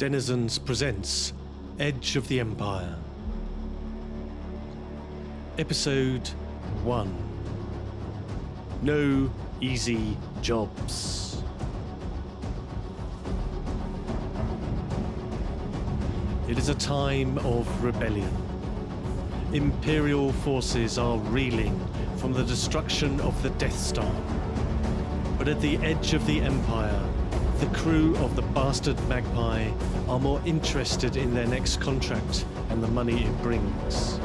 Denizens presents Edge of the Empire. Episode 1. No easy jobs. It is a time of rebellion. Imperial forces are reeling from the destruction of the Death Star. But at the edge of the Empire, the crew of the bastard MAGPIE are more interested in their next contract and the money it brings.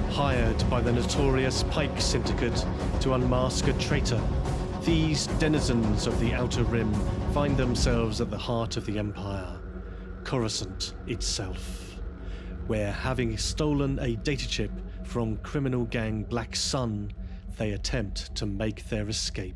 Hired by the notorious PYKE syndicate to unmask a traitor, these denizens of the Outer Rim find themselves at the heart of the Empire, Coruscant itself, where, having stolen a data chip from criminal gang Black Sun, they attempt to make their escape.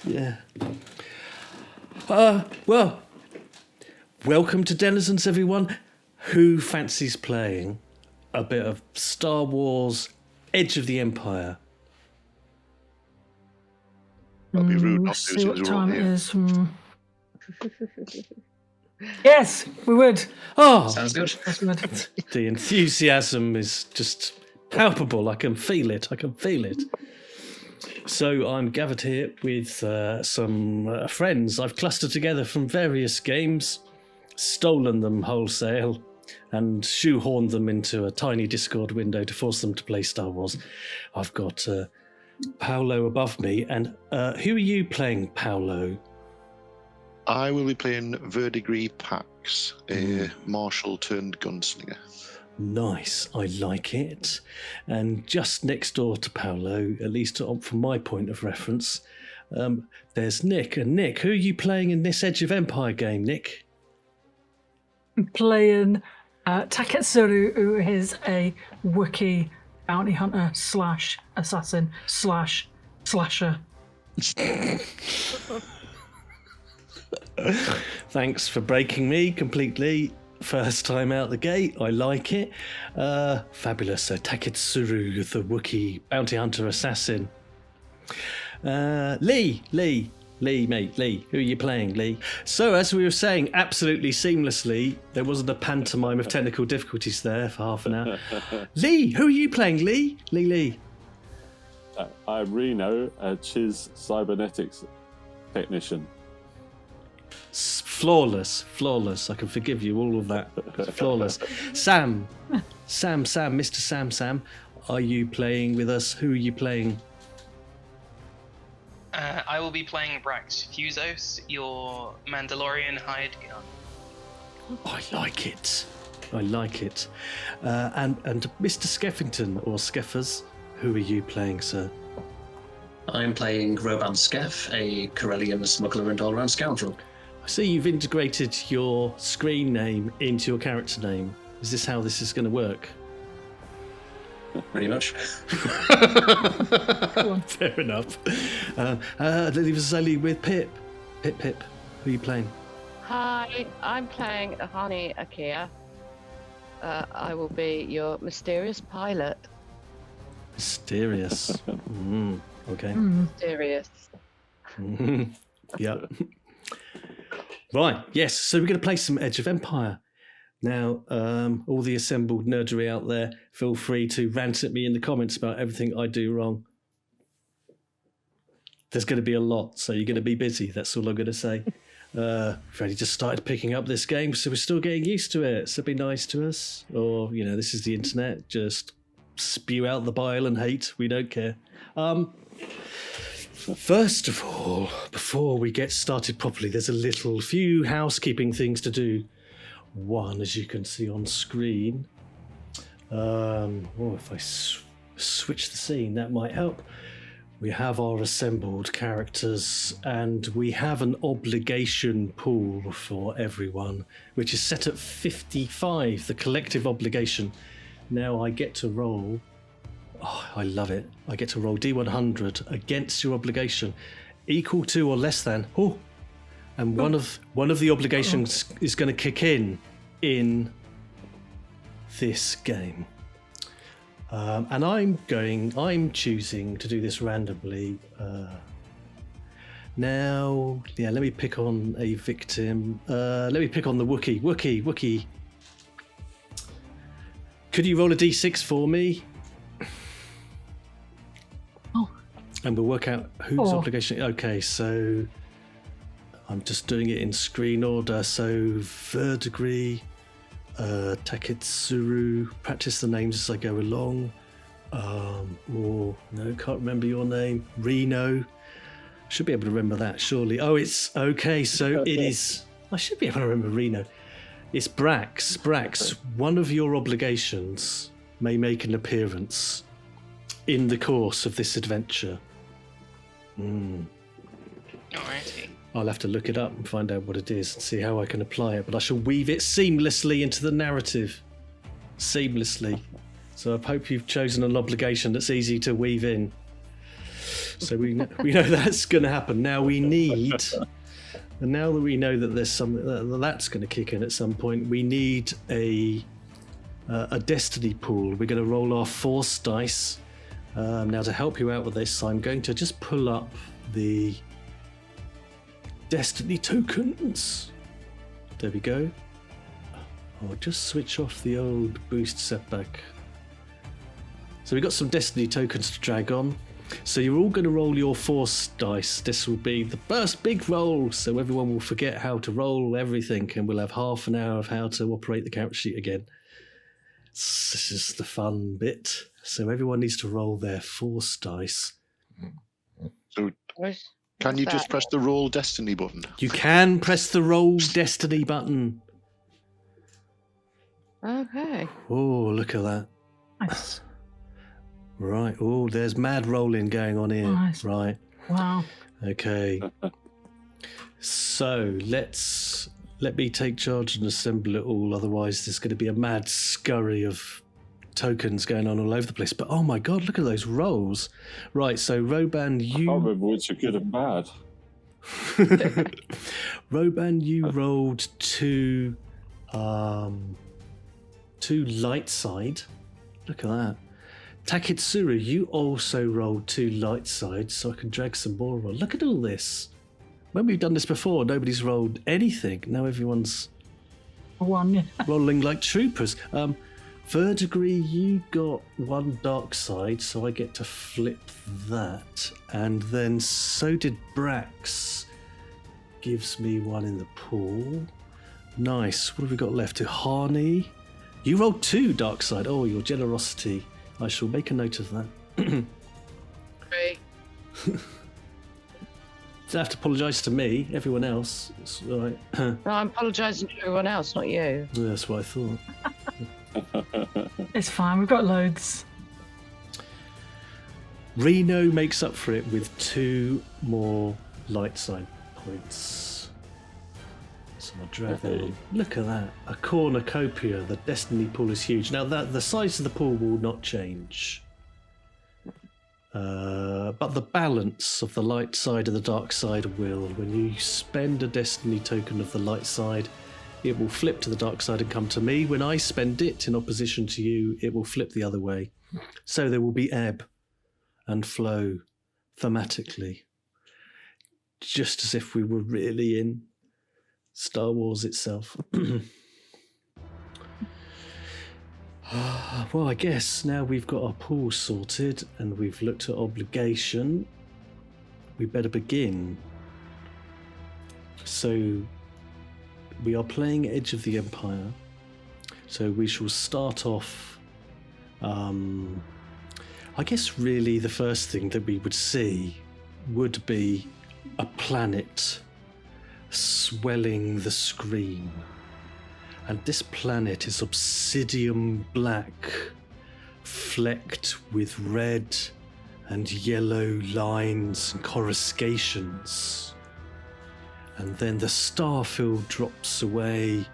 Yeah. Well, welcome to Denizens, everyone. Who fancies playing a bit of Star Wars Edge of the Empire? That'd be rude not to, See since what we're all time it here. is. Yes, we would. Oh, Sounds good. That's good. the enthusiasm is just palpable. I can feel it. So I'm gathered here with some friends I've clustered together from various games, stolen them wholesale, and shoehorned them into a tiny Discord window to force them to play Star Wars. I've got Paolo above me, and who are you playing, Paolo? I will be playing Verdigris PAX, a marshal turned gunslinger. Nice, I like it. And just next door to Paolo, at least from my point of reference, there's Nick. And Nick, who are you playing in this Edge of Empire game, Nick? I'm playing TAKETSURU, who is a Wookiee bounty hunter slash assassin slash slasher. Thanks for breaking me completely. First time out the gate, I like it. Fabulous. So Taketsuru, the Wookiee bounty hunter assassin. Lee, who are you playing, Lee? So as we were saying, absolutely seamlessly, there wasn't a pantomime of technical difficulties there for half an hour. Lee, who are you playing, Lee? Lee. I'm Reno, a Chiz cybernetics technician. Flawless. I can forgive you all of that. Flawless. Sam, Mr. Sam. Are you playing with us? Who are you playing? I will be playing BRAX Fusos, your Mandalorian hired gun. I like it. And Mr. Skeffington, or Skeffers, who are you playing, sir? I'm playing ROBAN Skeff, a Corellian smuggler and all-round scoundrel. I see you've integrated your screen name into your character name. Is this how this is going to work? Pretty much. Fair enough. Leave us only with Pip. Pip, who are you playing? Hi, I'm playing Hani Akia. I will be your mysterious pilot. Mysterious. Okay. Mysterious. Yeah. Right, yes, so we're going to play some Edge of Empire. Now, all the assembled nerdery out there, feel free to rant at me in the comments about everything I do wrong. There's going to be a lot, so you're going to be busy, that's all I'm going to say. We've only just started picking up this game, so we're still getting used to it, so be nice to us. Or, this is the internet, just spew out the bile and hate, we don't care. First of all, before we get started properly, there's a few housekeeping things to do. One, as you can see on screen, if I switch the scene, that might help. We have our assembled characters, and we have an obligation pool for everyone, which is set at 55, the collective obligation. Now I get to roll. Oh, I love it. I get to roll D100 against your obligation, equal to or less than. Oh, and one of the obligations is going to kick in this game. And I'm choosing to do this randomly. Now, yeah, let me pick on a victim. Let me pick on the Wookiee. Wookiee. Could you roll a d6 for me? Oh. And we'll work out whose obligation. Okay, so I'm just doing it in screen order. So Verdigris, Taketsuru, practice the names as I go along. No, can't remember your name. Reno. Should be able to remember that, surely. Oh, it's okay. So it is. I should be able to remember Reno. It's BRAX. BRAX, one of your obligations may make an appearance in the course of this adventure. Alrighty. I'll have to look it up and find out what it is and see how I can apply it, but I shall weave it seamlessly into the narrative. Seamlessly. So I hope you've chosen an obligation that's easy to weave in. So we know that's going to happen. Now we need, and now that we know that there's something that's going to kick in at some point, we need a destiny pool. We're going to roll our force dice. Now to help you out with this, I'm going to just pull up the destiny tokens. There we go. I'll just switch off the old boost setback. So we've got some destiny tokens to drag on. So you're all going to roll your force dice. This will be the first big roll, so everyone will forget how to roll everything, and we'll have half an hour of how to operate the character sheet again. This is the fun bit. So everyone needs to roll their force dice. So can you just press the roll destiny button? You can press the roll destiny button. Okay. Oh, look at that. Nice. Right. Oh, there's mad rolling going on here. Nice. Right. Wow. Okay. So let me take charge and assemble it all. Otherwise, there's going to be a mad scurry of tokens going on all over the place. But oh my god, look at those rolls. Right. So ROBAN, I can't remember which are good and bad. ROBAN, you rolled two light side. Look at that. Taketsuru, you also rolled two light sides, so I can drag some more on. Look at all this. When we've done this before, nobody's rolled anything. Now everyone's One. Yeah. rolling like troopers. Verdigris, you got one dark side, so I get to flip that. And then so did BRAX. Gives me one in the pool. Nice. What have we got left? UHANE. You rolled two dark side. Oh, your generosity. I shall make a note of that. Great. Don't have to apologise to me. Everyone else, it's all right. No, I'm apologising to everyone else, not you. That's what I thought. It's fine. We've got loads. Reno makes up for it with two more light side points. So I'll drag that on. Look at that. A cornucopia. The destiny pool is huge. Now that the size of the pool will not change. But the balance of the light side and the dark side will. When you spend a destiny token of the light side, it will flip to the dark side and come to me. When I spend it in opposition to you, it will flip the other way. So there will be ebb and flow thematically. Just as if we were really in Star Wars itself. Well, I guess now we've got our pool sorted and we've looked at obligation, we better begin. So we are playing Edge of the Empire. So we shall start off, I guess really the first thing that we would see would be a planet swelling the screen. And this planet is obsidian black, flecked with red and yellow lines and coruscations. And then the starfield drops away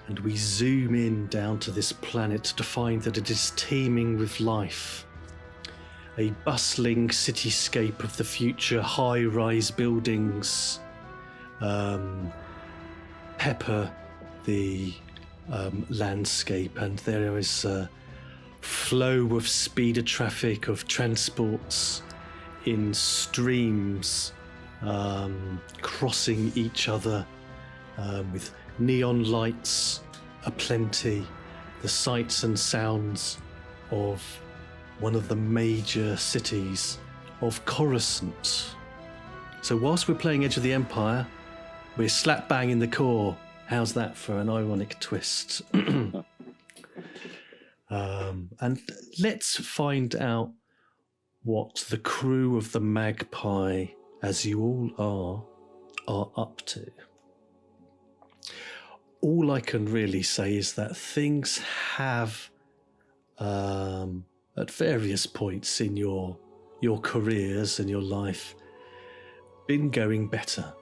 and we zoom in down to this planet to find that it is teeming with life. A bustling cityscape of the future, high-rise buildings pepper the landscape, and there is a flow of speeder traffic, of transports in streams crossing each other with neon lights aplenty, the sights and sounds of one of the major cities of Coruscant. So whilst we're playing Edge of the Empire, we're slap bang in the core. How's that for an ironic twist? And let's find out what the crew of the MAGPIE, as you all are up to. All I can really say is that things have, at various points in your careers and your life, been going better.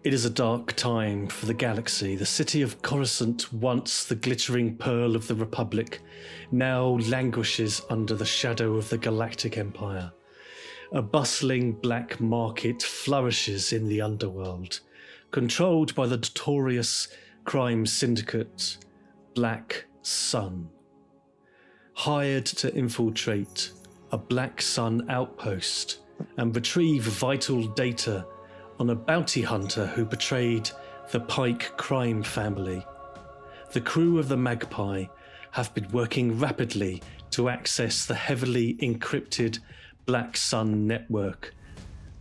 It is a dark time for the galaxy. The city of Coruscant, once the glittering pearl of the Republic, now languishes under the shadow of the Galactic Empire. A bustling black market flourishes in the underworld, controlled by the notorious crime syndicate Black Sun. Hired to infiltrate a Black Sun outpost and retrieve vital data on a bounty hunter who betrayed the PYKE crime family. The crew of the MAGPIE have been working rapidly to access the heavily encrypted Black Sun network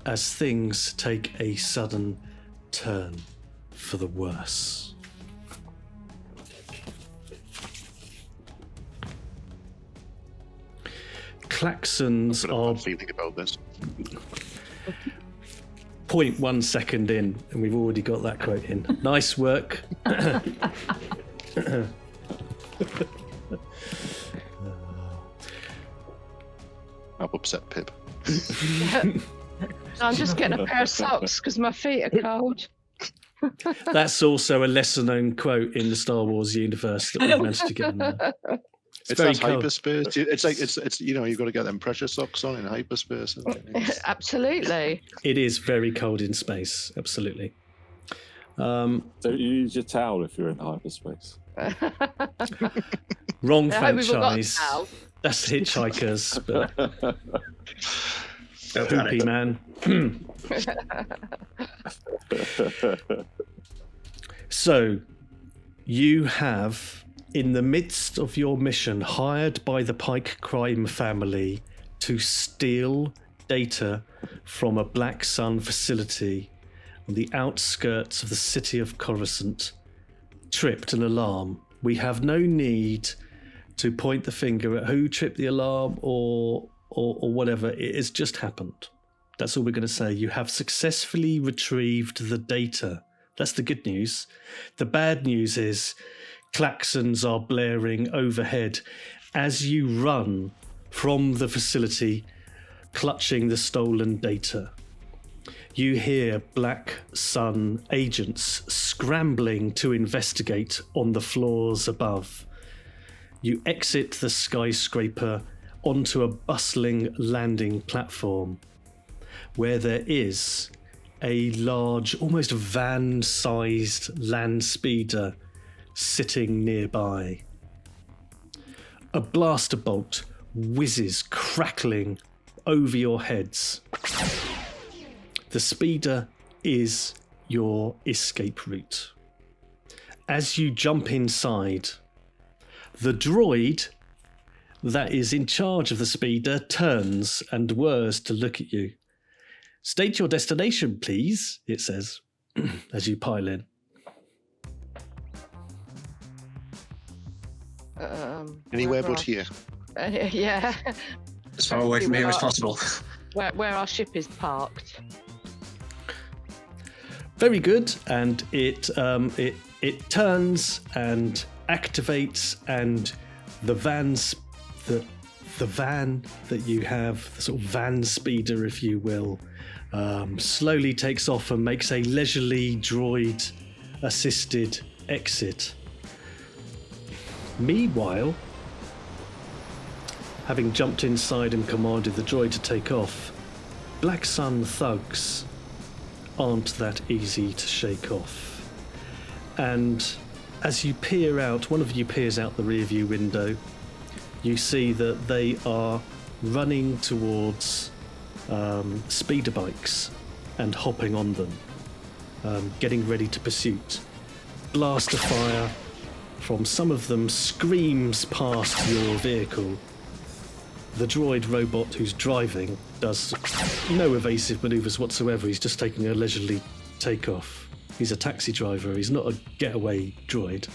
as things take a sudden turn for the worse. Klaxons I've got a are bad feeling about this. 0.1 second in, and we've already got that quote in. Nice work. I've upset Pip. I'm just getting a pair of socks because my feet are cold. That's also a lesser known quote in the Star Wars universe that we've managed to get in there. It's very that cold. hyperspace. It's like it's you know, you've got to get them pressure socks on in hyperspace. Absolutely. It is very cold in space, absolutely. Don't you use your towel if you're in hyperspace? Wrong I hope we've all got a franchise. towel. That's Hitchhikers, but Don't panic. Poopy Man. So, you have, in the midst of your mission, hired by the PYKE crime family to steal data from a Black Sun facility on the outskirts of the city of Coruscant, tripped an alarm. We have no need to point the finger at who tripped the alarm or whatever. It has just happened. That's all we're going to say. You have successfully retrieved the data. That's the good news. The bad news is klaxons are blaring overhead as you run from the facility, clutching the stolen data. You hear Black Sun agents scrambling to investigate on the floors above. You exit the skyscraper onto a bustling landing platform where there is a large, almost van-sized land speeder sitting nearby. A blaster bolt whizzes crackling over your heads. The speeder is your escape route. As you jump inside, the droid that is in charge of the speeder turns and whirs to look at you. "State your destination, please," it says, as you pile in. Anywhere where but here. Yeah. As far away from here as possible. Where our ship is parked. Very good, and it turns and activates, and the van that you have, the sort of van speeder, if you will, slowly takes off and makes a leisurely droid-assisted exit. Meanwhile, having jumped inside and commanded the droid to take off, Black Sun thugs aren't that easy to shake off. And as you peer out, one of you peers out the rear view window, you see that they are running towards speeder bikes and hopping on them, getting ready to pursuit. Blast of fire from some of them screams past your vehicle. The droid robot who's driving does no evasive maneuvers whatsoever. He's just taking a leisurely takeoff. He's a taxi driver. He's not a getaway droid.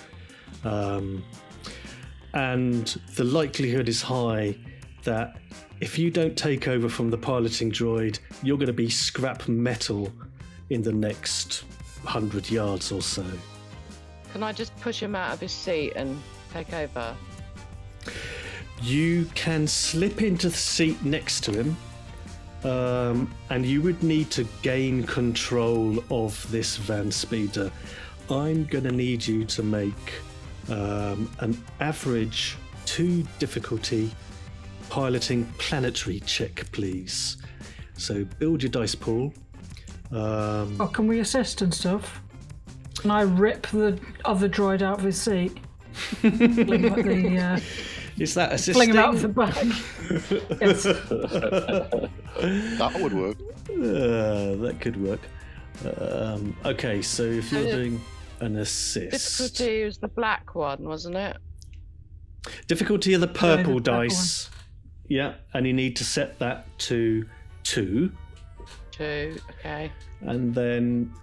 And the likelihood is high that if you don't take over from the piloting droid, you're going to be scrap metal in the next 100 yards or so. Can I just push him out of his seat and take over? You can slip into the seat next to him, and you would need to gain control of this van speeder. I'm going to need you to make an average 2 difficulty piloting planetary check, please. So build your dice pool. Oh, can we assist and stuff? Can I rip the other droid out of his seat? Fling like the, Is that assisting? fling him out of the back. Yes. That would work. That could work. Okay, so if you're doing an assist... Difficulty was the black one, wasn't it? Difficulty of the purple the purple dice. Yeah, and you need to set that to 2. 2, okay. And then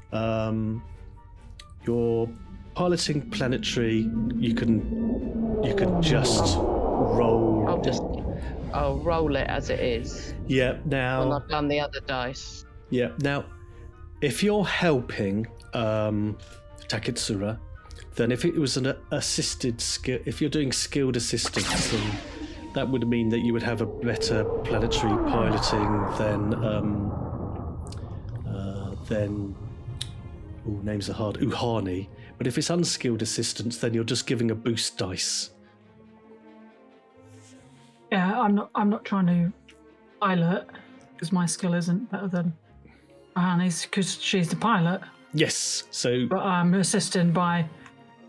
your piloting planetary, you can just roll. I'll roll it as it is. Yeah, And now. I've done the other dice. Yeah, now, if you're helping TAKETSURU, then if it was an assisted skill, if you're doing skilled assistance, then that would mean that you would have a better planetary piloting than names are hard, UHANE. But if it's unskilled assistance, then you're just giving a boost dice. Yeah, I'm not trying to pilot because my skill isn't better than Annie's because she's the pilot. Yes, so But I'm assisting by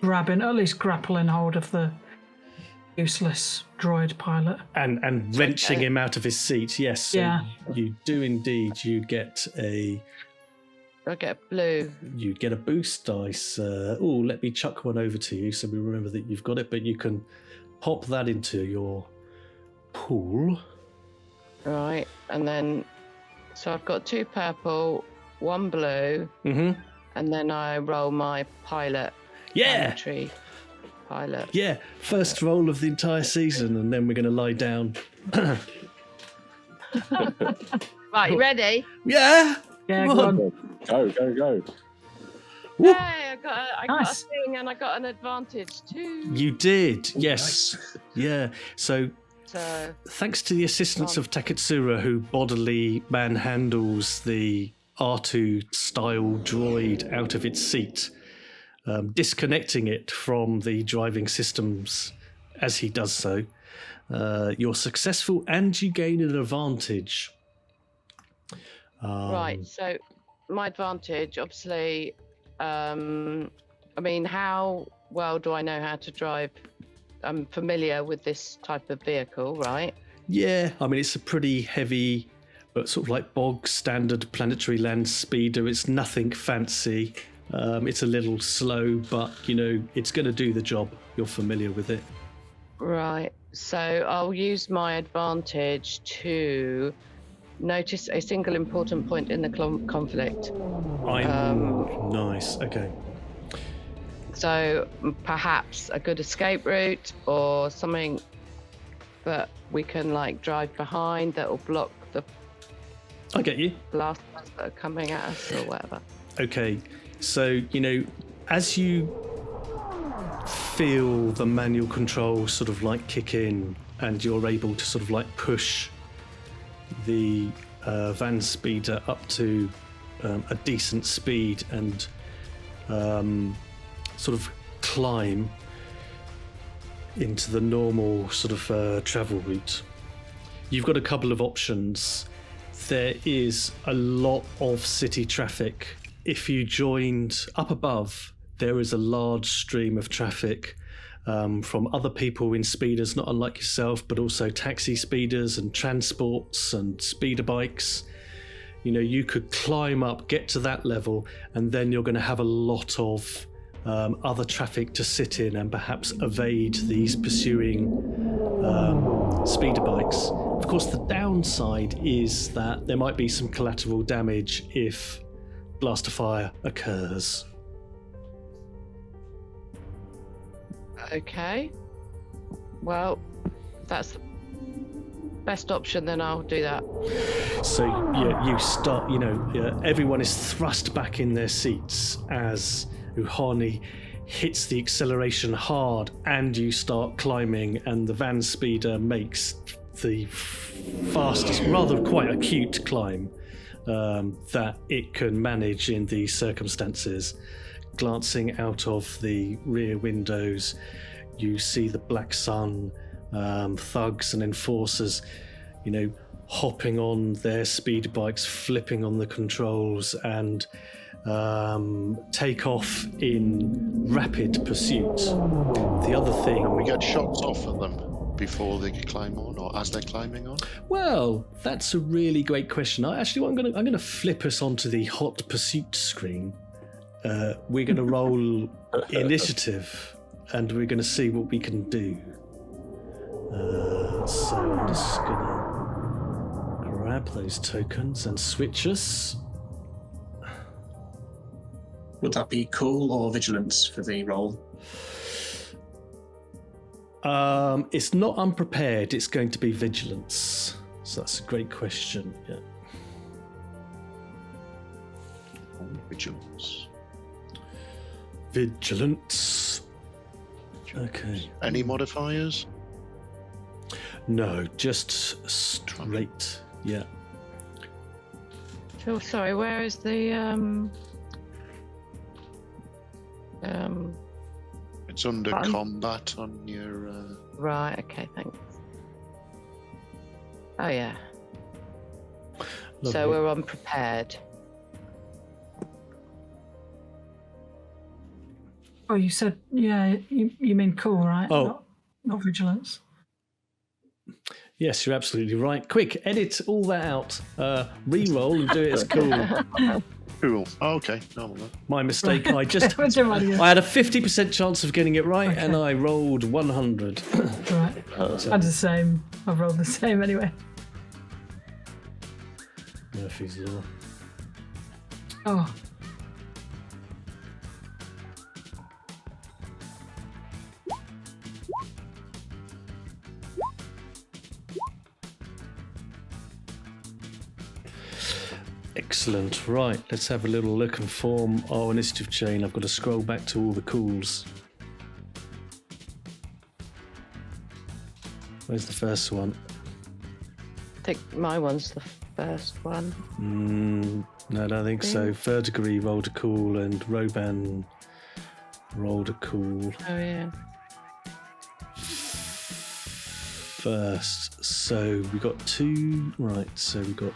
at least grappling hold of the useless droid pilot. and wrenching him out of his seat. Yes, so Yeah. you do indeed. You get a blue. You get a boost dice. Let me chuck one over to you so we remember that you've got it. But you can pop that into your pool. Right, and then so I've got 2 purple, 1 blue, Mm-hmm. and then I roll my pilot. Yeah. Planetary pilot. Yeah, first roll of the entire season, and then we're going to lie down. Right, you ready? Yeah. Yeah, Come go on. on. Go. Yay, I got Nice. a thing and I got an advantage too. You did, yes. Yeah. So So thanks to the assistance of TAKETSURU, who bodily manhandles the R2-style droid out of its seat, disconnecting it from the driving systems as he does so, you're successful and you gain an advantage. right, so my advantage, obviously, I mean, how well do I know how to drive? I'm familiar with this type of vehicle, right? Yeah, I mean, it's a pretty heavy, but sort of like bog standard planetary land speeder. It's nothing fancy. It's a little slow, but, it's going to do the job. You're familiar with it. Right, so I'll use my advantage to notice a single important point in the conflict. Nice, okay. So perhaps a good escape route or something that we can drive behind that will block the I get you. blasters that are coming at us or whatever. Okay, so, as you feel the manual control sort of kick in and you're able to sort of push the van speeder up to a decent speed and sort of climb into the normal sort of travel route, you've got a couple of options. there is a lot of city traffic. If you joined up above, there is a large stream of traffic from other people in speeders, not unlike yourself, but also taxi speeders and transports and speeder bikes. You know, you could climb up, get to that level, and then you're going to have a lot of other traffic to sit in and perhaps evade these pursuing speeder bikes. Of course, the downside is that there might be some collateral damage if blast of fire occurs. Okay. Well, that's the best option, then I'll do that. So you start, everyone is thrust back in their seats as UHANE hits the acceleration hard, and you start climbing, and the van speeder makes the fastest, rather quite acute climb that it can manage in these circumstances. Glancing out of the rear windows, you see the Black Sun thugs and enforcers, hopping on their speed bikes, flipping on the controls, and take off in rapid pursuit. The other thing... We get shots off at them before they can climb on, or as they're climbing on? Well, that's a really great question. I'm going to flip us onto the hot pursuit screen. We're going to roll initiative, and we're going to see what we can do. So I'm just going to grab those tokens and switch us. Would that be cool or vigilance for the roll? It's not unprepared. It's going to be vigilance. So that's a great question. Yeah. Vigilance. Vigilance. Okay. Any modifiers? No, just straight. Yeah. Phil, sorry, where is the It's under button? combat on your... Right, okay, thanks. Oh, yeah. Lovely. So we're unprepared. Oh, you said, yeah, you mean cool, right? Oh. Not vigilance. Yes, you're absolutely right. Quick, edit all that out. Re-roll and do it as cool. Cool. Oh, okay. Normal then. My mistake. I had a 50% chance of getting it right, and I rolled 100. Right. I had the same. I've rolled the same anyway. Murphy's Law. Oh. Excellent. Right, let's have a little look and form our initiative chain. I've got to scroll back to all the cools. Where's the first one? I think my one's the first one. No, I don't think so. Verdigris rolled a cool and ROBAN rolled a cool Oh, yeah. first. So we got two. Right, so we got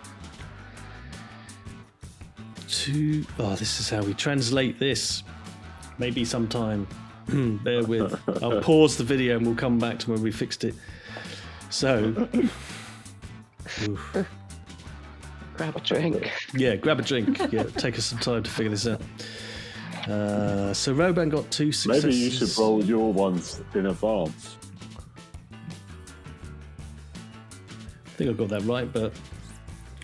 two. Oh, this is how we translate this. Maybe sometime. Bear with. I'll pause the video and we'll come back to when we fixed it. So. Oof. Grab a drink. Yeah, grab a drink. Yeah, take us some time to figure this out. So ROBAN got 2 successes. Maybe you should roll your ones in advance. I think I got that right, but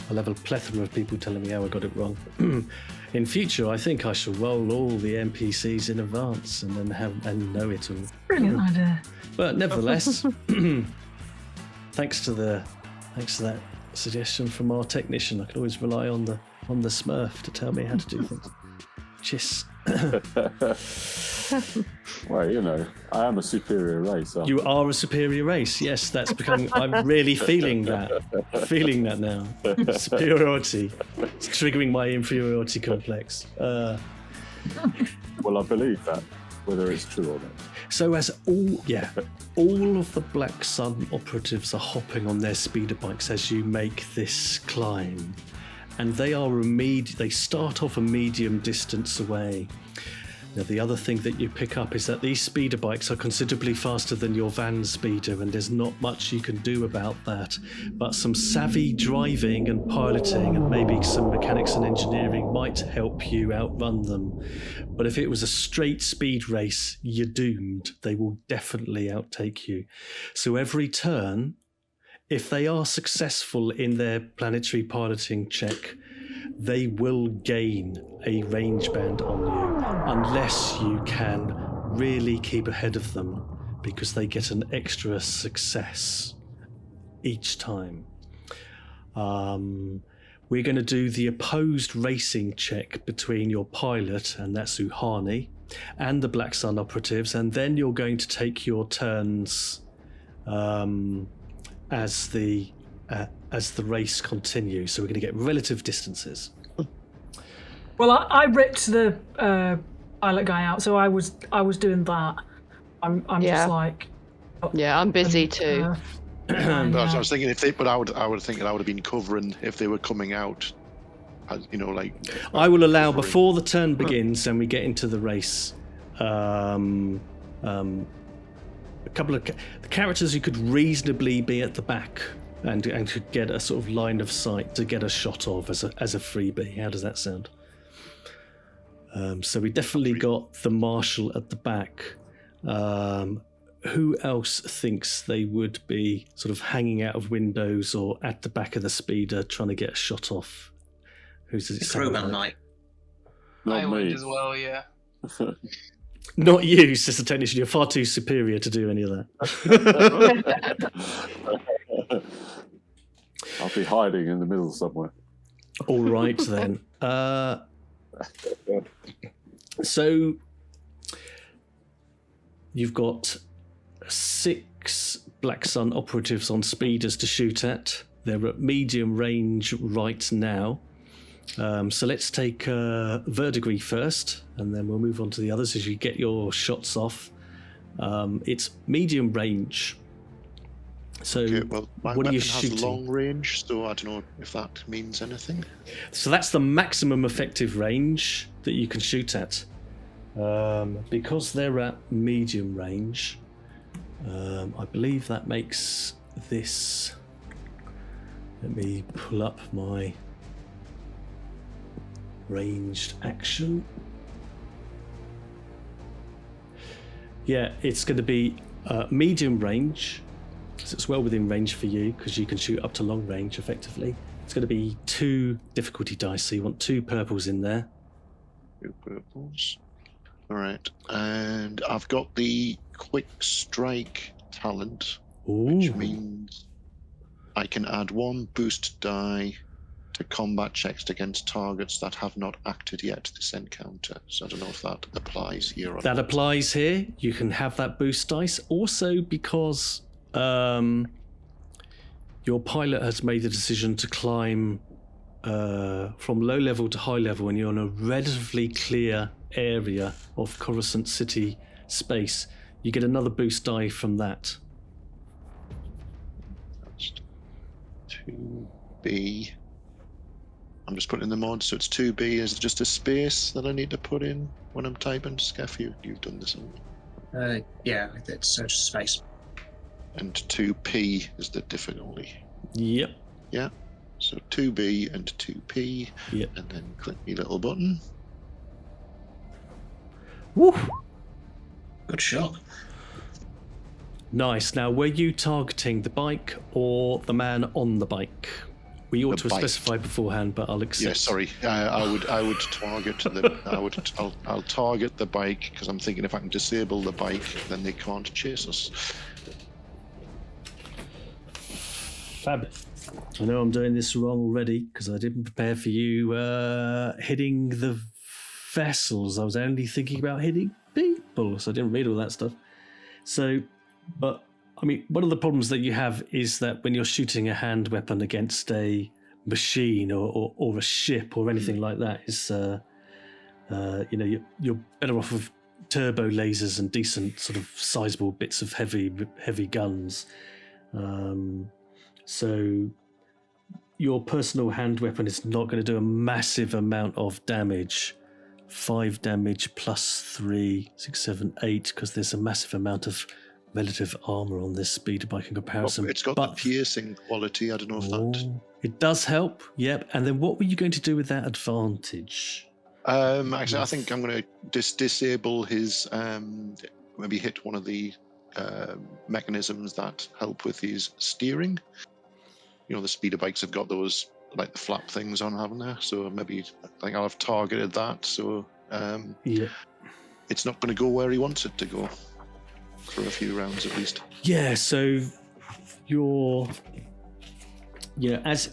I'll have a plethora of people telling me how I got it wrong. In future, I think I shall roll all the NPCs in advance and then know it all. Brilliant idea. But nevertheless, thanks to that suggestion from our technician, I can always rely on the Smurf to tell me how to do things. Chiss. Well, I am a superior race. You are a superior race. Yes, that's becoming. I'm really feeling that now. Superiority. It's triggering my inferiority complex. Well, I believe that, whether it's true or not. So as all of the Black Sun operatives are hopping on their speeder bikes as you make this climb, and they start off a medium distance away. Now, the other thing that you pick up is that these speeder bikes are considerably faster than your van speeder, and there's not much you can do about that. But some savvy driving and piloting and maybe some mechanics and engineering might help you outrun them. But if it was a straight speed race, you're doomed. They will definitely outtake you. So every turn, if they are successful in their planetary piloting check, they will gain a range band on you unless you can really keep ahead of them, because they get an extra success each time. We're going to do the opposed racing check between your pilot, and that's UHANE, and the Black Sun operatives, and then you're going to take your turns as the race continues. So we're going to get relative distances. Well, I ripped the pilot guy out, so I was doing that. I'm just like. Yeah, I'm busy too. I was thinking I would think that I would have been covering if they were coming out. I will allow covering. Before the turn begins and we get into the race. A couple of the characters who could reasonably be at the back and could get a sort of line of sight to get a shot of as a freebie. How does that sound? So we definitely got the marshal at the back. Who else thinks they would be sort of hanging out of windows or at the back of the speeder trying to get a shot off? Who does it sound ROBAN like? I would as well, yeah. Not you, Sister Technician. You're far too superior to do any of that. I'll be hiding in the middle somewhere. All right, then. So you've got 6 Black Sun operatives on speeders to shoot at. They're at medium range right now. So let's take Verdigris first, and then we'll move on to the others as you get your shots off. It's medium range. So okay, well, my what are you weapon shooting? has long range, so I don't know if that means anything. So that's the maximum effective range that you can shoot at. Because they're at medium range, I believe that makes this... Let me pull up my ranged action. Yeah, it's going to be medium range, so it's well within range for you because you can shoot up to long range effectively. It's going to be 2 difficulty dice, so you want 2 purples in there. 2 purples. All right, and I've got the quick strike talent, which means I can add 1 boost die to combat checks against targets that have not acted yet this encounter. So I don't know if that applies here or not. That applies here. You can have that boost dice. Also, because your pilot has made the decision to climb from low level to high level, and you're in a relatively clear area of Coruscant City space, you get another boost die from that. That's 2B. I'm just putting in the mod, so it's 2B is just a space that I need to put in when I'm typing. Skeff, you've done this one. Yeah, it's just space. And 2P is the difficulty. Yep. Yeah. So 2B and 2P. Yep. And then click the little button. Woo! Good shot. Nice. Now, were you targeting the bike or the man on the bike? We ought to have specified beforehand, but I'll accept. Yeah, sorry. I would target I'll target the bike because I'm thinking if I can disable the bike, then they can't chase us. Fab. I know I'm doing this wrong already because I didn't prepare for you hitting the vessels. I was only thinking about hitting people, so I didn't read all that stuff. So, but I mean, one of the problems that you have is that when you're shooting a hand weapon against a machine or a ship or anything like that, is you're better off of turbo lasers and decent sort of sizable bits of heavy guns. So your personal hand weapon is not going to do a massive amount of damage. 5 damage plus 3, 6, 7, 8, because there's a massive amount of relative armor on this speeder bike in comparison. It's got the piercing quality. I don't know if that... It does help, yep. And then what were you going to do with that advantage? Actually, I think I'm going to disable his... maybe hit one of the mechanisms that help with his steering. You know, the speeder bikes have got those, like the flap things on, haven't they? So maybe I think I'll have targeted that. So it's not going to go where he wants it to go for a few rounds at least. Yeah. So as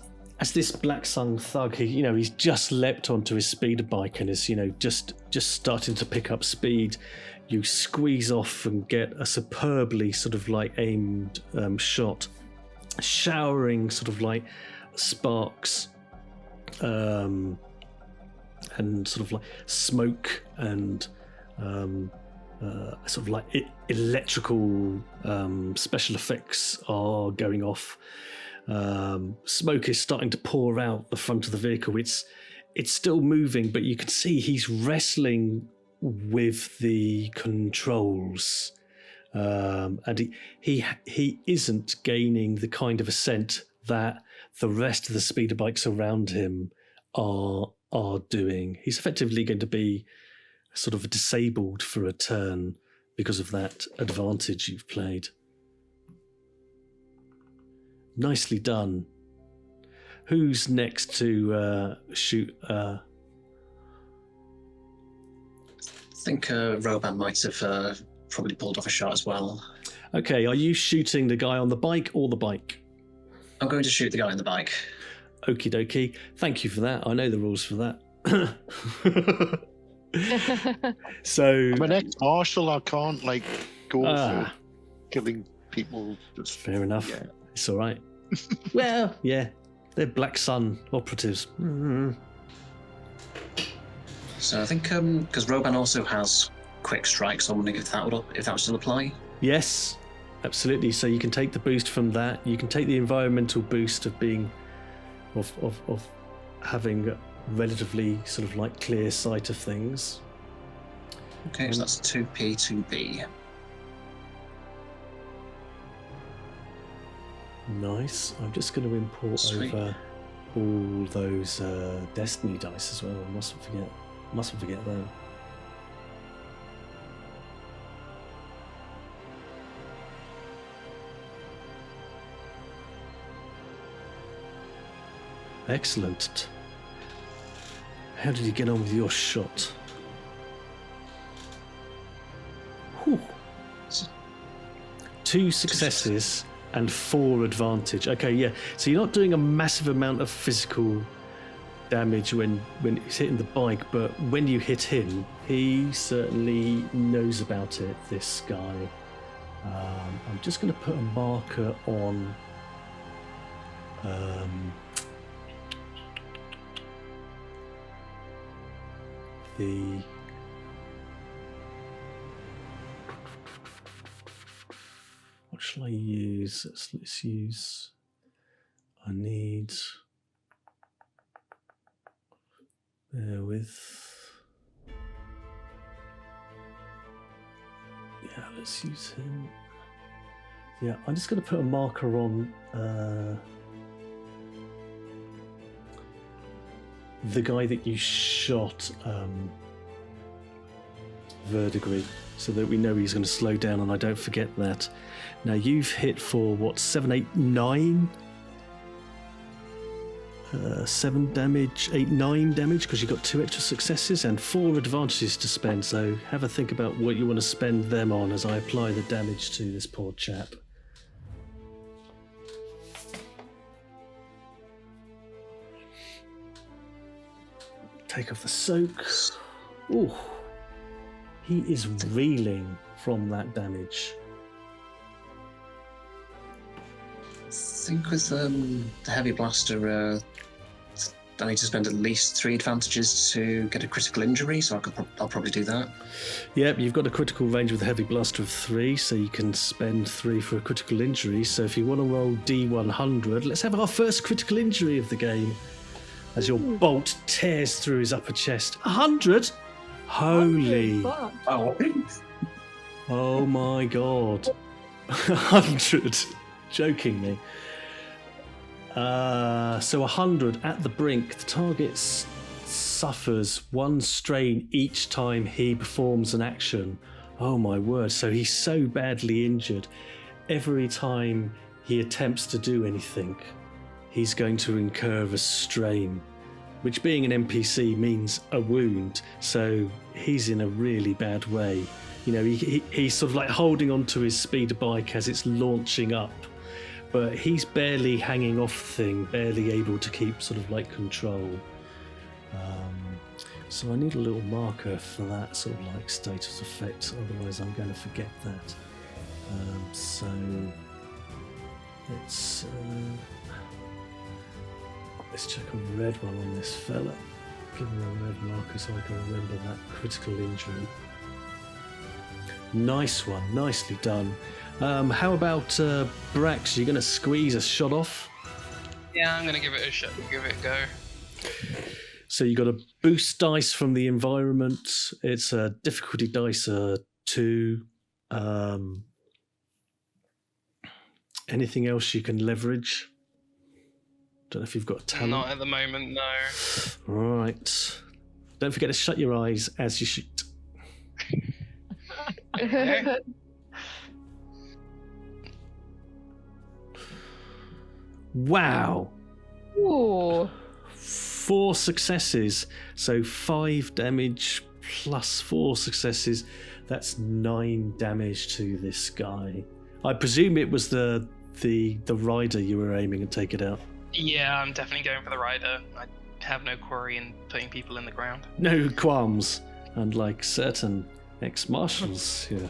this Black Sun thug, he's just leapt onto his speeder bike and is just starting to pick up speed. You squeeze off and get a superbly sort of like aimed shot, showering sort of like sparks and sort of like smoke and sort of like electrical special effects are going off. Smoke is starting to pour out the front of the vehicle. It's still moving, but you can see he's wrestling with the controls, and he isn't gaining the kind of ascent that the rest of the speeder bikes around him are doing. He's effectively going to be sort of disabled for a turn because of that advantage you've played. Nicely done. Who's next to shoot? I think ROBAN might have probably pulled off a shot as well. Okay, are you shooting the guy on the bike or the bike? I'm going to shoot the guy on the bike. Okie dokie. Thank you for that. I know the rules for that. So I'm an ex-marshal. I can't go for killing people. Fair enough. Yeah. It's all right. Well, yeah, they're Black Sun operatives. Mm-hmm. So I think because ROBAN also has quick strike, so I'm wondering if that would still apply. Yes, absolutely. So you can take the boost from that. You can take the environmental boost of being of having relatively sort of like clear sight of things. Okay, so that's 2P, 2B. Nice. I'm just going to import over all those Destiny dice as well. I mustn't forget them. Excellent. How did you get on with your shot? Whew. 2 successes and 4 advantage. Okay, yeah. So you're not doing a massive amount of physical damage when he's hitting the bike, but when you hit him, he certainly knows about it, this guy. I'm just going to put a marker on the what shall I use? Let's use. I need. Bear with. Yeah, let's use him. Yeah, I'm just going to put a marker on the guy that you shot, Verdigris, so that we know he's going to slow down and I don't forget that. Now you've hit for what, 7, 8, 9? 7 damage, 8, 9 damage, because you've got 2 extra successes and 4 advantages to spend, so have a think about what you want to spend them on as I apply the damage to this poor chap. Take off the soak. Ooh, he is reeling from that damage. I think with the heavy blaster, I need to spend at least 3 advantages to get a critical injury, so I'll probably do that. Yep, you've got a critical range with a heavy blaster of 3, so you can spend 3 for a critical injury. So if you want to roll D100, let's have our first critical injury of the game. As your bolt tears through his upper chest. 100? Holy. Oh my god. 100. Jokingly. So 100 at the brink. The target suffers 1 strain each time he performs an action. Oh my word. So he's so badly injured. Every time he attempts to do anything, he's going to incur a strain, which being an NPC means a wound. So he's in a really bad way. You know, he's sort of like holding onto his speeder bike as it's launching up, but he's barely hanging off the thing, barely able to keep sort of like control. So I need a little marker for that sort of like status effect, otherwise I'm going to forget that. So let's check a red one on this fella. Give him a red marker so I can remember that critical injury. Nice one, nicely done. How about Brax? You're going to squeeze a shot off? Yeah, I'm going to give it a shot. Give it a go. So you got a boost dice from the environment. It's a difficulty dice 2. Anything else you can leverage? Don't know if you've got a talent. Not at the moment, no. Right. Don't forget to shut your eyes as you shoot. Okay. Wow. Ooh. 4 successes. So 5 damage plus 4 successes. That's 9 damage to this guy. I presume it was the rider you were aiming to take it out. Yeah, I'm definitely going for the rider. I have no quarry in putting people in the ground. No qualms. Unlike certain ex-marshals here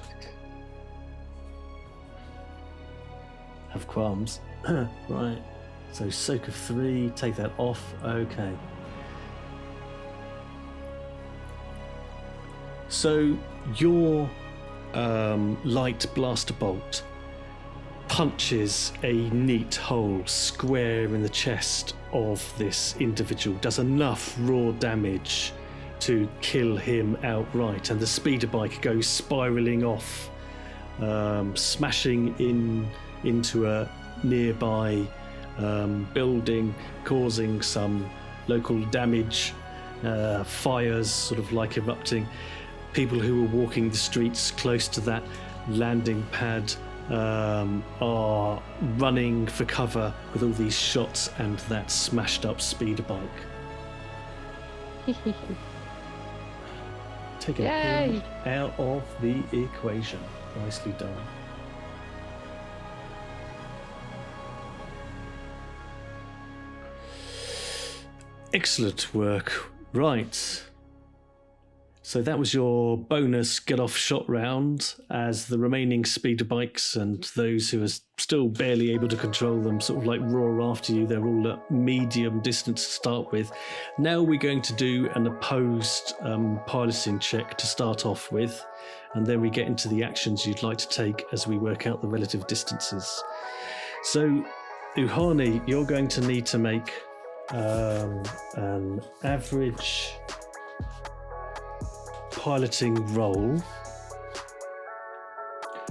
have qualms. Right. So soak of 3, take that off. Okay. So your light blaster bolt punches a neat hole square in the chest of this individual, does enough raw damage to kill him outright, and the speeder bike goes spiraling off, smashing into a nearby building, causing some local damage, fires sort of like erupting. People who were walking the streets close to that landing pad are running for cover with all these shots and that smashed up speeder bike. Taking him out of the equation. Nicely done. Excellent work. Right. So that was your bonus get-off shot round, as the remaining speeder bikes and those who are still barely able to control them sort of like roar after you. They're all at medium distance to start with. Now we're going to do an opposed piloting check to start off with, and then we get into the actions you'd like to take as we work out the relative distances. So, UHANE, you're going to need to make an average piloting roll.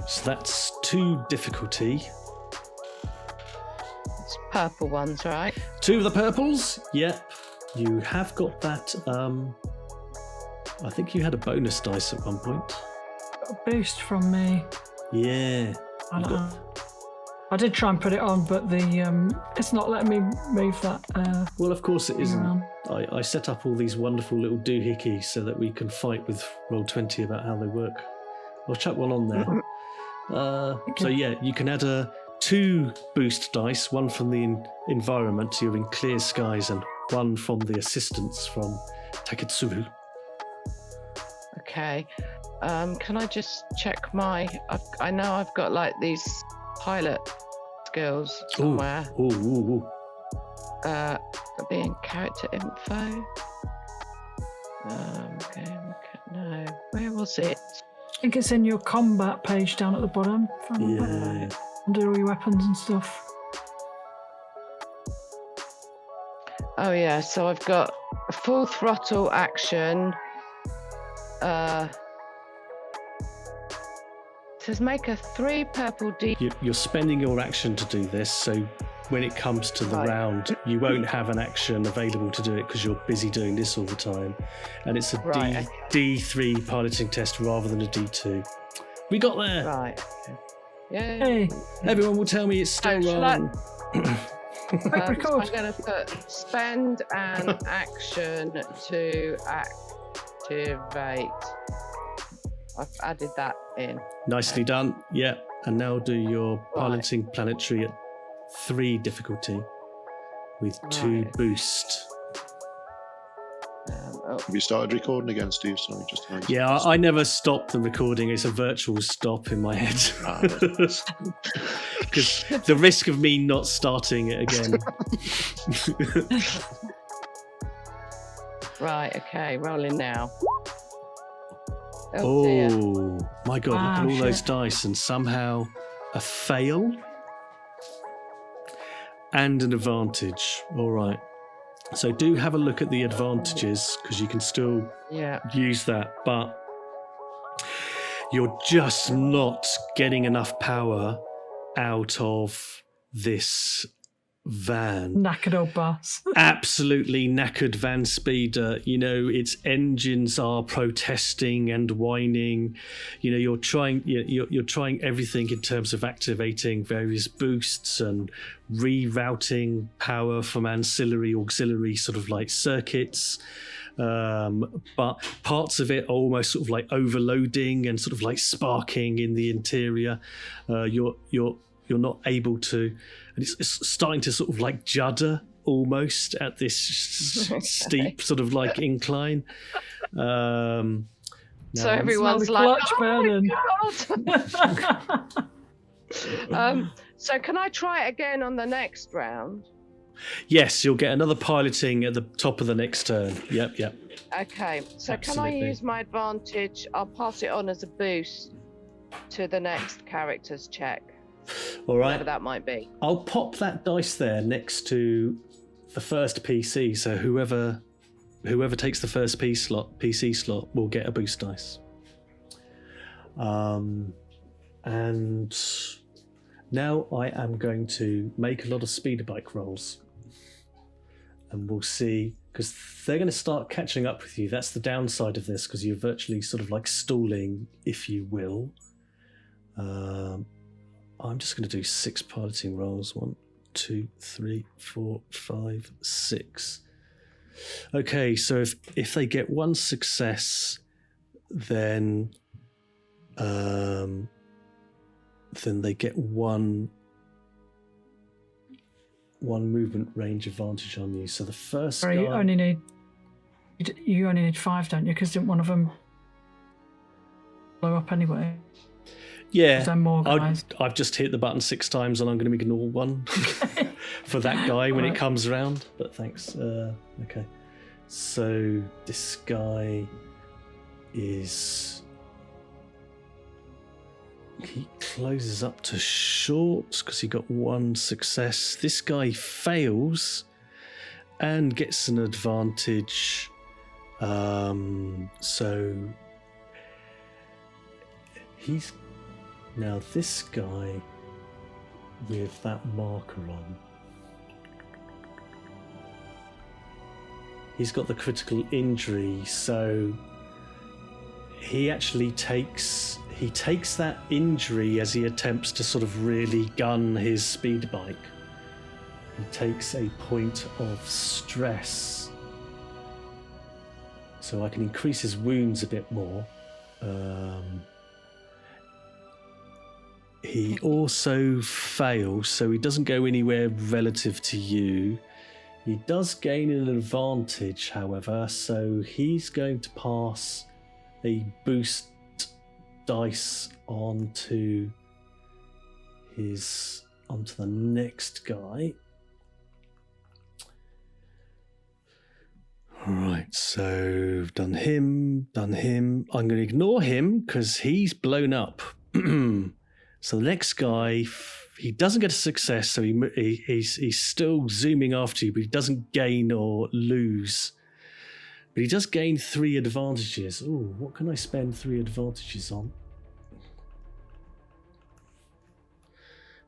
So that's 2 difficulty. It's purple ones, right? 2 of the purples. Yep. You have got that. I think you had a bonus dice at one point. Got a boost from me. Yeah. I did try and put it on, but it's not letting me move that. Well, of course it isn't. Around. I set up all these wonderful little doohickeys so that we can fight with Roll20 about how they work. I'll chuck one on there. So yeah, you can add 2 boost dice, 1 from the environment, you're in clear skies, and 1 from the assistance from TAKETSURU. Okay. Can I just check my... I know I've got like these pilot skills somewhere. Ooh. be in character info. Okay, no. Where was it? I think it's in your combat page down at the bottom. Yeah. Under all your weapons and stuff. Oh yeah, so I've got a full throttle action. It says make a 3 purple D. You're spending your action to do this, so when it comes to the round, you won't have an action available to do it because you're busy doing this all the time. And it's a D3 piloting test rather than a D2. We got there! Right. Yay. Hey, Everyone will tell me it's still wrong. record. I'm going to put spend an action to activate. I've added that in. Nicely done. Yeah. And now do your piloting planetary at 3 difficulty with 2 boost. Have you started recording again, Steve? Sorry, just to Yeah, I never stop the recording. It's a virtual stop in my head. Because the risk of me not starting it again. Right, okay, rolling now. Oh, dear. My God, look at all those dice, and somehow a fail and an advantage. All right. So do have a look at the advantages because you can still use that, but you're just not getting enough power out of this van. Knackered old bus. Absolutely knackered van speeder. You know, its engines are protesting and whining. You know, you're trying everything in terms of activating various boosts and rerouting power from auxiliary sort of like circuits. But parts of it are almost sort of like overloading and sort of like sparking in the interior. You're not able to, and it's starting to sort of like judder almost at this steep sort of like incline. So everyone's like, burning. So can I try it again on the next round? Yes, you'll get another piloting at the top of the next turn. Yep. Okay, so Absolutely. Can I use my advantage? I'll pass it on as a boost to the next character's check. All right. Whatever that might be. I'll pop that dice there next to the first PC, so whoever takes the first PC slot will get a boost dice. And now I am going to make a lot of speeder bike rolls. And we'll see, because they're going to start catching up with you. That's the downside of this, because you're virtually sort of like stalling, if you will. I'm just going to do 6 piloting rolls. 1, 2, 3, 4, 5, 6. Okay, so if they get 1 success, then they get one movement range advantage on you. So the first guy... You only need 5, don't you? Because didn't one of them blow up anyway? Yeah, More guys? I've just hit the button 6 times and I'm going to ignore 1 for that guy when it comes around. But thanks. Okay. So this guy is... He closes up to short because he got 1 success. This guy fails and gets an advantage. So he's... Now this guy with that marker on, he's got the critical injury, so he actually takes that injury as he attempts to sort of really gun his speed bike. He takes a point of stress, so I can increase his wounds a bit more. He also fails, so he doesn't go anywhere relative to you. He does gain an advantage, however, so he's going to pass a boost dice onto the next guy. Right, so done him. I'm going to ignore him because he's blown up. So the next guy, he doesn't get a success, so he's still zooming after you, but he doesn't gain or lose. But he does gain 3 advantages. Oh, what can I spend 3 advantages on?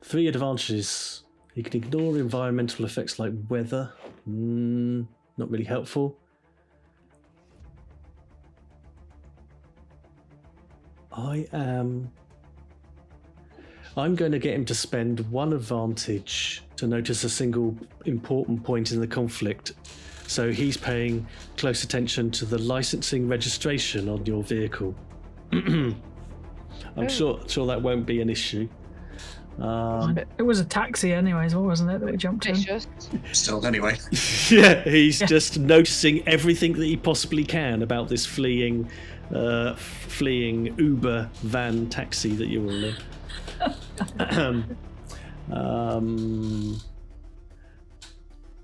3 advantages. He can ignore environmental effects like weather. Not really helpful. I'm going to get him to spend 1 advantage to notice a single important point in the conflict. So he's paying close attention to the licensing registration on your vehicle. I'm sure that won't be an issue. It was a taxi anyways, wasn't it, that we jumped in? Still, anyway. Yeah, he's just noticing everything that he possibly can about this fleeing Uber van taxi that you're all in.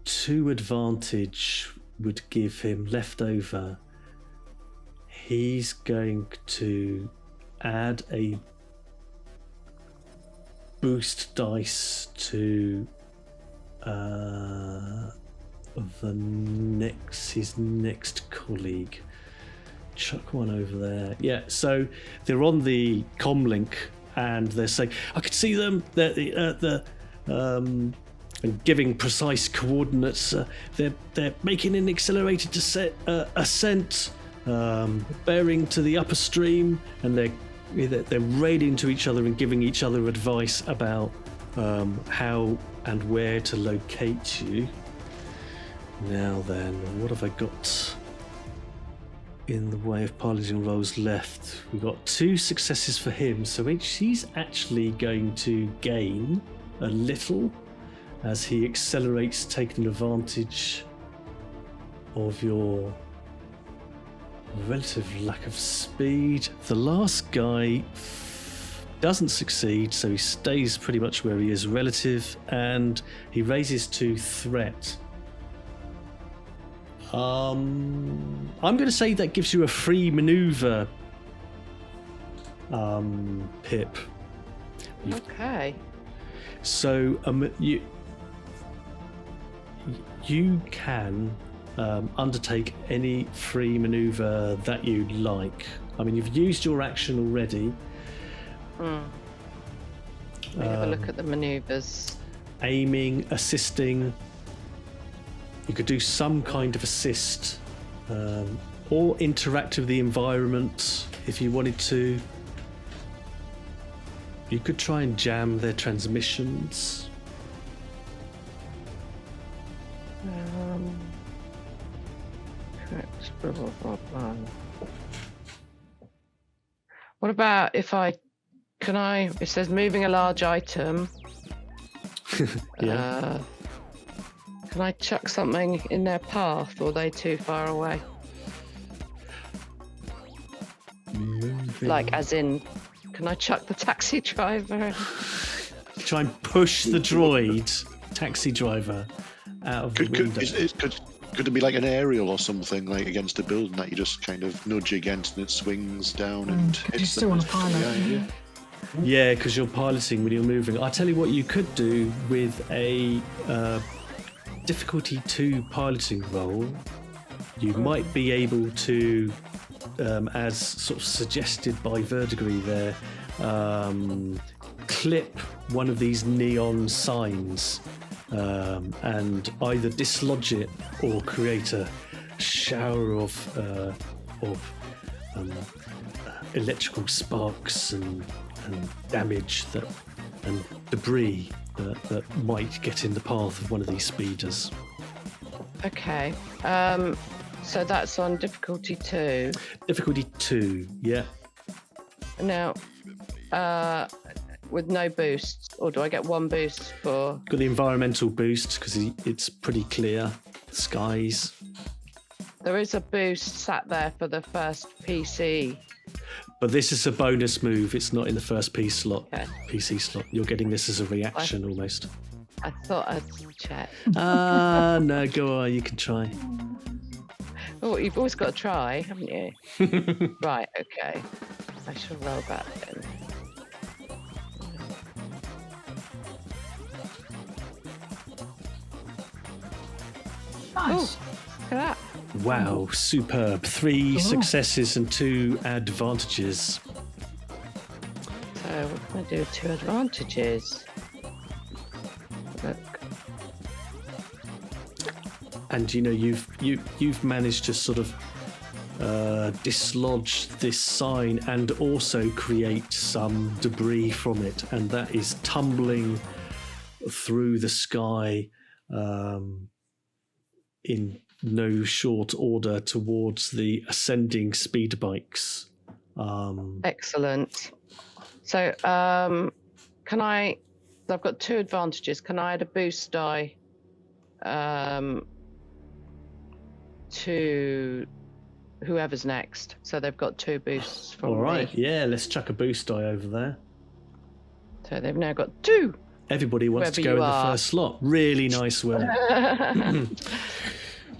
2 advantage would give him leftover. He's going to add a boost dice to his next colleague. Chuck 1 over there. Yeah, so they're on the comm link and they're saying, I could see them. They're and giving precise coordinates. They're making an accelerated ascent, bearing to the upper stream, and they're raiding to each other and giving each other advice about how and where to locate you. Now then, what have I got in the way of piloting roles left? We've got 2 successes for him, so he's actually going to gain a little as he accelerates, taking advantage of your relative lack of speed. The last guy doesn't succeed, so he stays pretty much where he is relative, and he raises to threat. I'm going to say that gives you a free maneuver, Pip. Okay. So you can undertake any free maneuver that you'd like. I mean, you've used your action already. Let me have a look at the maneuvers. Aiming, assisting. You could do some kind of assist, or interact with the environment if you wanted to. You could try and jam their transmissions. Blah, blah, blah, blah. What about if it says moving a large item. Yeah. Can I chuck something in their path, or are they too far away? Like, as in, can I chuck the taxi driver? Try and push the taxi driver out of the window. Could it be like an aerial or something, like against a building that you just kind of nudge against and it swings down and hits you still want to pilot? Yeah, because you're piloting when you're moving. I'll tell you what you could do with a difficulty 2 piloting role. You might be able to, as sort of suggested by Verdigris there, clip one of these neon signs and either dislodge it or create a shower of electrical sparks and damage and debris that might get in the path of one of these speeders. Okay. So that's on difficulty 2. Difficulty 2, yeah. Now, with no boosts, or do I get 1 boost for? Got the environmental boost because it's pretty clear skies. There is a boost sat there for the first PC. But this is a bonus move. It's not in the first Okay. PC slot. You're getting this as a reaction almost. I thought I'd check. No, go on. You can try. Oh, you've always got to try, haven't you? Right, okay. I shall roll that then. Nice. Look at that. Wow, superb. 3 successes and 2 advantages. So what can I do with 2 advantages? Look. And you know you've managed to sort of dislodge this sign and also create some debris from it, and that is tumbling through the sky in no short order towards the ascending speed bikes. Excellent. So can I? I've got 2 advantages. Can I add a boost die? To whoever's next. So they've got 2 boosts from All right, me. yeah, let's chuck a boost die over there. So they've now got 2. Everybody wants to go Whoever in you the are. first slot. Really nice work.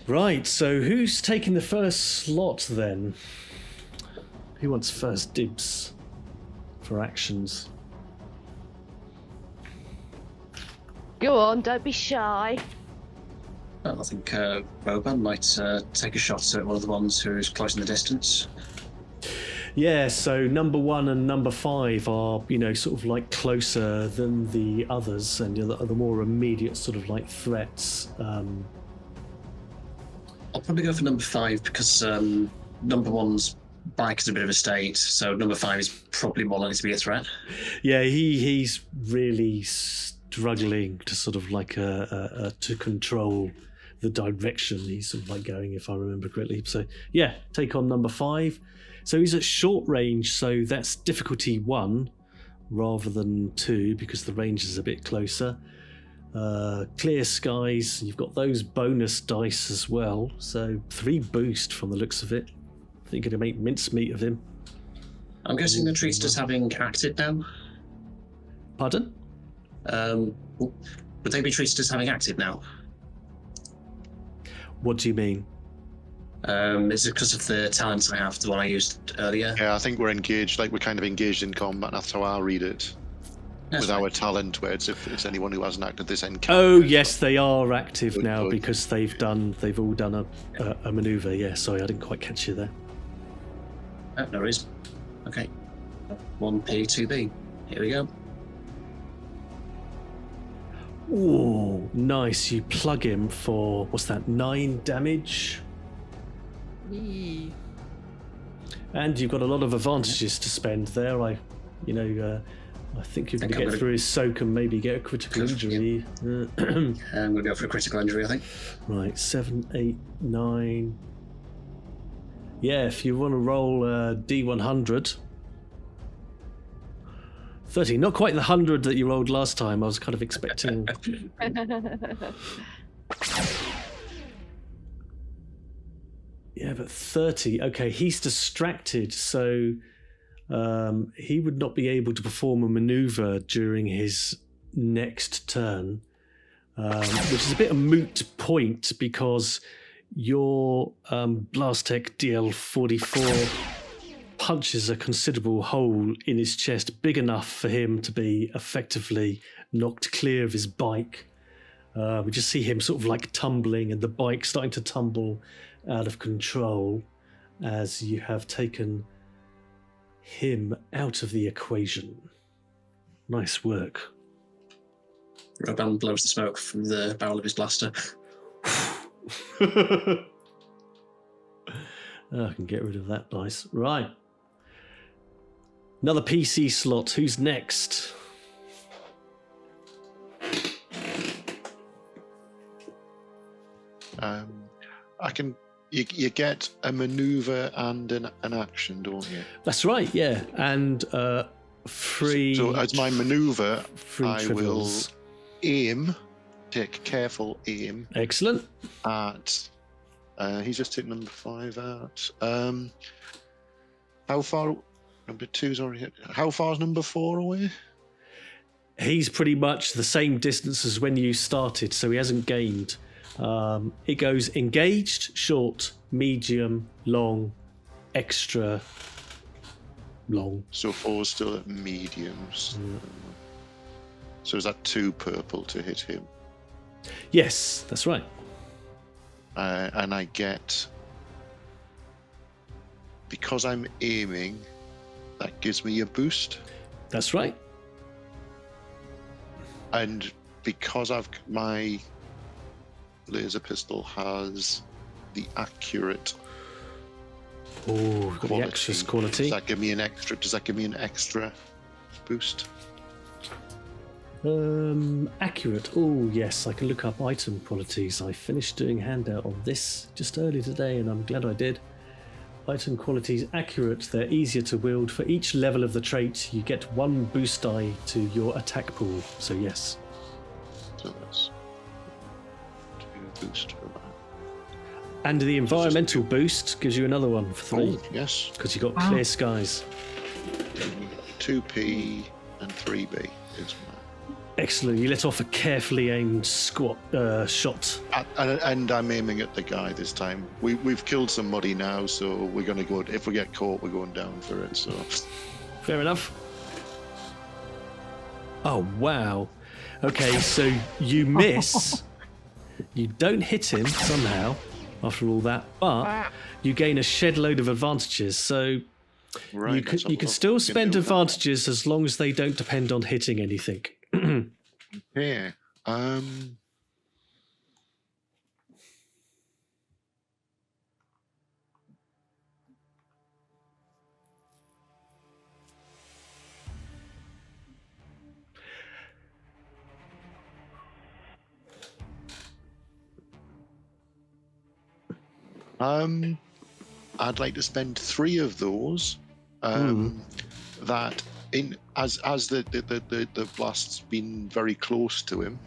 Right, so who's taking the first slot then? Who wants first dibs for actions? Go on, don't be shy. Well, I think ROBAN might take a shot at one of the ones who is close in the distance. Yeah, so number 1 and number 5 are, you know, sort of like closer than the others, and are the more immediate sort of like threats. I'll probably go for number 5 because number 1's bike is a bit of a state, so number 5 is probably more likely to be a threat. Yeah, he's really struggling to sort of like to control the direction he's sort of like going, if I remember correctly. So yeah, take on number 5. So he's at short range, so that's difficulty 1 rather than 2 because the range is a bit closer. Clear skies, you've got those bonus dice as well, so 3 boost from the looks of it. I think you're going to make mincemeat of him. I'm guessing the treat's just having acted now. Pardon? Would they be treated as having acted now? What do you mean? Is it because of the talents I have, the one I used earlier? Yeah, I think we're engaged, like we're kind of engaged in combat, and that's how I read it. That's With fine. our talent, where it's if it's anyone who hasn't acted this encounter. Oh yes, they are active Good, now good. because they've all done a manoeuvre. Yeah, sorry, I didn't quite catch you there. Oh, no worries. Okay. 1P, 2B. Here we go. Ooh, nice. You plug him for, what's that, 9 damage? And you've got a lot of advantages to spend there. I think you're going to get through his soak and maybe get a critical injury. I'm going to go for a critical injury, I think. Right, 7, 8, 9. Yeah, if you want to roll D100. 30, not quite the 100 that you rolled last time. I was kind of expecting. Yeah, but 30. Okay, he's distracted, so he would not be able to perform a maneuver during his next turn, which is a bit of a moot point because your Blastech DL44 punches a considerable hole in his chest, big enough for him to be effectively knocked clear of his bike. We just see him sort of like tumbling and the bike starting to tumble out of control as you have taken him out of the equation. Nice work. ROBAN blows the smoke from the barrel of his blaster. I can get rid of that dice. Right. Another PC slot. Who's next? I can. You get a maneuver and an action, don't you? That's right, yeah. And free. So as my maneuver, free I will trivials. aim, take careful aim Excellent. at. He's just taken number 5 out. How far? Number 2's already hit. How far is number 4 away? He's pretty much the same distance as when you started, so he hasn't gained. It goes engaged, short, medium, long, extra, long. So 4's still at mediums. So is that 2 purple to hit him? Yes, that's right. And I get, because I'm aiming, that gives me a boost. That's right. And because my laser pistol has the accurate got the extras quality. Does that give me an extra boost? Accurate. Oh yes, I can look up item qualities. I finished doing handout on this just early today, and I'm glad I did. Item qualities accurate. They're easier to wield. For each level of the trait, you get 1 boost die to your attack pool. So yes. So that's 2 boost for that. And the environmental boost gives you another one for 3. Oh, yes. Because you got clear skies. 2p and 3b is mine. Excellent. You let off a carefully aimed shot. And I'm aiming at the guy this time. We've killed somebody now, so we're going to go. If we get caught, we're going down for it. So fair enough. Oh wow. Okay, so you miss. You don't hit him somehow after all that, but you gain a shed load of advantages. So you can still spend advantages as long as they don't depend on hitting anything. Yeah. I'd like to spend 3 of those. That in as the blast's been very close to him.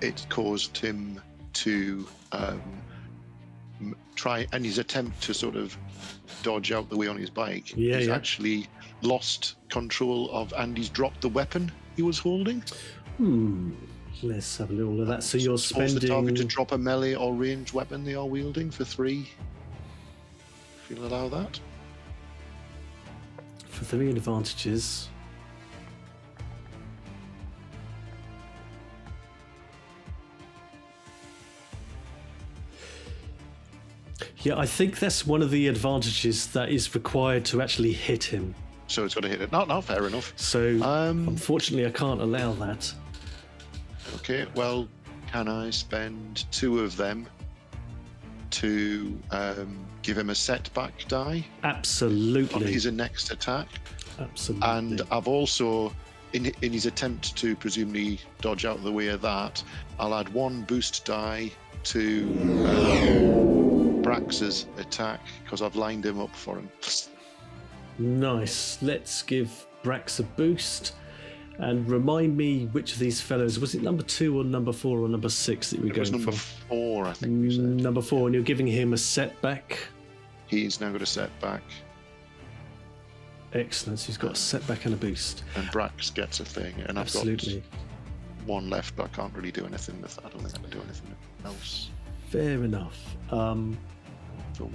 It caused him to try, and his attempt to sort of dodge out the way on his bike. He's actually lost control of, and he's dropped the weapon he was holding. Let's have a little of that. So you're Force the target spending to drop a melee or ranged weapon they are wielding for 3. If you'll allow that. for 3 advantages. Yeah, I think that's one of the advantages that is required to actually hit him. So it's got to hit it. No, fair enough. So, unfortunately, I can't allow that. Okay, well, can I spend 2 of them to give him a setback die? Absolutely. On his next attack. Absolutely. And I've also, in his attempt to presumably dodge out of the way of that, I'll add 1 boost die to Brax's attack because I've lined him up for him. Nice. Let's give Brax a boost. And remind me which of these fellows, was it number 2 or number 4 or number 6 that you were going for? It was number 4, I think you said. Number 4, and you're giving him a setback. He's now got a setback. Excellent. So he's got a setback and a boost. And Brax gets a thing. And Absolutely. I've got 1 left, but I can't really do anything with that. I don't think I can do anything else. Fair enough. For 1.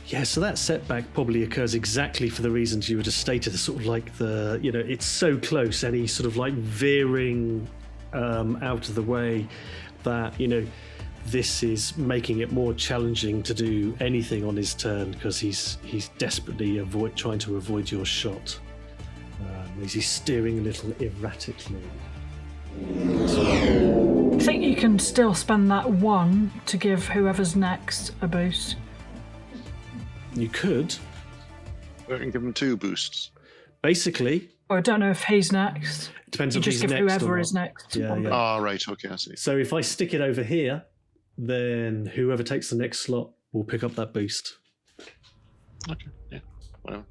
Yeah, so that setback probably occurs exactly for the reasons you were just stated. Sort of like the, you know, it's so close, and he's sort of like veering out of the way that, you know, this is making it more challenging to do anything on his turn because he's desperately trying to avoid your shot. He's steering a little erratically. I think you can still spend that 1 to give whoever's next a boost. You could. I can give him 2 boosts. Basically. Or I don't know if he's next. It depends you if just he's give next whoever or is next. Yeah, yeah. Ah, right. Okay, I see. So if I stick it over here, then whoever takes the next slot will pick up that boost. Okay, yeah, whatever.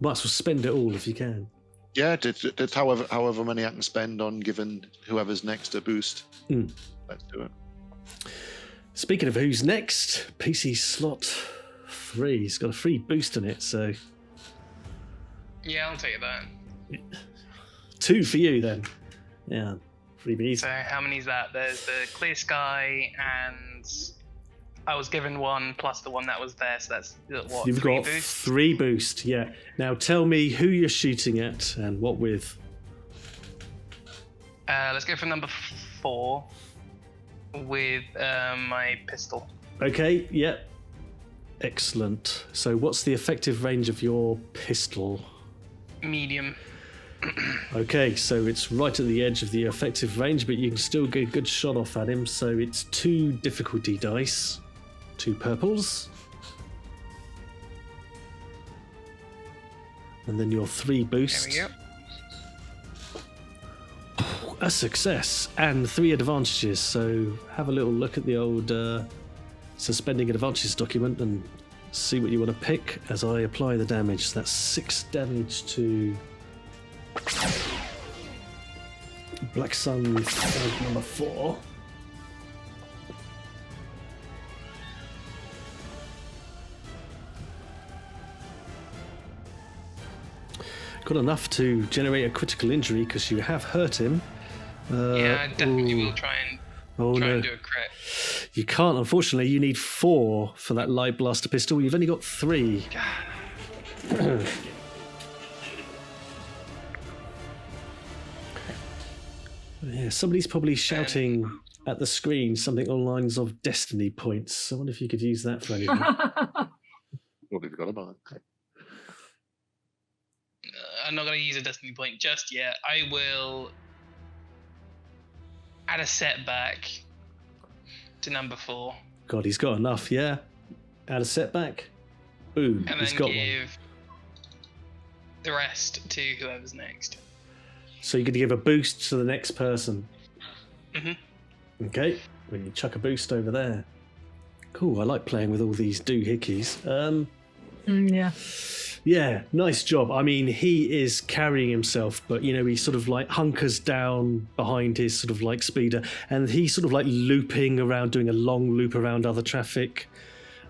Might as well spend it all if you can. Yeah, it's however many I can spend on giving whoever's next a boost. Let's do it. Speaking of who's next, PC slot 3. He's got a free boost in it, so... Yeah, I'll take that. 2 for you then. Yeah. freebies. So how many is that? There's the clear sky, and I was given one plus the one that was there, so that's what? You've got boost? 3 boost, yeah. Now tell me who you're shooting at and what with. Let's go for number 4 with my pistol. Okay, yeah. Excellent. So what's the effective range of your pistol? Medium. Okay, so it's right at the edge of the effective range, but you can still get a good shot off at him. So it's 2 difficulty dice, 2 purples, and then your 3 boost. There we go. A success and 3 advantages. So have a little look at the old suspending advantages document and see what you want to pick as I apply the damage. So that's 6 damage to Black Sun number 4. Got enough to generate a critical injury because you have hurt him. Yeah, I definitely will try and do a crit. You can't, unfortunately. You need 4 for that light blaster pistol. You've only got 3. Yeah, somebody's probably shouting at the screen something along the lines of destiny points. I wonder if you could use that for anything. What have you got about? I'm not going to use a destiny point just yet. I will add a setback to number 4. God, he's got enough, yeah. Add a setback. Boom, And he's then got one. give the rest to whoever's next. So you're going to give a boost to the next person. Mm-hmm. Okay, when you chuck a boost over there. Cool, I like playing with all these doohickeys. Yeah. Yeah, nice job. I mean, he is carrying himself, but, you know, he sort of like hunkers down behind his sort of like speeder, and he's sort of like looping around, doing a long loop around other traffic.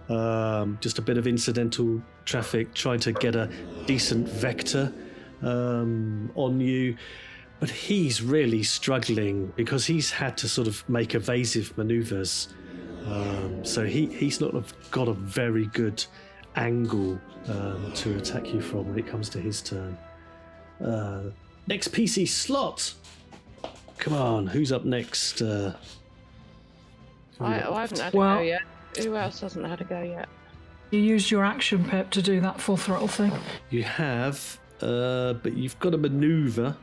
Just a bit of incidental traffic, trying to get a decent vector on you. But he's really struggling because he's had to sort of make evasive maneuvers. So he's not got a very good angle to attack you from when it comes to his turn. Next PC slot. Come on, who's up next? I haven't had a go yet. Who else hasn't had a go yet? You used your action, Pip, to do that full throttle thing. You have, but you've got to maneuver.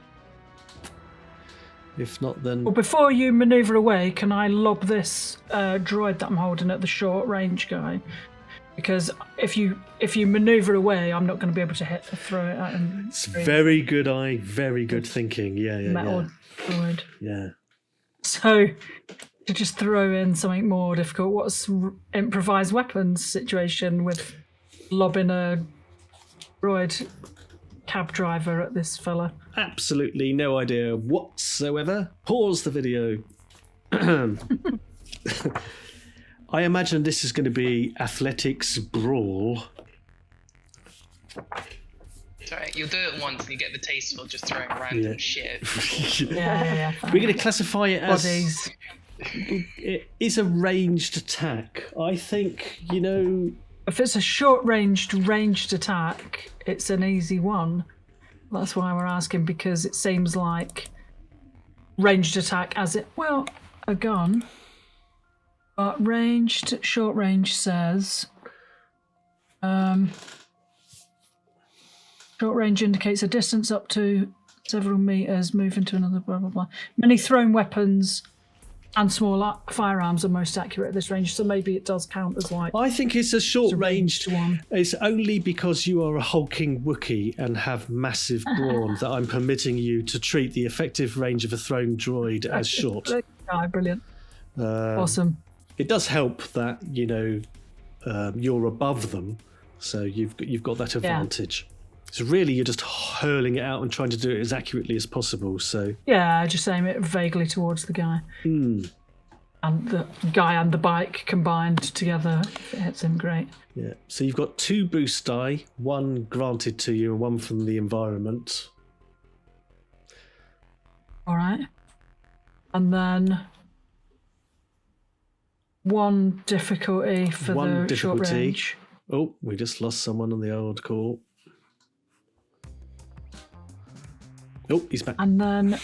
If not, then... Well, before you manoeuvre away, can I lob this droid that I'm holding at the short range guy? Because if you manoeuvre away, I'm not going to be able to throw it at him. It's very good eye, very good thinking. Yeah. Metal droid. Yeah. So, to just throw in something more difficult, what's improvised weapons situation with lobbing a droid cab driver at this fella? Absolutely no idea whatsoever. Pause the video. I imagine this is going to be athletics brawl. Sorry, you'll do it once and you get the taste for just throwing random shit. Yeah. We're going to classify it as... Bodies. It is a ranged attack. I think, you know... If it's a ranged attack, it's an easy one. That's why we're asking, because it seems like ranged attack as it... Well, a gun... But short range says, short range indicates a distance up to several meters, moving to another, blah, blah, blah. Many thrown weapons and small firearms are most accurate at this range, so maybe it does count as like... I think it's a short-ranged one. It's only because you are a hulking Wookiee and have massive brawn that I'm permitting you to treat the effective range of a thrown droid as short. Brilliant. Awesome. It does help that, you know, you're above them, so you've got that advantage. So really, you're just hurling it out and trying to do it as accurately as possible. So yeah, just aim it vaguely towards the guy, and the guy and the bike combined together. If it hits him, great. Yeah. So you've got 2 boost die, 1 granted to you and 1 from the environment. All right. And then 1 difficulty for One the short difficulty. range. Oh, we just lost someone on the old call. Oh, he's back. And then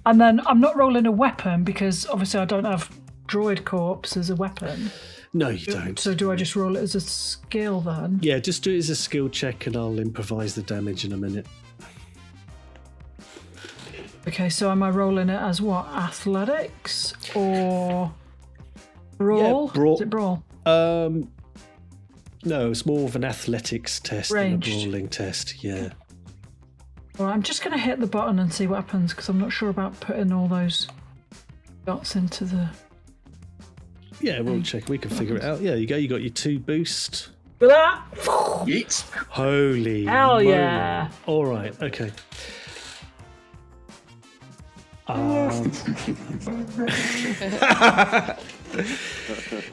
I'm not rolling a weapon because obviously I don't have droid corpse as a weapon. No, you don't. So do I just roll it as a skill then? Yeah, just do it as a skill check and I'll improvise the damage in a minute. Okay, so am I rolling it as what? Athletics or brawl? Yeah, brawl. Is it brawl? No, it's more of an athletics test Ranged. than a brawling test. Yeah. All right, I'm just going to hit the button and see what happens because I'm not sure about putting all those dots into the... Yeah, we'll check. We can figure it out. Yeah, you go. You got your 2 boost. With that? Yeet. Holy Hell moly. yeah. All right. Okay.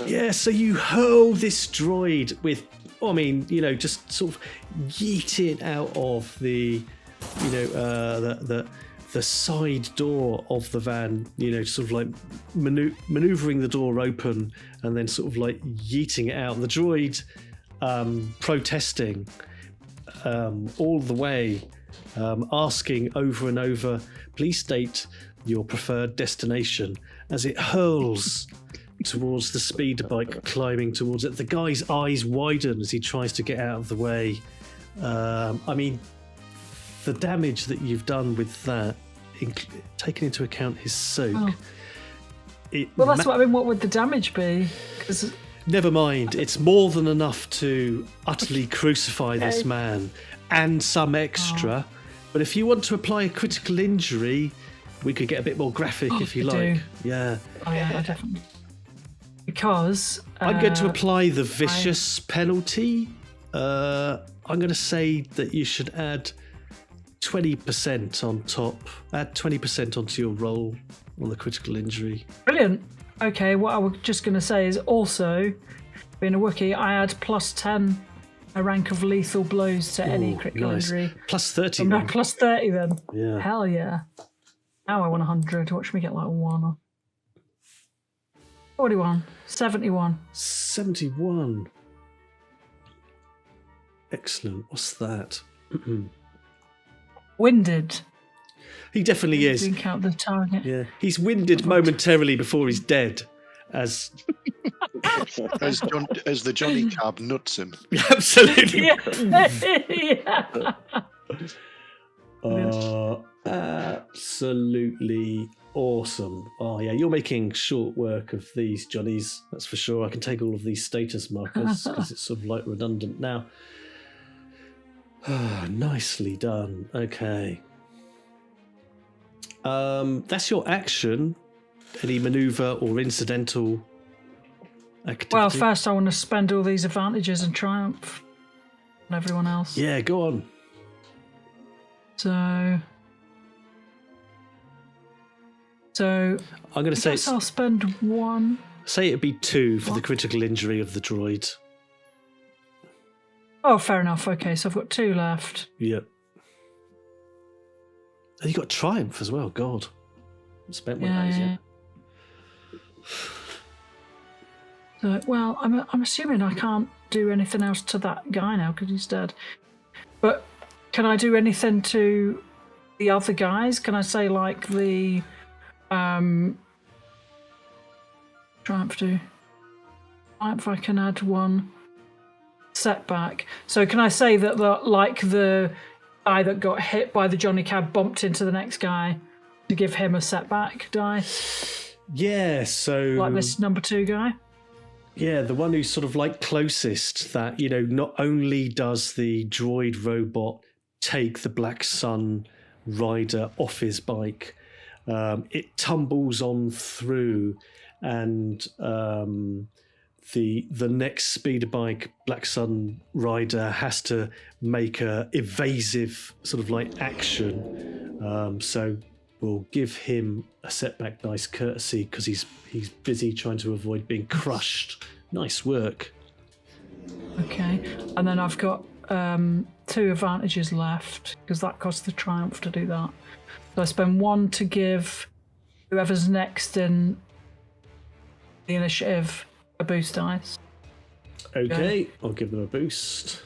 Yeah, so you hurl this droid with, I mean, just sort of yeet it out of the, the side door of the van, sort of like maneuvering the door open and then sort of like yeeting it out. The droid protesting all the way, asking over and over, please state your preferred destination, as it hurls towards the speeder bike, climbing towards it. The guy's eyes widen as he tries to get out of the way. I mean, the damage that you've done with that, taking into account his soak. Oh. Well, that's what I mean. What would the damage be? 'Cause... Never mind. It's more than enough to utterly crucify this man and some extra. But if you want to apply a critical injury, we could get a bit more graphic if you like. Yeah. Oh, yeah, I definitely. Because I'm going to apply the vicious penalty. I'm going to say that you should add 20% on top. Add 20% onto your roll on the critical injury. Brilliant. Okay, what I was just going to say is also, being a Wookiee, I add +10 a rank of lethal blows to any critical injury. +30. I'm now +30 then. Yeah. Hell yeah. Now I want 100. Watch me get like 1. 41. 71. 71. Excellent. What's that? Winded. He definitely is. Didn't count the target. Yeah. He's winded momentarily before he's dead. As the Johnny Cab nuts him. Absolutely. Yeah. Absolutely awesome. Oh yeah, you're making short work of these Johnnies, that's for sure. I can take all of these status markers because it's sort of like redundant now. Nicely done. Okay. That's your action. Any maneuver or incidental activity? Well, first I want to spend all these advantages and triumph on everyone else. Yeah, go on. So I'm going to say I'll spend 1. Say it'd be 2 for the critical injury of the droid. Oh, fair enough. Okay, so I've got 2 left. Yep. And you got triumph as well. God, I spent one of those yet. So, well, I'm assuming I can't do anything else to that guy now because he's dead. But can I do anything to the other guys? Can I say like the triumph to triumph? I can add 1 setback. So can I say that the guy that got hit by the Johnny Cab bumped into the next guy to give him a setback die? Yeah, so Like this number 2 guy? Yeah, the one who's sort of like closest, that, not only does the droid robot take the Black Sun rider off his bike, it tumbles on through, and the next speeder bike Black Sun rider has to make a evasive sort of like action. So we'll give him a setback dice courtesy because he's busy trying to avoid being crushed. Nice work. Okay, and then I've got 2 advantages left because that costs the triumph to do that. So I spend 1 to give whoever's next in the initiative a boost dice. Okay, I'll give them a boost.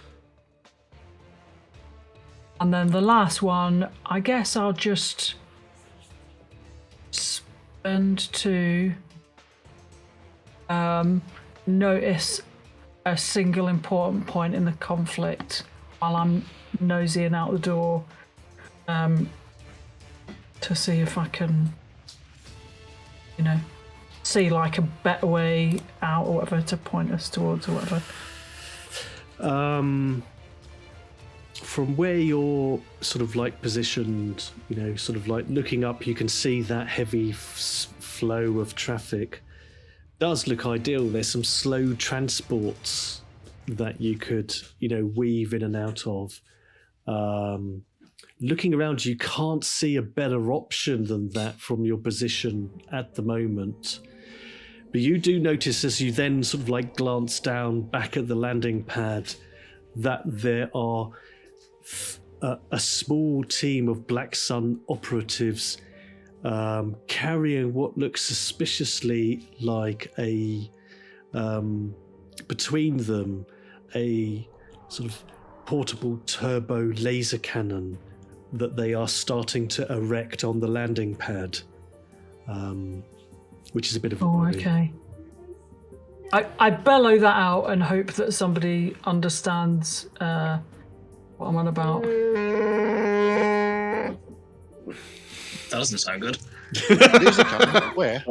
And then the last one, I guess I'll just spend to notice a single important point in the conflict while I'm nosying out the door, to see if I can, see like a better way out or whatever to point us towards or whatever. From where you're sort of like positioned, sort of like looking up, you can see that heavy flow of traffic. Does look ideal. There's some slow transports that you could, weave in and out of. Looking around, you can't see a better option than that from your position at the moment. But you do notice as you then sort of like glance down back at the landing pad that there are a small team of Black Sun operatives carrying what looks suspiciously like between them, a sort of portable turbo laser cannon that they are starting to erect on the landing pad, which is a bit of a worry. Okay. I bellow that out and hope that somebody understands what I'm on about. That doesn't sound good. Laser cannon, where?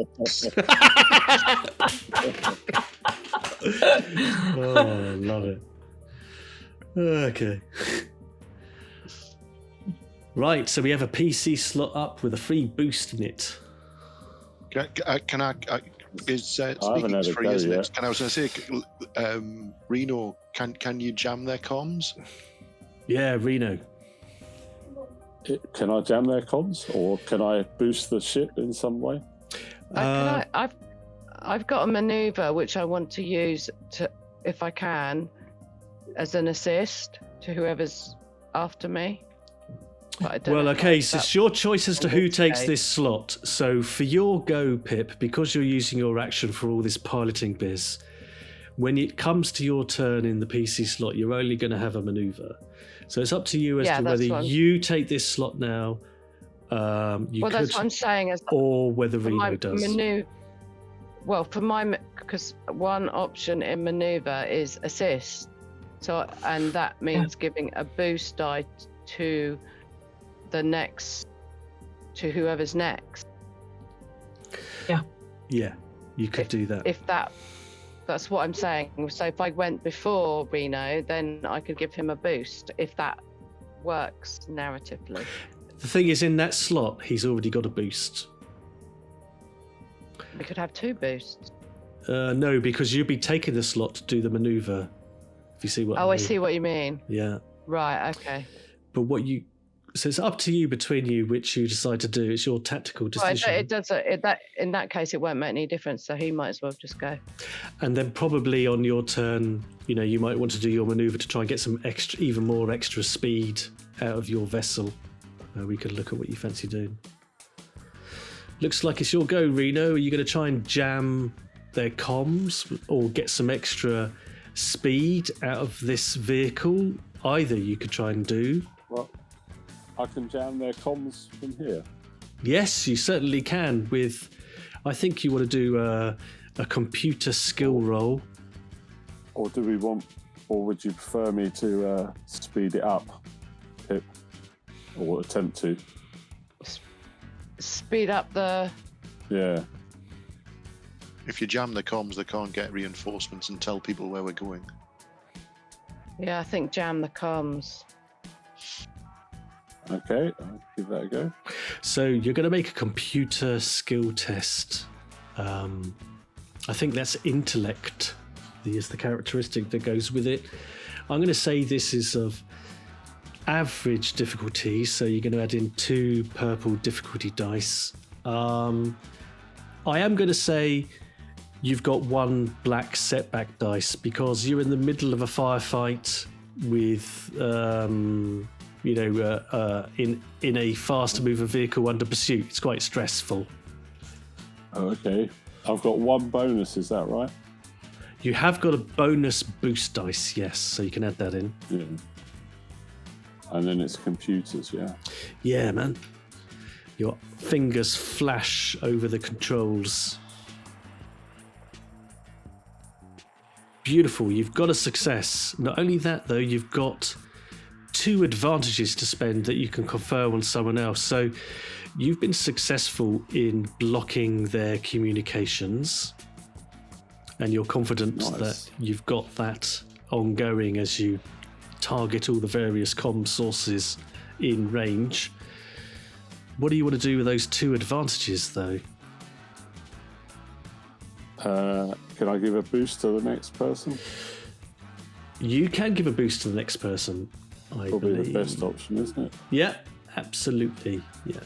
Oh, I love it. Okay. Right, so we have a PC slot up with a free boost in it. Can I is I haven't speaking had is a free, go isn't yet. it? Can I was going to say, Reno, can you jam their comms? Yeah, Reno. Can I jam their comms, or can I boost the ship in some way? I've got a maneuver which I want to use to, if I can, as an assist to whoever's after me. But I don't Well, know okay, if so that- it's your choice as to who takes Okay. this slot. So for your go, Pip, because you're using your action for all this piloting biz, when it comes to your turn in the PC slot, you're only going to have a maneuver. So it's up to you as Yeah, to that's whether what I'm- you take this slot now, you Well, could, that's what I'm saying. As or whether for my Reno does. Well, for my, because one option in maneuver is assist, so and that means giving a boost die to the next, to whoever's next. Yeah, you could do that. If that's what I'm saying. So if I went before Reno, then I could give him a boost if that works narratively. The thing is, in that slot, he's already got a boost. We could have two boosts. No, because you'd be taking the slot to do the maneuver. If you see what Oh, I I mean. see what you mean. Yeah. Right. Okay. But so it's up to you between you which you decide to do. It's your tactical Well, decision. it does. In that case, it won't make any difference. So he might as well just go. And then probably on your turn, you might want to do your maneuver to try and get some even more extra speed out of your vessel. We could look at what you fancy doing. Looks like it's your go, Reno. Are you going to try and jam their comms or get some extra speed out of this vehicle? Either you could try and do. Well, I can jam their comms from here. Yes, you certainly can. I think you want to do a computer skill roll. Or would you prefer me to speed it up, Pip? Or attempt to? Speed up the. Yeah. If you jam the comms, they can't get reinforcements and tell people where we're going. Yeah, I think jam the comms. Okay, I'll give that a go. So you're going to make a computer skill test. I think that's intellect is the characteristic that goes with it. I'm going to say this is of average difficulty, so you're going to add in 2 purple difficulty dice. I am going to say you've got 1 black setback dice because you're in the middle of a firefight with in a fast mover vehicle under pursuit. It's quite stressful. Oh, okay. I've got 1 bonus, is that right? You have got a bonus boost dice, yes, so you can add that in. Yeah. And then it's computers, yeah. Yeah, man. Your fingers flash over the controls. Beautiful, you've got a success. Not only that, though, you've got 2 advantages to spend that you can confer on someone else. So you've been successful in blocking their communications, and you're confident that you've got that ongoing as you target all the various comm sources in range. What do you want to do with those 2 advantages, though? Can I give a boost to the next person? You can give a boost to the next person, I Probably believe. the best option, isn't it? Yeah, absolutely. Yeah.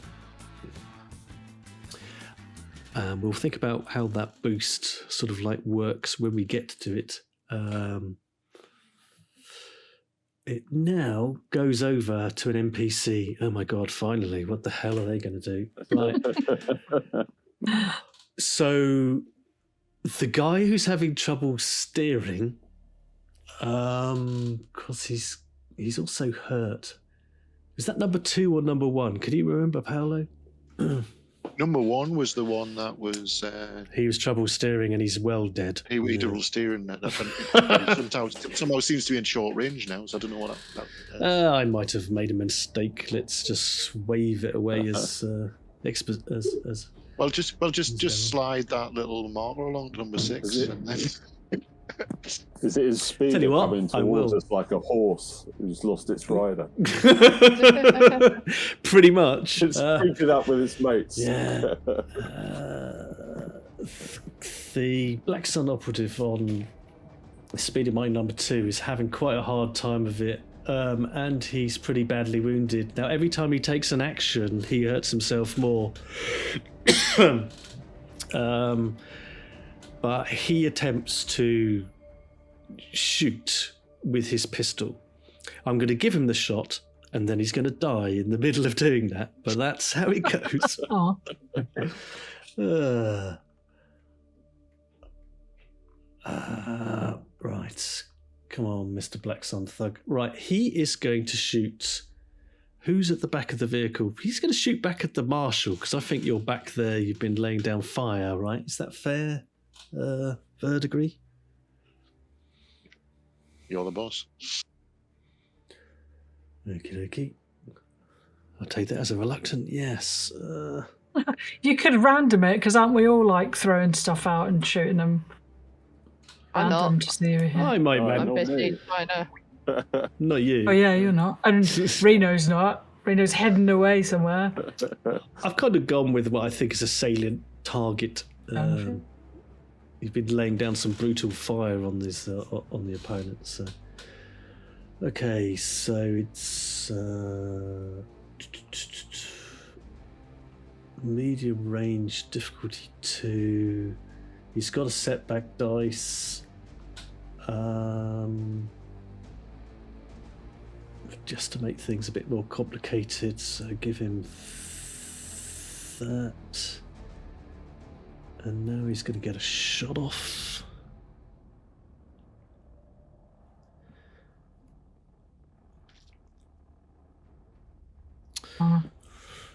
We'll think about how that boost sort of like works when we get to it. It now goes over to an NPC. Oh my god, finally. What the hell are they going to do? Right. So the guy who's having trouble steering, because he's also hurt. Is that number 2 or number 1? Can you remember, Paolo? Number 1 was the one that was. He was trouble steering and he's well dead. He double steering. Somehow seems to be in short range now, so I don't know what. I might have made a mistake. Let's just wave it away as Well, just slide that little marker along to number 6. And then... Is it his speed Tell you what, coming I towards will. us like a horse who's lost its rider? Pretty much. It's sprinting up with its mates. Yeah. The Black Sun operative on speed of mine number 2 is having quite a hard time of it. And he's pretty badly wounded. Now, every time he takes an action, he hurts himself more. But he attempts to shoot with his pistol. I'm going to give him the shot, and then he's going to die in the middle of doing that. But that's how it goes. Oh, Right. Come on, Mr. Black Sun Thug. Right, he is going to shoot. Who's at the back of the vehicle? He's going to shoot back at the marshal, because I think you're back there. You've been laying down fire, right? Is that fair, Verdigris? You're the boss. Okie dokie. I'll take that as a reluctant yes. you could random it, because aren't we all like throwing stuff out and shooting them? I'm Random not. to see who here. I might, Oh, man. I'm not busy me. trying to. Not you. Oh yeah, you're not. And Reno's not. Reno's heading away somewhere. I've kind of gone with what I think is a salient target. Sure. He's been laying down some brutal fire on this on the opponent. So, okay, so it's medium range, difficulty 2. He's got a setback dice. Just to make things a bit more complicated, so give him that. And now he's going to get a shot off.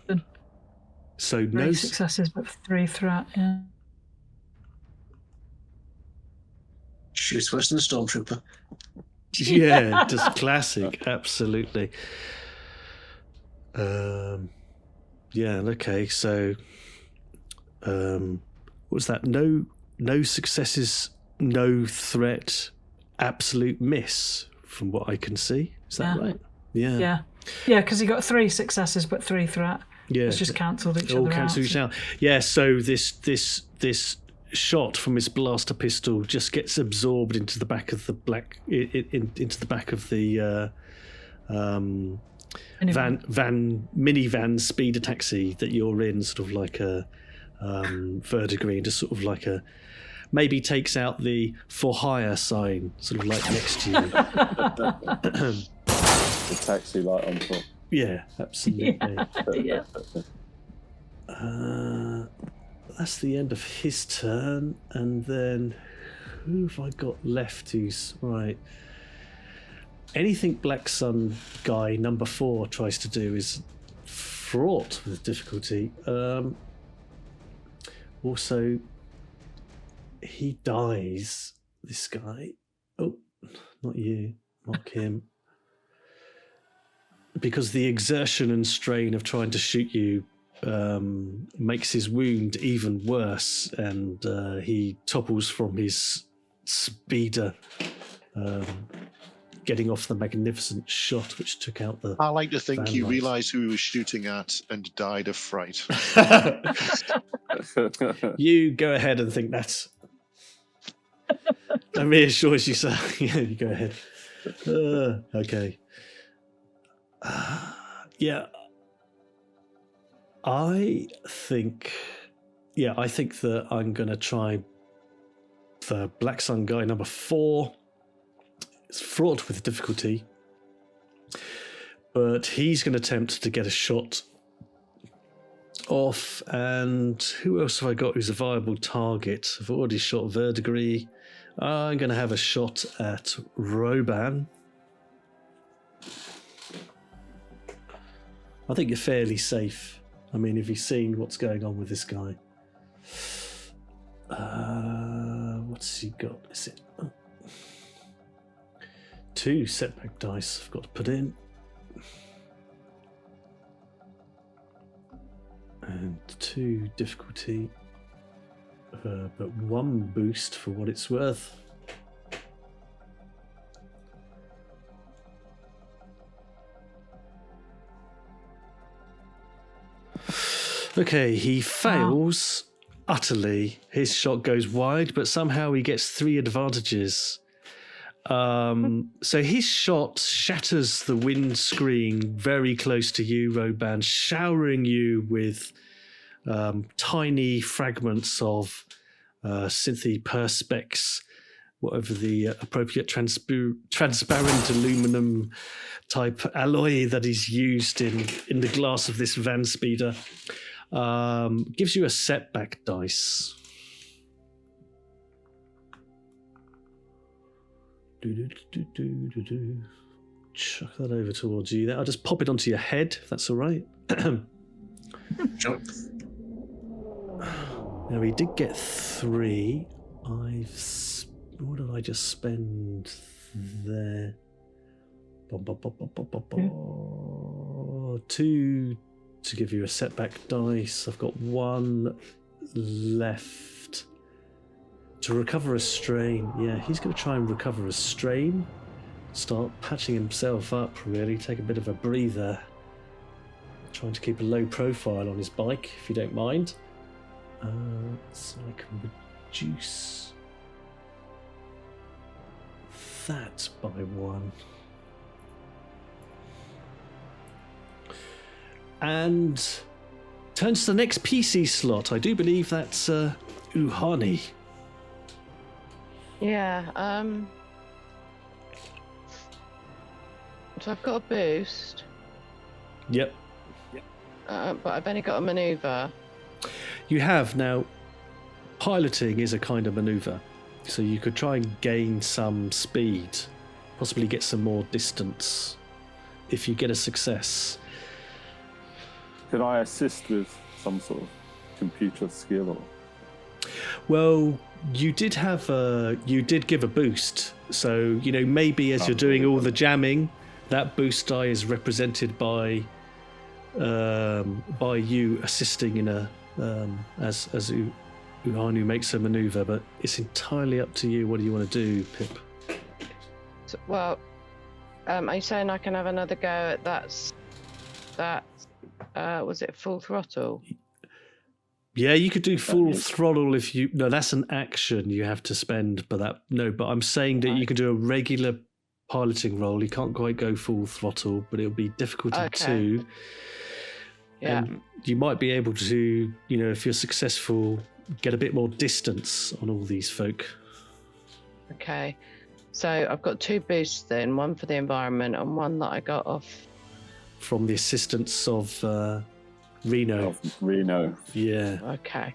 Good. So no 3 successes, but 3 threat. Yeah. Shoots worse than a stormtrooper. Yeah, just classic, absolutely. Yeah, okay, so what's that? No successes, no threat, absolute miss from what I can see. Is that right? Yeah. Yeah, because he got 3 successes, but 3 threat. Yeah. It's just cancelled each All other cancel out. each other out. Yeah, so this shot from his blaster pistol just gets absorbed into the back of the into the back of the minivan speeder taxi that you're in, sort of like a Verdigris, just sort of like a, maybe takes out the for hire sign, sort of like next to you. The taxi light on top. Yeah, absolutely. Yeah. that's the end of his turn. And then who have I got left who's right? Anything Black Sun guy number 4 tries to do is fraught with difficulty. Also, he dies, this guy. Oh, not you, mark him. Because the exertion and strain of trying to shoot you makes his wound even worse, and he topples from his speeder, getting off the magnificent shot which took out the... I like to think he Van realised who he was shooting at and died of fright. You go ahead and think that. That reassures you, sir. Yeah, you go ahead. Okay. Yeah. I think that I'm going to try the Black Sun guy number 4. It's fraught with difficulty, but he's going to attempt to get a shot off. And who else have I got who's a viable target? I've already shot Verdigris. I'm going to have a shot at ROBAN. I think you're fairly safe. I mean, if you've seen what's going on with this guy. What's he got? Is it... Oh. 2 setback dice I've got to put in. And 2 difficulty. But 1 boost for what it's worth. Okay, he fails utterly. His shot goes wide, but somehow he gets 3 advantages. So his shot shatters the windscreen very close to you, Roban, showering you with tiny fragments of synthy perspex, whatever the appropriate transparent aluminum type alloy that is used in the glass of this van speeder. Gives you a setback dice. Chuck that over towards you there. I'll just pop it onto your head, if that's all right. Sure. Now, he did get 3. What did I just spend there? 2 to give you a setback dice. I've got 1 left to recover a strain. Yeah, he's going to try and recover a strain. Start patching himself up, really. Take a bit of a breather. Trying to keep a low profile on his bike, if you don't mind. So I can reduce that by 1. And turns to the next PC slot. I do believe that's UHANE. Yeah, so I've got a boost, Yep. but I've only got a maneuver. You have. Now, piloting is a kind of maneuver. So you could try and gain some speed, possibly get some more distance if you get a success. Could I assist with some sort of computer skill? Or... Well, you did give a boost. So, maybe as you're doing all the jamming, that boost die is represented by you assisting in a as UHANE makes a maneuver, but it's entirely up to you. What do you want to do, Pip? So, well, are you saying I can have another go at that? Was it full throttle? Yeah, you could do full throttle if you... No, that's an action you have to spend, but I'm saying that you can do a regular piloting roll. You can't quite go full throttle, but it'll be difficult to. Yeah. And you might be able to, if you're successful, get a bit more distance on all these folk. Okay. So I've got 2 boosts then, 1 for the environment and 1 that I got off... From the assistance of... RENO. RENO. Yeah. Okay.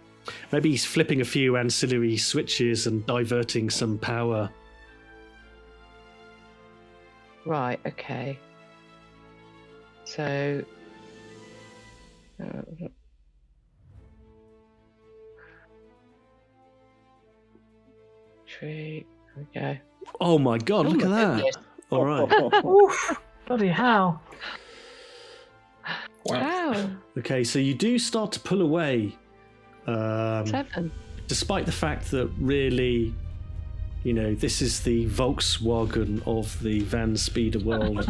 Maybe he's flipping a few ancillary switches and diverting some power. Right, okay. So... tree, there we go. Oh my god, look at that. goodness. All right. Oof, bloody hell. Wow. Okay, so you do start to pull away. 7. Despite the fact that really, you know, this is the Volkswagen of the van speeder world.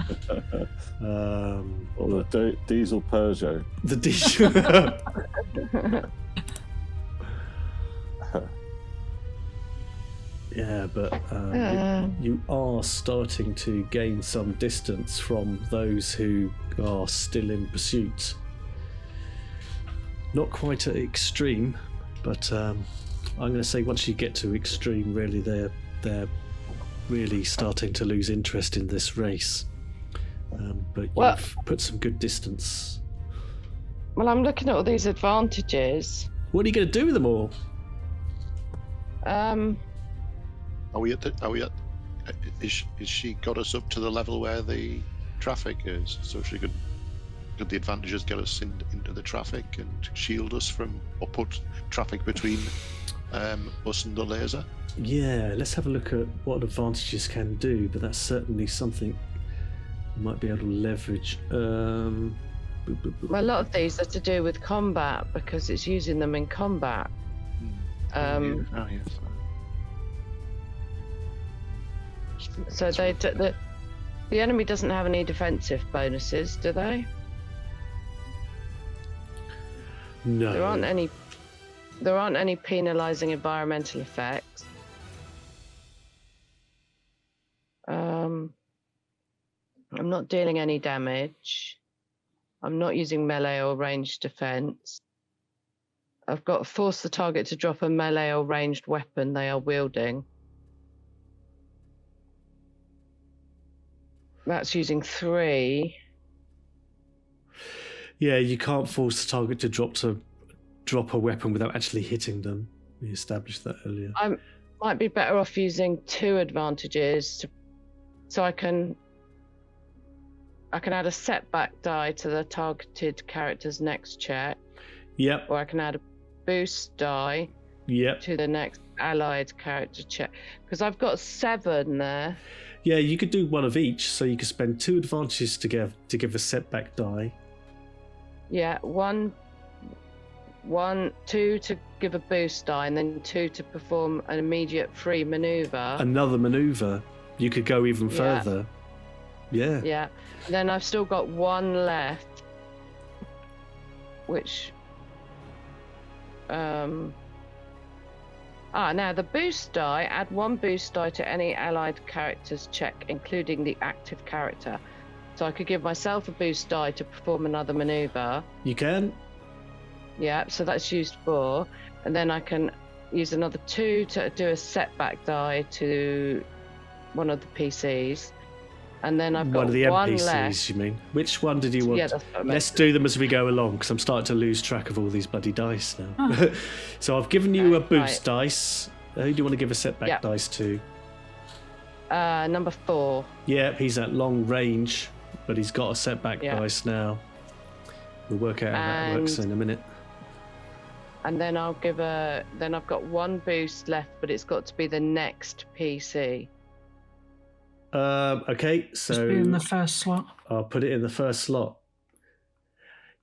Or the diesel Peugeot. The diesel. Yeah, but you are starting to gain some distance from those who are still in pursuit. Not quite at extreme, but I'm going to say once you get to extreme, really, they're really starting to lose interest in this race. But you've put some good distance. Well, I'm looking at all these advantages. What are you going to do with them all? Are we at? Is she got us up to the level where the traffic is, so she could the advantages get us into the traffic and shield us from, or put traffic between us and the laser? Yeah, let's have a look at what advantages can do, but that's certainly something you might be able to leverage. Well, a lot of these are to do with combat because it's using them in combat. Oh, yes. So the enemy doesn't have any defensive bonuses, do they? No. There aren't any penalizing environmental effects. I'm not dealing any damage. I'm not using melee or ranged defense. I've got to force the target to drop a melee or ranged weapon they are wielding. That's using 3. Yeah, you can't force the target to drop a weapon without actually hitting them. We established that earlier. I might be better off using 2 advantages, so I can add a setback die to the targeted character's next check. Yep. Or I can add a boost die. Yep. To the next allied character check, because I've got 7 there. Yeah, you could do one of each, so you could spend 2 advantages to give a setback die. Yeah, 2 to give a boost die, and then 2 to perform an immediate free maneuver. Another maneuver. You could go even further. Yeah. Yeah. And then I've still got 1 left, which now the boost die, add 1 boost die to any allied character's check, including the active character. So I could give myself a boost die to perform another maneuver. You can? Yeah, so that's used 4. And then I can use another 2 to do a setback die to one of the PCs. And then I've got one of the one NPCs, left. you mean? Which one did you want? Yeah, that's what I meant. Let's do them as we go along, because I'm starting to lose track of all these bloody dice now. So I've given you a boost dice. Who do you want to give a setback dice to? Number 4. Yeah, he's at long range, but he's got a setback dice now. We'll work out how that works in a minute. And then I'll give then I've got 1 boost left, but it's got to be the next PC. Okay, so Just be in the first slot. I'll put it in the first slot.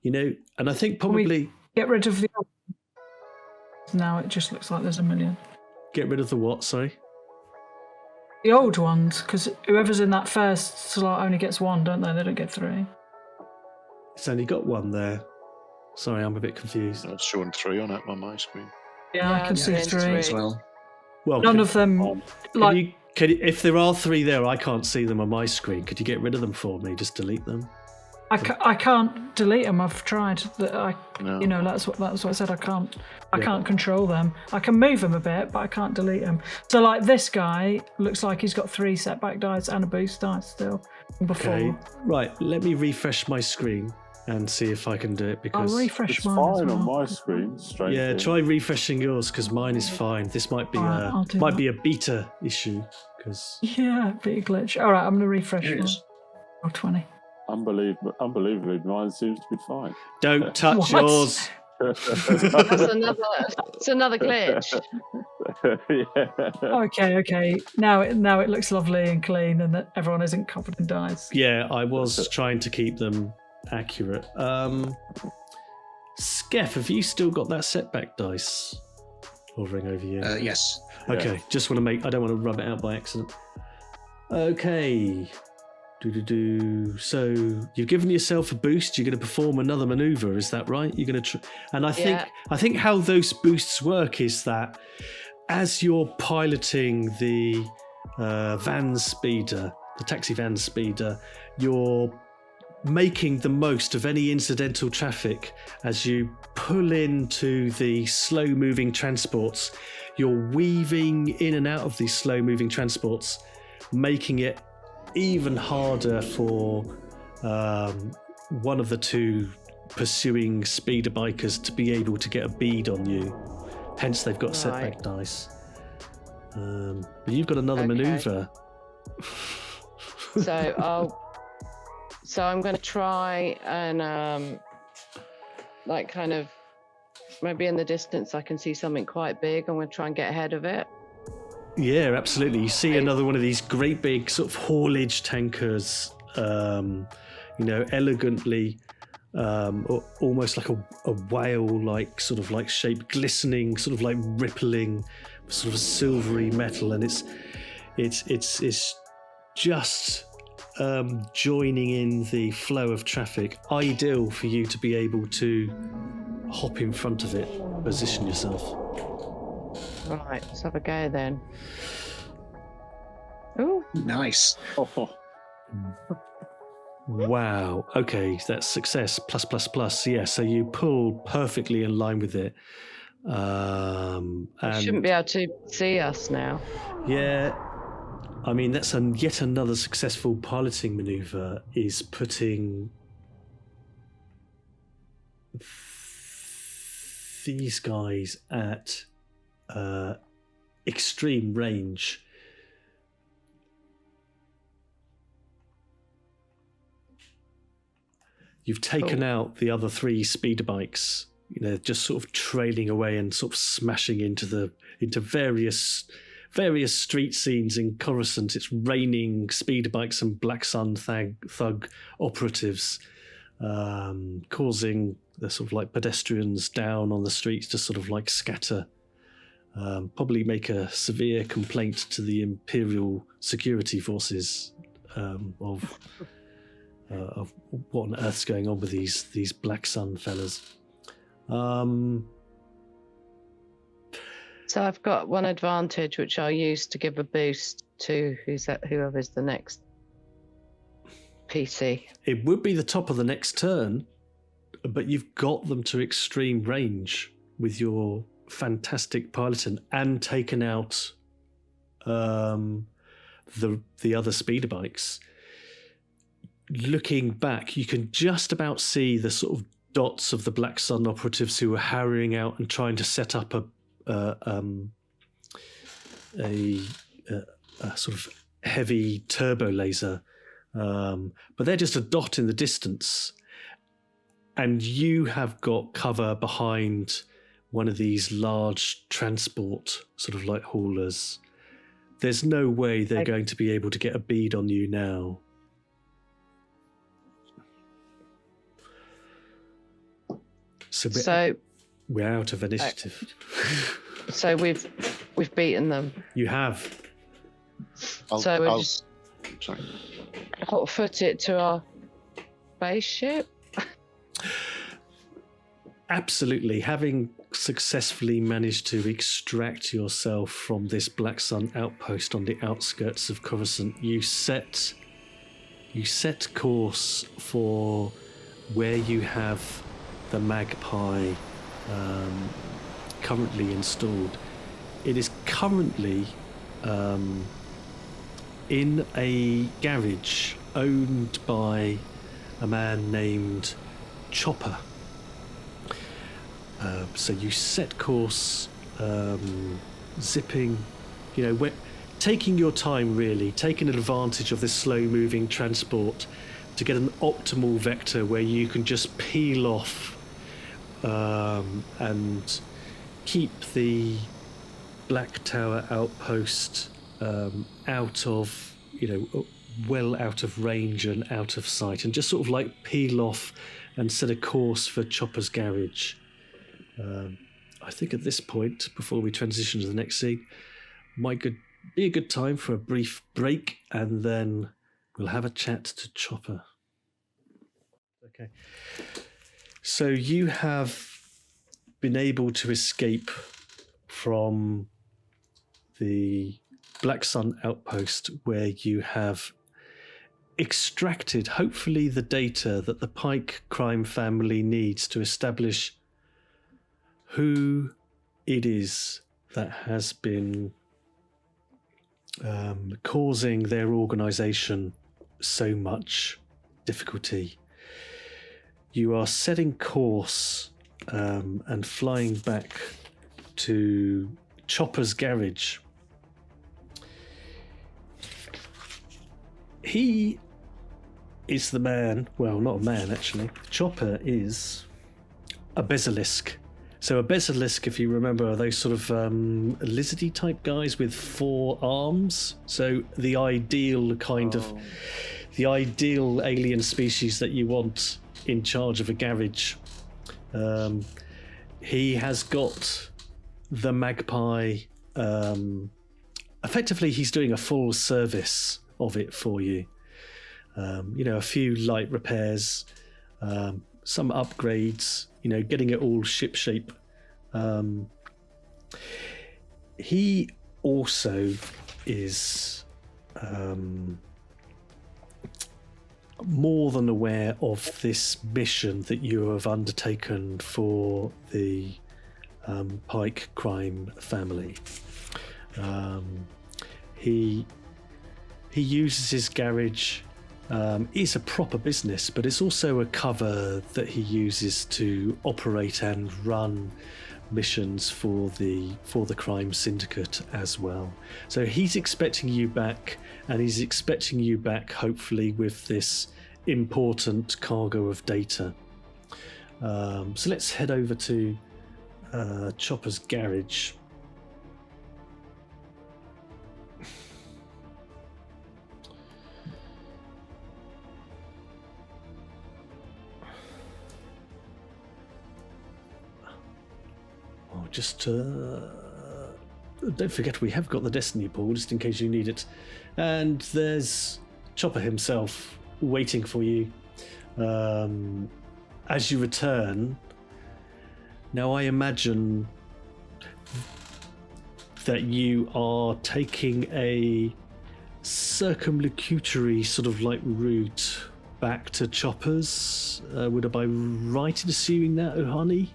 You know, and I think probably get rid of the. Now it just looks like there's a million. Get rid of the what? Sorry. The old ones, because whoever's in that first slot only gets 1, don't they? They don't get 3. It's only got 1 there. Sorry, I'm a bit confused. It's showing 3 on it on my screen. Yeah, I can see 3 as well. Well, none of them. If there are 3 there, I can't see them on my screen. Could you get rid of them for me? Just delete them. I can't delete them. I've tried. No. You know, that's what I said. I can't control them. I can move them a bit, but I can't delete them. So, like this guy looks like he's got 3 setback dice and a boost dice still. Before. Okay, right. Let me refresh my screen. and see if I can do it because I'll refresh It's mine. fine as on well. my screen. Strange. yeah, try refreshing yours because mine is fine. This might be Alright, I'll do might that. be a beta issue because Yeah, bit of glitch. All right, I'm going to refresh It mine. is. Oh, 20. Unbelievably, mine seems to be fine. don't touch What? yours. It's another glitch. Yeah. Okay. Now it looks lovely and clean, and that everyone isn't covered in dice. Yeah, I was trying to keep them accurate. Skeff, have you still got that setback dice hovering over you? Yes. Okay, just want to make. I don't want to rub it out by accident. Okay. So you've given yourself a boost. You're going to perform another maneuver. Is that right? You're going to. And I think how those boosts work is that as you're piloting the van speeder, the taxi van speeder, you're making the most of any incidental traffic as you pull into the slow-moving transports. You're weaving in and out of these slow-moving transports, making it even harder for one of the two pursuing speeder bikers to be able to get a bead on you. Hence, they've got setback dice. But you've got another maneuver. So I'm going to try and like kind of maybe in the distance I can see something quite big. I'm going to try and get ahead of it. Yeah, absolutely. You see another one of these great big sort of haulage tankers, elegantly, almost like a whale-like sort of like shape, glistening, sort of like rippling, sort of silvery metal, and it's just joining in the flow of traffic. Ideal for you to be able to hop in front of it, position yourself. Right, let's have a go then. Ooh, Nice. Oh, Wow. Okay, that's success. Plus. Yeah, so you pull perfectly in line with it. you And shouldn't be able to see us now. yeah, I mean that's yet another successful piloting maneuver. Is putting these guys at extreme range. You've taken out the other three speeder bikes, just sort of trailing away and sort of smashing into various street scenes in Coruscant. It's raining speeder bikes and Black Sun thug operatives, causing the sort of like pedestrians down on the streets to sort of like scatter. Probably make a severe complaint to the Imperial security forces of what on earth's going on with these Black Sun fellas. So I've got one advantage which I'll use to give a boost to whoever's the next PC. It would be the top of the next turn, but you've got them to extreme range with your fantastic piloting and taken out the other speeder bikes. Looking back, you can just about see the sort of dots of the Black Sun operatives who were harrying out and trying to set up a sort of heavy turbo laser, but they're just a dot in the distance, and you have got cover behind one of these large transport sort of like haulers. There's no way they're going to be able to get a bead on you now. So we're out of initiative. So we've beaten them. You have. So we'll just Sorry. hot foot it to our spaceship. Absolutely. Having successfully managed to extract yourself from this Black Sun outpost on the outskirts of Coruscant, you set course for where you have the MAGPIE currently installed. It is currently in a garage owned by a man named Chopper. So you set course, zipping, taking your time really, taking advantage of this slow-moving transport to get an optimal vector where you can just peel off and keep the Black Tower outpost out of, well out of range and out of sight, and just sort of like peel off and set a course for Chopper's garage. I think at this point, before we transition to the next scene, might be a good time for a brief break, and then we'll have a chat to Chopper. Okay. So you have been able to escape from the Black Sun outpost, where you have extracted, hopefully, the data that the PYKE crime family needs to establish who it is that has been causing their organisation so much difficulty. You are setting course and flying back to Chopper's garage. He is the man, well, not a man actually. Chopper is a basilisk. So a basilisk, if you remember, are those sort of lizardy type guys with 4 arms. So the ideal the ideal alien species that you want in charge of a garage. He has got the MAGPIE. Effectively, he's doing a full service of it for you. A few light repairs, some upgrades, getting it all shipshape. He also is more than aware of this mission that you have undertaken for the PYKE crime family. He uses his garage. It's a proper business, but it's also a cover that he uses to operate and run missions for the crime syndicate as well. So he's expecting you back, and he's expecting you back hopefully with this important cargo of data. So let's head over to Chopper's garage. Just don't forget we have got the destiny pool just in case you need it, and there's Chopper himself waiting for you as you return. Now I imagine that you are taking a circumlocutory sort of like route back to Chopper's. Would I be right in assuming that, Ohani?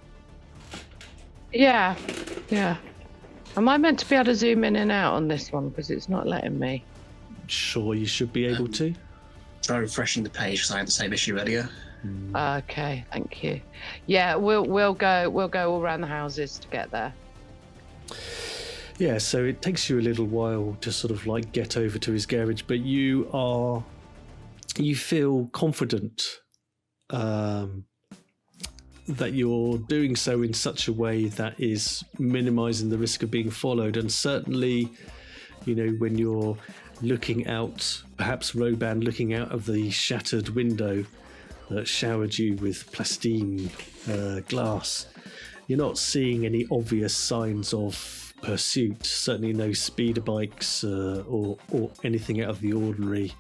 Yeah. Am I meant to be able to zoom in and out on this one, because it's not letting me? Sure, you should be able to. Try refreshing the page because I had the same issue earlier. Okay, thank you. Yeah, we'll go all around the houses to get there. Yeah, so it takes you a little while to sort of like get over to his garage, but you feel confident that you're doing so in such a way that is minimizing the risk of being followed. And certainly, when you're looking out, perhaps ROBAN looking out of the shattered window that showered you with plastine glass, you're not seeing any obvious signs of pursuit. Certainly no speeder bikes or anything out of the ordinary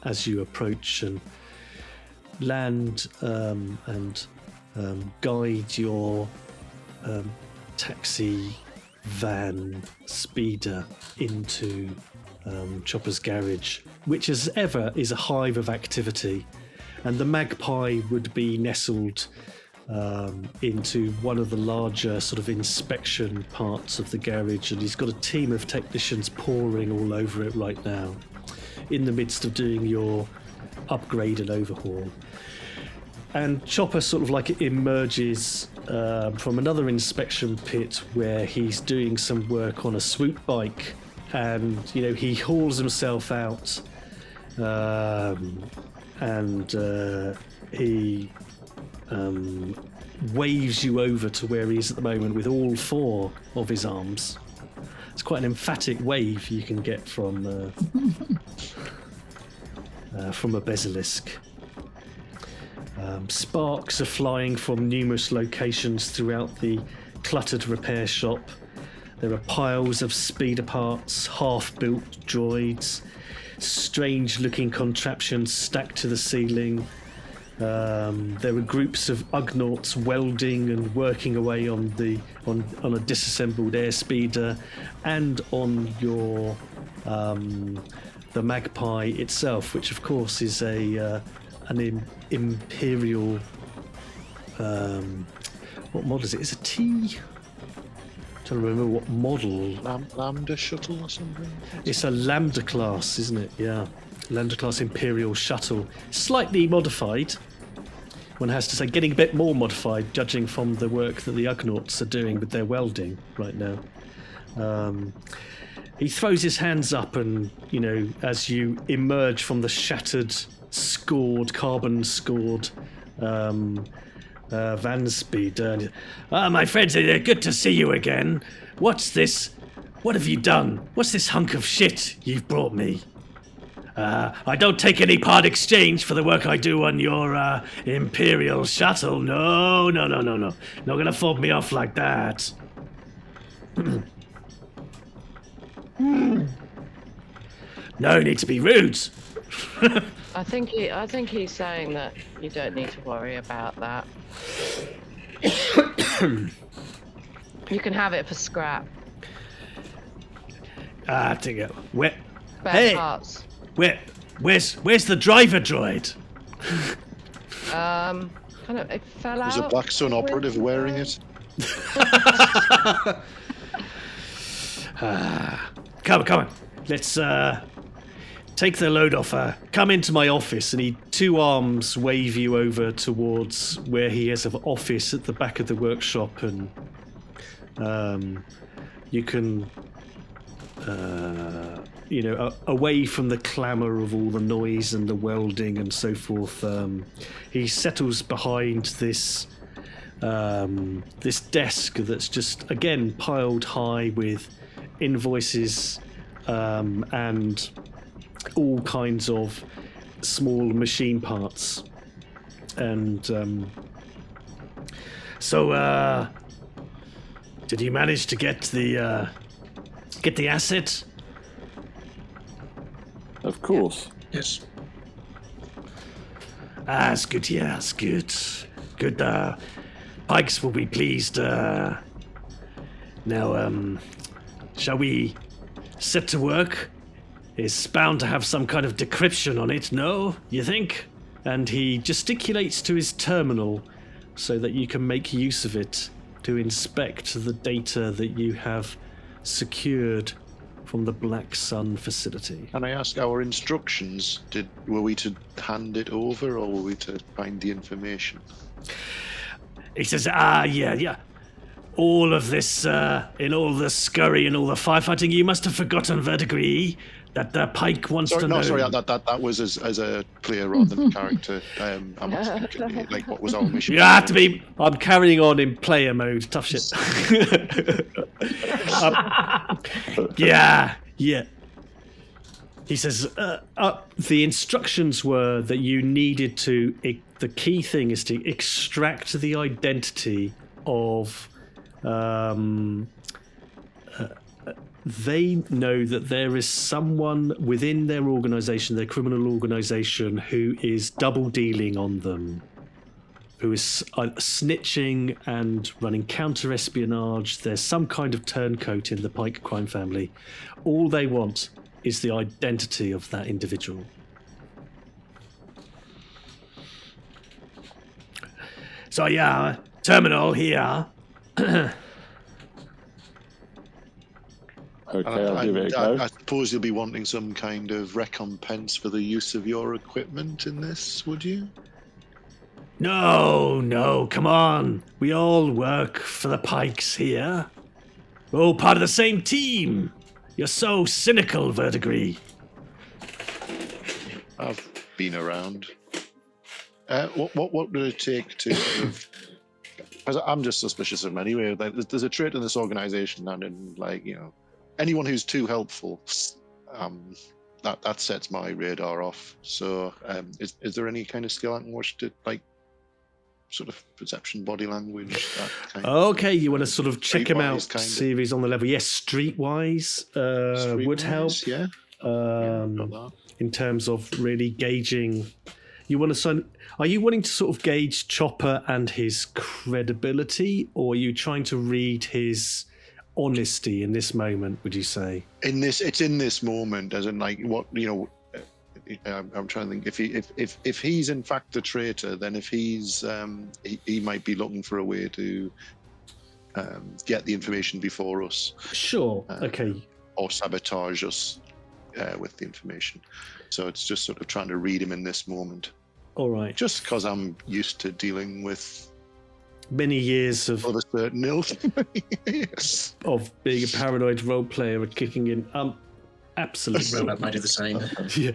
as you approach and land and guide your taxi van speeder into Chopper's garage, which as ever is a hive of activity, and the MAGPIE would be nestled into one of the larger sort of inspection parts of the garage, and he's got a team of technicians pouring all over it right now in the midst of doing your upgrade and overhaul. And Chopper sort of like emerges from another inspection pit where he's doing some work on a swoop bike, and he hauls himself out, and he waves you over to where he is at the moment with all 4 of his arms. It's quite an emphatic wave you can get from a basilisk. Sparks are flying from numerous locations throughout the cluttered repair shop. There are piles of speeder parts, half-built droids, strange-looking contraptions stacked to the ceiling. There are groups of Ugnaughts welding and working away on a disassembled airspeeder, and on your the MAGPIE itself, which of course is an Imperial. What model is it? It's a T. I'm trying to remember what model. Lambda Shuttle or something? It's a Lambda class, isn't it? Yeah. Lambda class Imperial Shuttle. Slightly modified, one has to say, getting a bit more modified, judging from the work that the Ugnaughts are doing with their welding right now. He throws his hands up, and as you emerge from the shattered, carbon-scored van speed. My friends, good to see you again. What's this? What have you done? What's this hunk of shit you've brought me? I don't take any part exchange for the work I do on your Imperial shuttle. No. Not gonna fob me off like that. No need to be rude. I think he's saying that you don't need to worry about that. You can have it for scrap. I think where? Spare parts. Where's the driver droid? Kind of, it fell out. There's a Black Sun operative wearing it. Come on. Let's take the load off her. Come into my office, and he 2 arms wave you over towards where he has an office at the back of the workshop, and you can, away from the clamour of all the noise and the welding and so forth. He settles behind this desk that's just again piled high with invoices and all kinds of small machine parts. And so did you manage to get the asset? Of course. Yes. That's good, yeah, that's good. Good, Pikes will be pleased. Now, shall we set to work? It's bound to have some kind of decryption on it, no? You think? And he gesticulates to his terminal so that you can make use of it to inspect the data that you have secured from the Black Sun facility. Can I ask our instructions? Were we to hand it over, or were we to find the information? He says, yeah. All of this, in all the scurry and all the firefighting, you must have forgotten, Verdigris, that Pike wants to know. Sorry, that was as a player rather than a character. I'm asking, like, what was our mission? You have to be. I'm carrying on in player mode. Tough shit. Yeah. He says, the instructions were that you needed to. The key thing is to extract the identity of. They know that there is someone within their organisation, their criminal organisation, who is double dealing on them, who is snitching and running counter-espionage. There's some kind of turncoat in the PYKE crime family. All they want is the identity of that individual. So yeah, terminal here. Okay, I'll give it a go. I suppose you'll be wanting some kind of recompense for the use of your equipment in this, would you? No, come on. We all work for the Pikes here. We're all part of the same team. You're so cynical, Verdigris. I've been around. What would it take to sort of... 'cause I'm just suspicious of him anyway. Like, there's a trait in this organization, and in, like, you know, anyone who's too helpful, that sets my radar off. So, is there any kind of skill I can watch to, like, sort of perception, body language, that kind Okay, you want to sort of check him out, streetwise kind of- see if he's on the level. Yes, streetwise would help. Streetwise, yeah. Got that. In terms of really gauging. You want to are you wanting to sort of gauge Chopper and his credibility, or are you trying to read his honesty in this moment, would you say? It's in this moment, as in, like, what, you know. I'm trying to think if he's in fact a traitor, then if he's he might be looking for a way to get the information before us. Sure. Okay. Or sabotage us with the information. So it's just sort of trying to read him in this moment. All right. Just because I'm used to dealing with Many years of a certain ilk. of being a paranoid role player and kicking in. Absolutely. Robot might do the same. Yeah.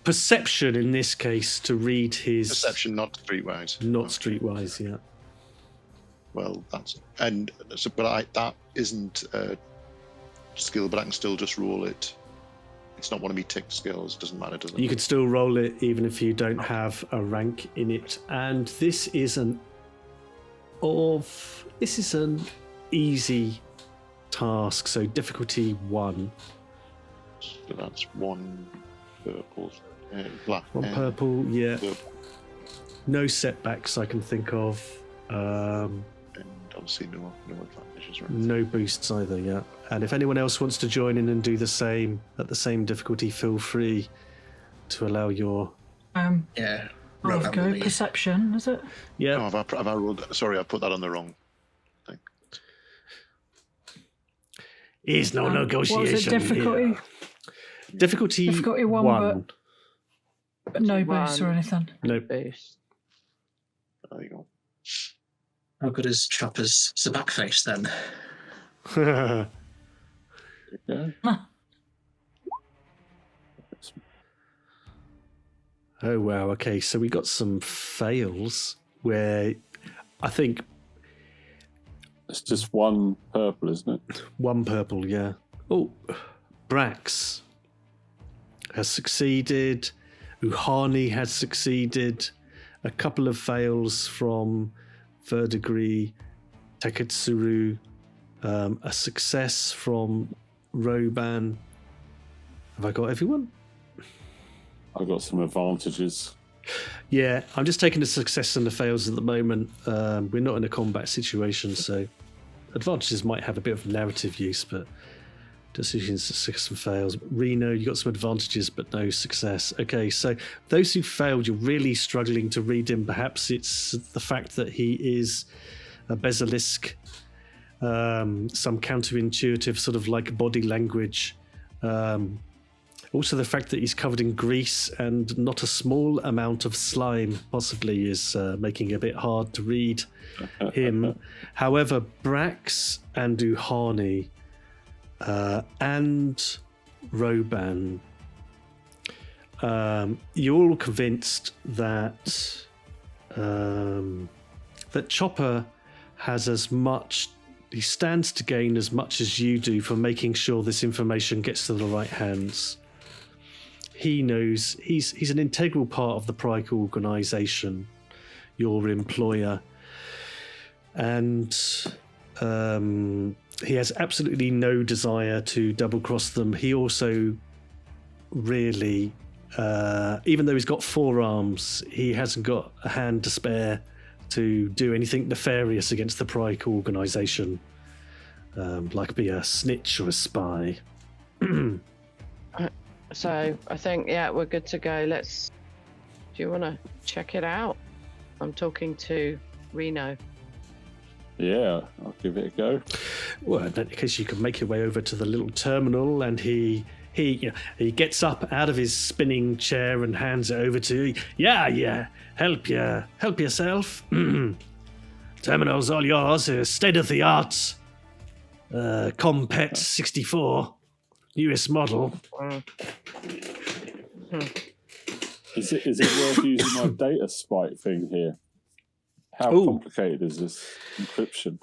Perception in this case to read his Perception, not streetwise. not streetwise. Yeah. Well, that's and so, but that isn't a skill, but I can still just roll it. It's not one of me tick skills. Doesn't matter, does it? You could still roll it even if you don't have a rank in it. And this is an easy task. So difficulty 1. So that's 1 purple, black. 1 purple. Yeah. Purple. No setbacks I can think of. And obviously no advantages, right? No boosts either. Yeah. And if anyone else wants to join in and do the same at the same difficulty, feel free to allow your. Yeah. I'll Robot go will be- perception, is it? Yeah. Oh, have I rolled? Sorry, I put that on the wrong thing. Is no What negotiation. was it? Difficulty? here. Difficulty Difficulty 1, but no boost or One. anything. No. Boost. There you go. How good is Chopper's Sabak face then? Yeah. Oh wow, okay, so we got some fails where I think It's just 1 purple, isn't it? 1 purple, yeah. Oh, BRAX has succeeded, UHANE has succeeded, a couple of fails from VERDIGRIS, TAKETSURU, a success from ROBAN. Have I got everyone? I've got some advantages. Yeah, I'm just taking the success and the fails at the moment. We're not in a combat situation, so advantages might have a bit of narrative use, but just using success and fails. RENO, you got some advantages, but no success. Okay, so those who failed, you're really struggling to read him. Perhaps it's the fact that he is a basilisk, some counterintuitive sort of like body language. Also, the fact that he's covered in grease and not a small amount of slime possibly is making it a bit hard to read him. However, BRAX and UHANE and ROBAN, you're all convinced that that Chopper has as much. He stands to gain as much as you do for making sure this information gets to the right hands. He knows he's an integral part of the PYKE organization, your employer, and he has absolutely no desire to double cross them. He also really, even though he's got 4 arms, he hasn't got a hand to spare to do anything nefarious against the PYKE organization, like be a snitch or a spy. So I think, yeah, we're good to go. Do you want to check it out? I'm talking to Reno. Yeah, I'll give it a go. Well, in that case, you can make your way over to the little terminal, and he he gets up out of his spinning chair and hands it over to you. Yeah, help yourself. Terminal's all yours. State of the art. Compet 64, newest model. Is it worth using my data spike thing here? How complicated is this encryption?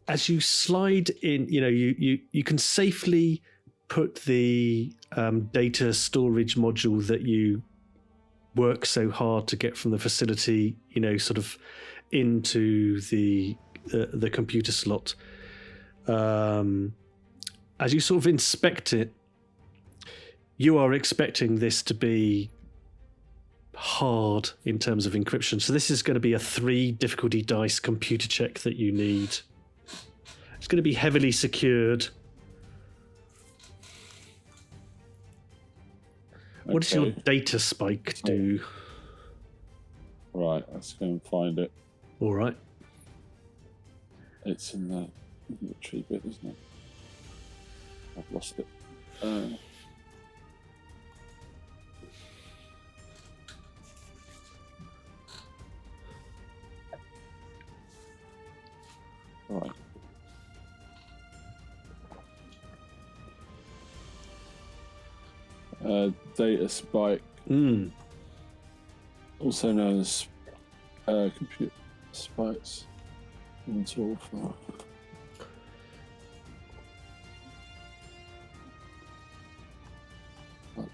As you slide in, you can safely put the data storage module that you work so hard to get from the facility, sort of into the computer slot. As you sort of inspect it, you are expecting this to be hard in terms of encryption. So this is going to be a 3 difficulty dice computer check that you need. It's going to be heavily secured. What does your data spike do? Right, let's go and find it. All right. It's in the military bit, isn't it? I've lost it. Right. Data spike, also known as computer spikes. Might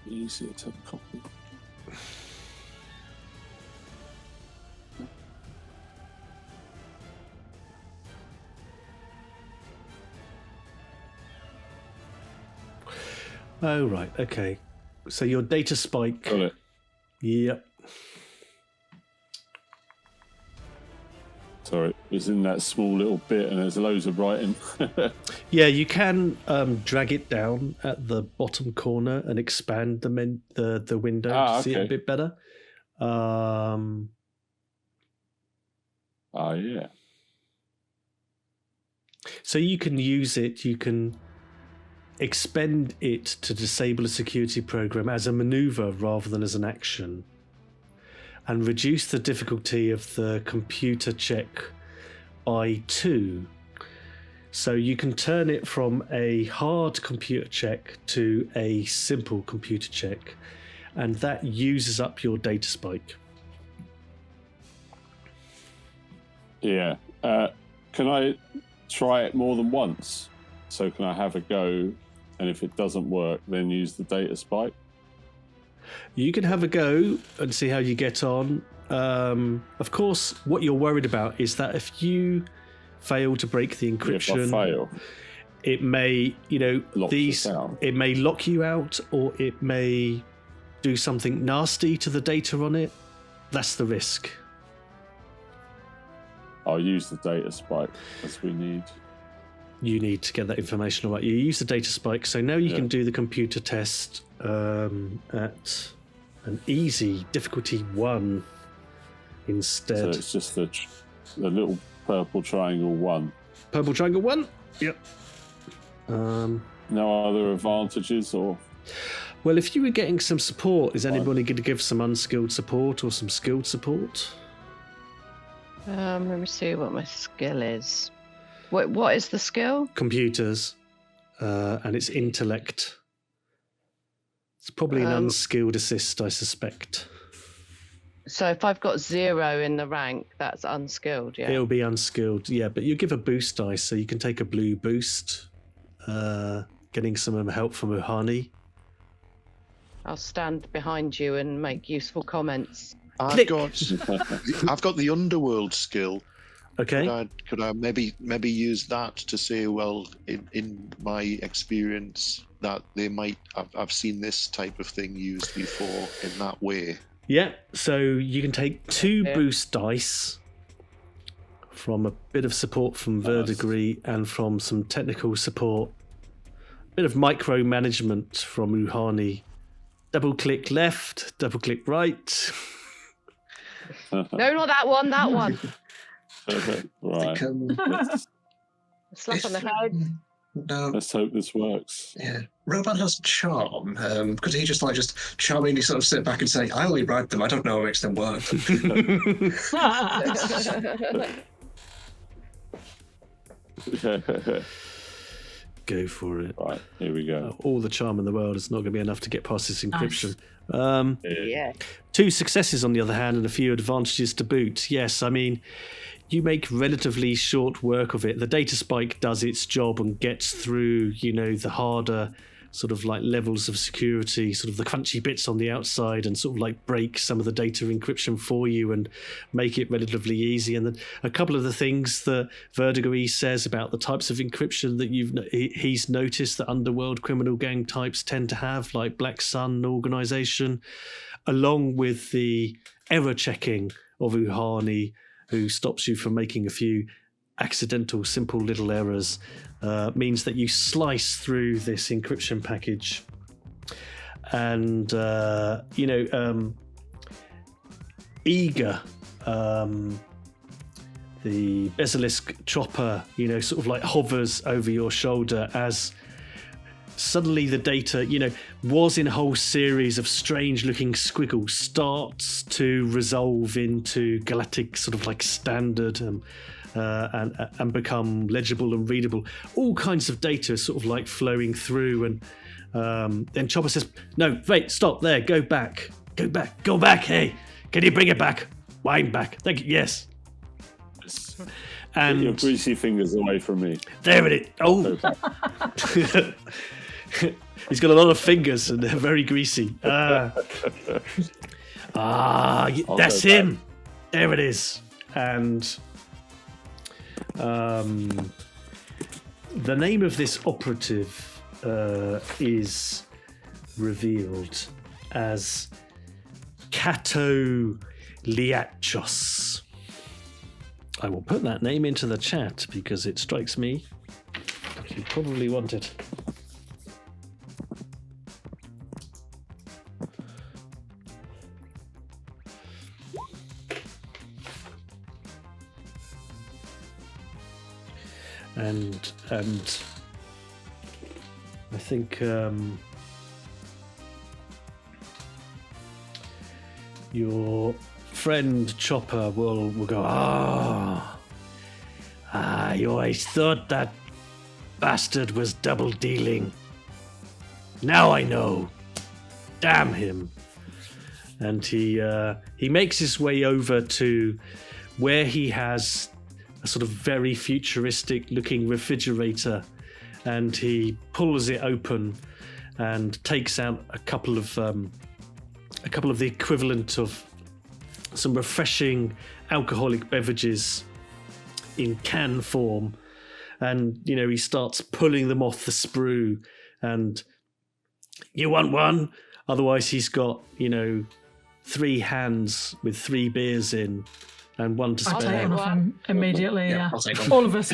be easier to copy. Oh, right. Okay. So your data spike. Got it. Yep. Sorry, it's in that small little bit and there's loads of writing. Yeah, you can drag it down at the bottom corner and expand the window to see it a bit better. Yeah. So you can use it, you can expend it to disable a security program as a maneuver rather than as an action, and reduce the difficulty of the computer check by 2. So you can turn it from a hard computer check to a simple computer check, and that uses up your data spike. Yeah. Can I try it more than once? So can I have a go, and if it doesn't work, then use the data spike? You can have a go and see how you get on. Of course, what you're worried about is that if you fail to break the encryption, if I fail, it may, it may lock you out, or it may do something nasty to the data on it. That's the risk. I'll use the data spike as we need. You need to get that information all right. You use the data spike, so now you can do the computer test at an easy difficulty 1 instead. So it's just the little purple triangle 1. Purple triangle 1? Yep. No other advantages or? Well, if you were getting some support, is anybody going to give some unskilled support or some skilled support? Let me see what my skill is. What is the skill? Computers, and it's intellect. It's probably an unskilled assist, I suspect. So if I've got 0 in the rank, that's unskilled, yeah? It'll be unskilled, yeah, but you give a boost dice, so you can take a blue boost, getting some help from UHANE. I'll stand behind you and make useful comments. I've got the underworld skill. Okay. Could I maybe use that to say, well, in my experience, that they might I've seen this type of thing used before in that way. Yeah. So you can take 2 boost dice from a bit of support from Verdigris and from some technical support, a bit of micromanagement from UHANE. Double click left, double click right. No, not that one. That one. Right. Slap on the head. No. Let's hope this works. Yeah. Roban has charm. Could he just charmingly sort of sit back and say, I only bribed them, I don't know what makes them work. Go for it. Right, here we go. All the charm in the world is not going to be enough to get past this encryption. Yeah. 2 successes, on the other hand, and a few advantages to boot. Yes, I mean, you make relatively short work of it. The data spike does its job and gets through, the harder sort of levels of security, sort of the crunchy bits on the outside, and sort of break some of the data encryption for you and make it relatively easy. And then a couple of the things that VERDIGRIS says about the types of encryption that he's noticed that underworld criminal gang types tend to have, like Black Sun organization, along with the error checking of UHANE, who stops you from making a few accidental, simple little errors, means that you slice through this encryption package. And, Eager, the basilisk chopper, sort of hovers over your shoulder as suddenly the data, was in a whole series of strange looking squiggles, starts to resolve into galactic sort of standard and become legible and readable. All kinds of data sort of flowing through, and then Chopper says, "No, wait, stop there, go back, hey, can you bring it back? Wind back, thank you, yes." And get your greasy fingers away from me. There it is. Oh. He's got a lot of fingers and they're very greasy. That's him. There it is. And the name of this operative is revealed as Kato Liachos. I will put that name into the chat because it strikes me you probably want it. And I think your friend Chopper will go, you always thought that bastard was double dealing. Now I know. Damn him. And he makes his way over to where he has a sort of very futuristic looking refrigerator, and he pulls it open and takes out a couple of the equivalent of some refreshing alcoholic beverages in can form, and he starts pulling them off the sprue. And you want one? Otherwise he's got 3 hands with 3 beers in and 1 to spare. I'll take one off him immediately. Yeah, I'll take one. All of us.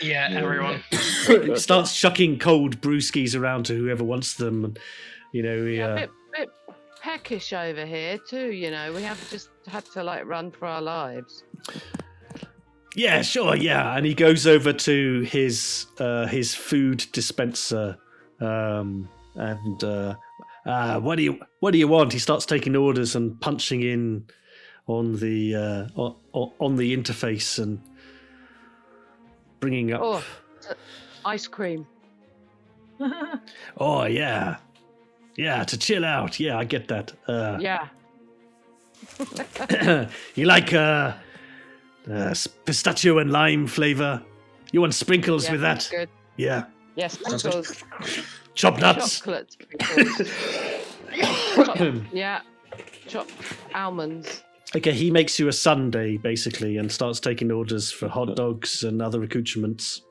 Yeah, everyone. He starts chucking cold brewskis around to whoever wants them, and A bit peckish over here too. We have just had to run for our lives. Yeah, sure, yeah. And he goes over to his food dispenser, and what do you want? He starts taking orders and punching in on the interface and bringing up. Oh, ice cream. Oh yeah, to chill out. Yeah, I get that. Yeah. You like pistachio and lime flavor? You want sprinkles with that? Good. Yeah. Yes, sprinkles. Chopped nuts. Chocolate sprinkles. Yeah. Chopped almonds. Okay, he makes you a sundae basically and starts taking orders for hot dogs and other accoutrements.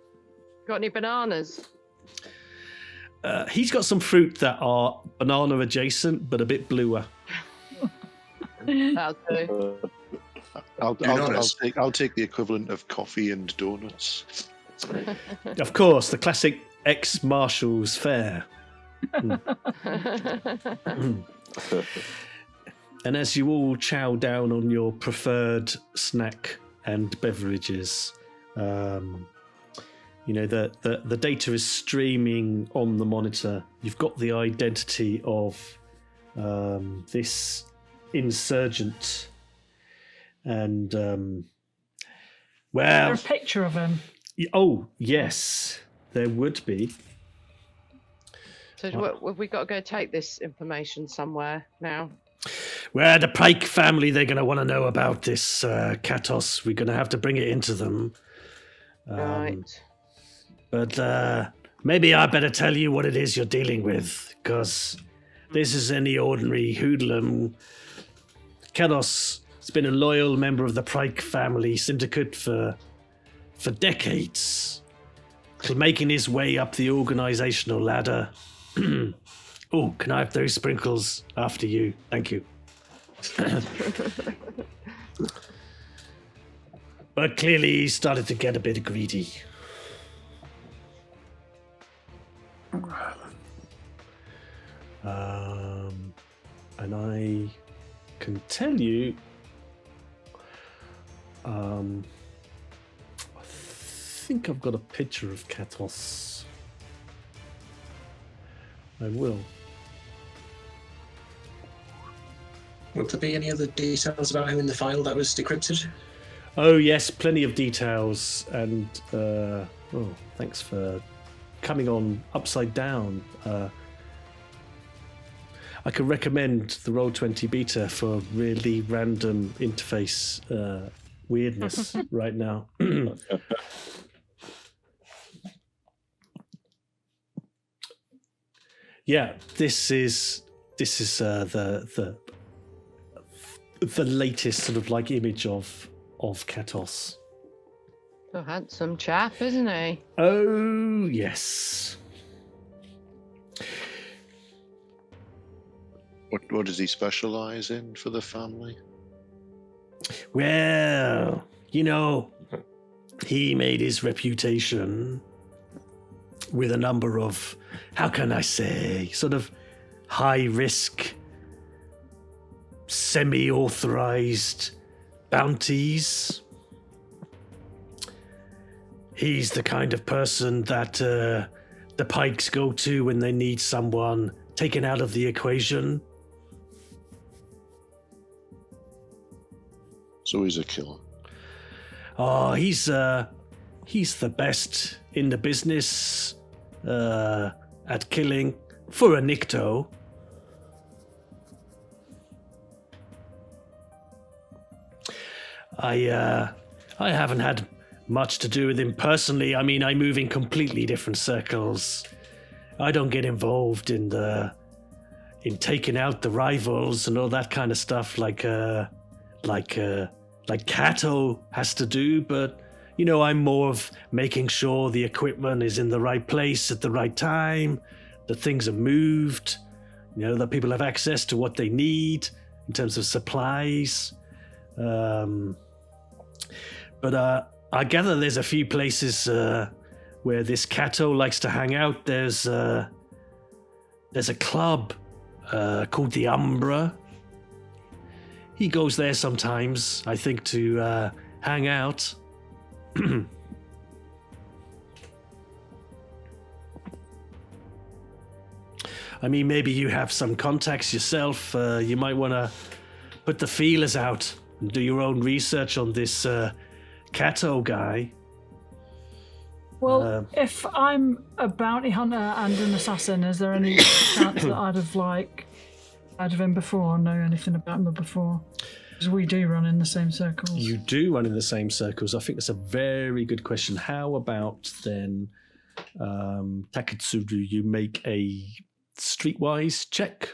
Got any bananas? He's got some fruit that are banana adjacent but a bit bluer. That'll do. I'll take the equivalent of coffee and donuts. Of course, the classic ex-Marshall's fare. And as you all chow down on your preferred snack and beverages, You know, the data is streaming on the monitor. You've got the identity of this insurgent, and Is there a picture of him? Oh yes, there would be. So have we got to go take this information somewhere now? Well, the PYKE family, they're going to want to know about this Katos. We're going to have to bring it into them. Right. But maybe I better tell you what it is you're dealing with, because this is any ordinary hoodlum. Katos has been a loyal member of the PYKE family syndicate for decades, making his way up the organizational ladder. Oh, can I have those sprinkles after you? Thank you. But clearly he started to get a bit greedy. And I can tell you, I think I've got a picture of Katos. I will. Will there be any other details about him in the file that was decrypted? Oh yes, plenty of details, and thanks for coming on Upside Down. I could recommend the Roll20 beta for really random interface weirdness right now. Yeah, this is the latest sort of like image of Katos. A handsome chap, isn't he? Oh yes. What does he specialize in for the family? Well, you know, he made his reputation with a number of, how can I say, sort of high-risk, semi-authorized bounties. He's the kind of person that the Pikes go to when they need someone taken out of the equation. So he's a killer. Oh, he's the best in the business at killing for a Nikto. I haven't had much to do with him personally. I mean, I move in completely different circles. I don't get involved in taking out the rivals and all that kind of stuff like Kato has to do, but you know, I'm more of making sure the equipment is in the right place at the right time, that things are moved, you know, that people have access to what they need in terms of supplies. But I gather there's a few places where this Kato likes to hang out. There's a club called the Umbra. He goes there sometimes, I think, to hang out. I mean, maybe you have some contacts yourself. You might want to put the feelers out and do your own research on this Kato guy. Well, if I'm a bounty hunter and an assassin, is there any chance that I'd have heard of him before or know anything about him before? Because we do run in the same circles. You do run in the same circles. I think that's a very good question. How about then, Taketsuru, you make a streetwise check?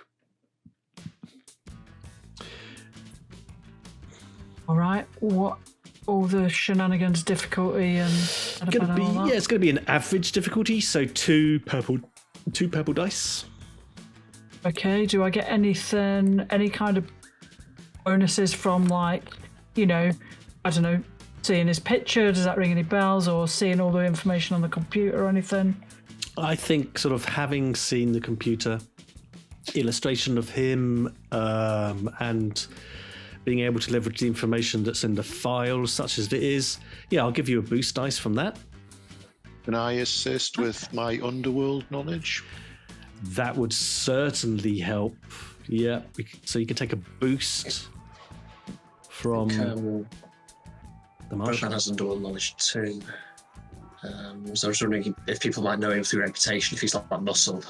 All right. What? All the shenanigans, difficulty, and It's going to be an average difficulty. So two purple dice. Okay. Do I get anything? Any kind of bonuses from, like, you know, I don't know, seeing his picture? Does that ring any bells? Or seeing all the information on the computer or anything? I think sort of having seen the computer illustration of him and being able to leverage the information that's in the file, such as it is, yeah, I'll give you a boost dice from that. Can I assist with my underworld knowledge? That would certainly help. Yeah, so you can take a boost from the Martian. ROBAN has underworld knowledge too. So I was wondering if people might know him through reputation, if he's like muscle.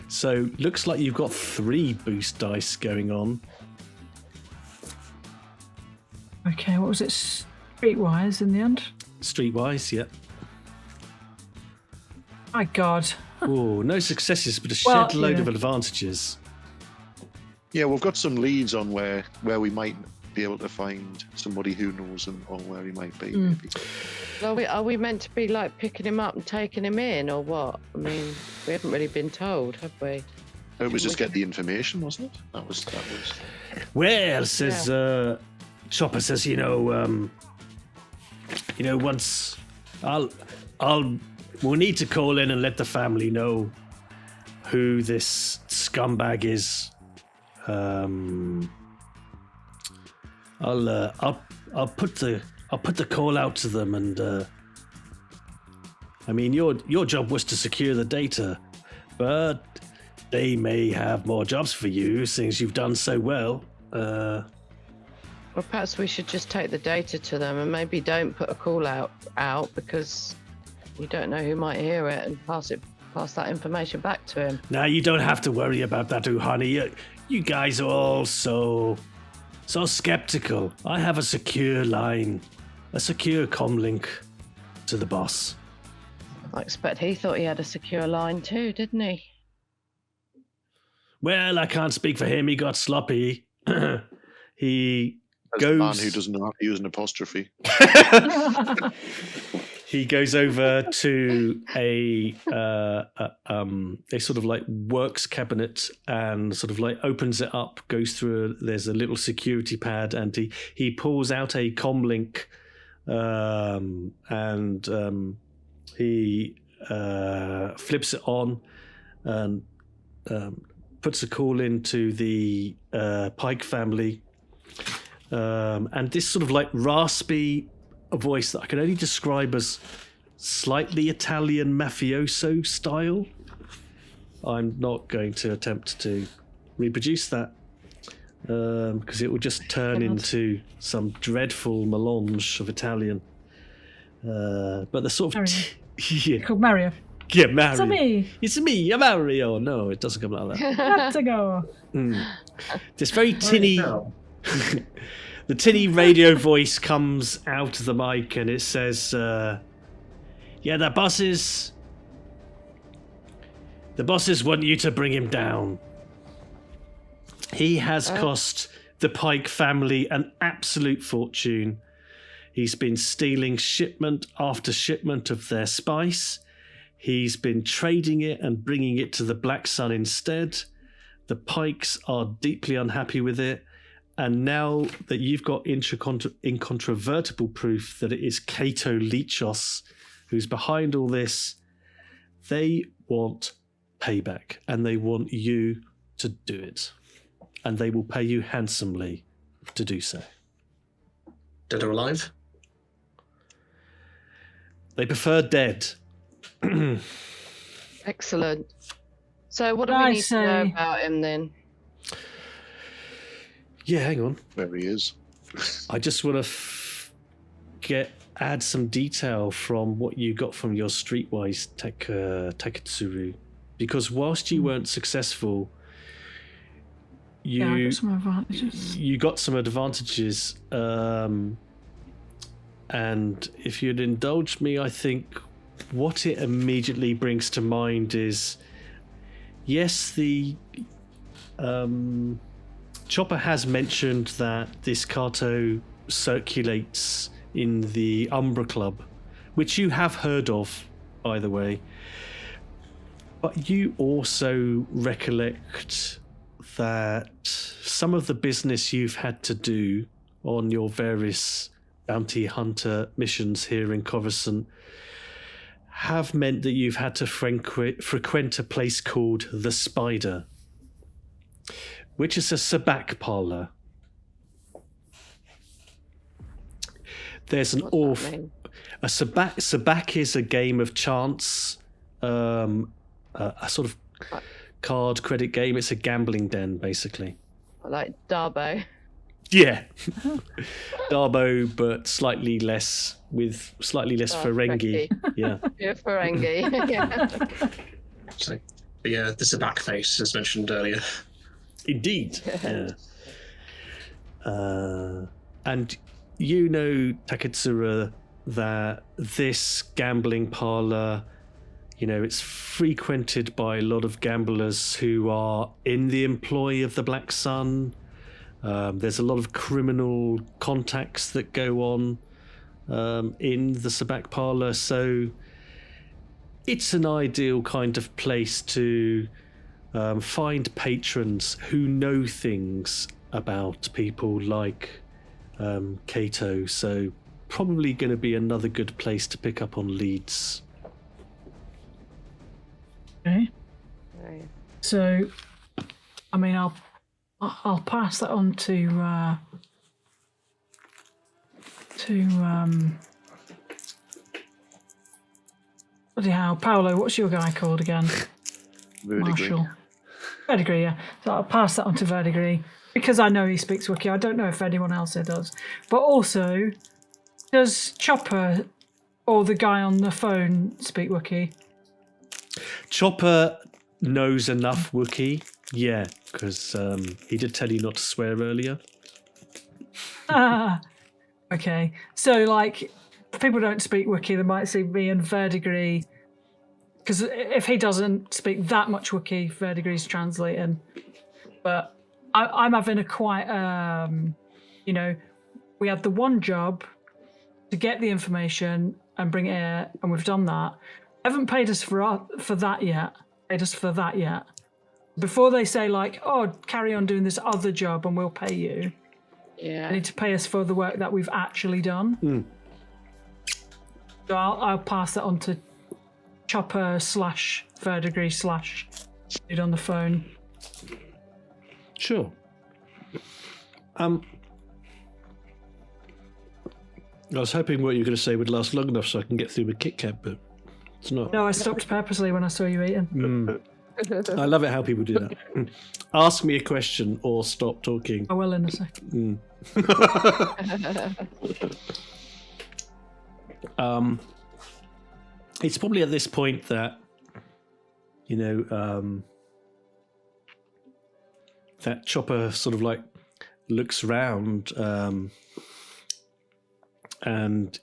So looks like you've got 3 boost dice going on. Okay, what was it? Streetwise in the end? Streetwise, yeah. My God. Oh, no successes, but a Well, shed load yeah. of advantages. Yeah, we've got some leads on where we might be able to find somebody who knows him or where he might be. Maybe. Are we meant to be like picking him up and taking him in, or what? I mean, we haven't really been told, have we? It was just get the information, wasn't it? That was. Well, says Chopper says, once we'll need to call in and let the family know who this scumbag is. I'll put the call out to them, and I mean your job was to secure the data, but they may have more jobs for you since you've done so well. Well, perhaps we should just take the data to them and maybe don't put a call out because you don't know who might hear it and pass that information back to him. Now you don't have to worry about that, UHANE. You guys are all so skeptical. I have a secure line, a secure comlink to the boss. I expect he thought he had a secure line too, didn't he? Well, I can't speak for him. He got sloppy. He As goes. a man who doesn't know how to use an apostrophe. He goes over to a sort of like works cabinet and sort of like opens it up. Goes through. There's a little security pad, and he pulls out a comlink, and he flips it on and puts a call into the PYKE family. And this sort of like raspy voice that I can only describe as slightly Italian mafioso style. I'm not going to attempt to reproduce that because it will just turn into some dreadful melange of Italian. But the sort of yeah, Called Mario. yeah, Mario. It's me. It's me, Mario. No, it doesn't come like that. Let's go. This very tinny. The tinny radio voice comes out of the mic and it says, yeah, the bosses want you to bring him down. He has cost the PYKE family an absolute fortune. He's been stealing shipment after shipment of their spice. He's been trading it and bringing it to the Black Sun instead. The PYKEs are deeply unhappy with it. And now that you've got incontrovertible proof that it is Cato Lichos who's behind all this, they want payback and they want you to do it. And they will pay you handsomely to do so. Dead or alive? They prefer dead. Excellent. So what do I we need to know say- about him then? Yeah, hang on. Where he is. I just want to add some detail from what you got from your Streetwise TAKETSURU, because whilst you weren't successful, I got some advantages. you got some advantages. And if you'd indulge me, I think what it immediately brings to mind is, yes, the Chopper has mentioned that this Kato circulates in the Umbra Club, which you have heard of, by the way. But you also recollect that some of the business you've had to do on your various bounty hunter missions here in Coruscant have meant that you've had to frequent a place called the Spider, which is a sabacc parlor. There's an What's that mean? A sabak is a game of chance, a sort of card credit game. It's a gambling den, basically. Like Darbo. Yeah, Darbo, but slightly less Ferengi. Yeah, Yeah, Ferengi. Yeah. So the Sabak face, as mentioned earlier. indeed. Yeah. And you know, TAKETSURU, that this gambling parlor, it's frequented by a lot of gamblers who are in the employ of the Black Sun. There's a lot of criminal contacts that go on in the Sabak parlor, so it's an ideal kind of place to find patrons who know things about people like Kato, so probably going to be another good place to pick up on leads. Okay. Right. So, I mean, I'll pass that on to bloody hell, Paolo. What's your guy called again? Verdigris. Marshall. Verdigris, yeah. So I'll pass that on to Verdigris because I know he speaks Wookiee. I don't know if anyone else here does. But also, does Chopper or the guy on the phone speak Wookiee? Chopper knows enough Wookiee, yeah, because he did tell you not to swear earlier. Okay. So, like, if people don't speak Wookiee, they might see me and Verdigris. Because if he doesn't speak that much Wookiee, Verdigris translating. But I'm having a quite, we had the one job to get the information and bring it here, and we've done that. Haven't paid us for that yet. Before they say, like, oh, carry on doing this other job and we'll pay you. Yeah. They need to pay us for the work that we've actually done. So I'll pass that on to Chopper / Verdigris / dude on the phone. Sure. I was hoping what you were going to say would last long enough so I can get through with Kit Kat, but it's not. No, I stopped purposely when I saw you eating. I love it how people do that. Ask me a question or stop talking. I will in a second. It's probably at this point that, that Chopper sort of like looks round and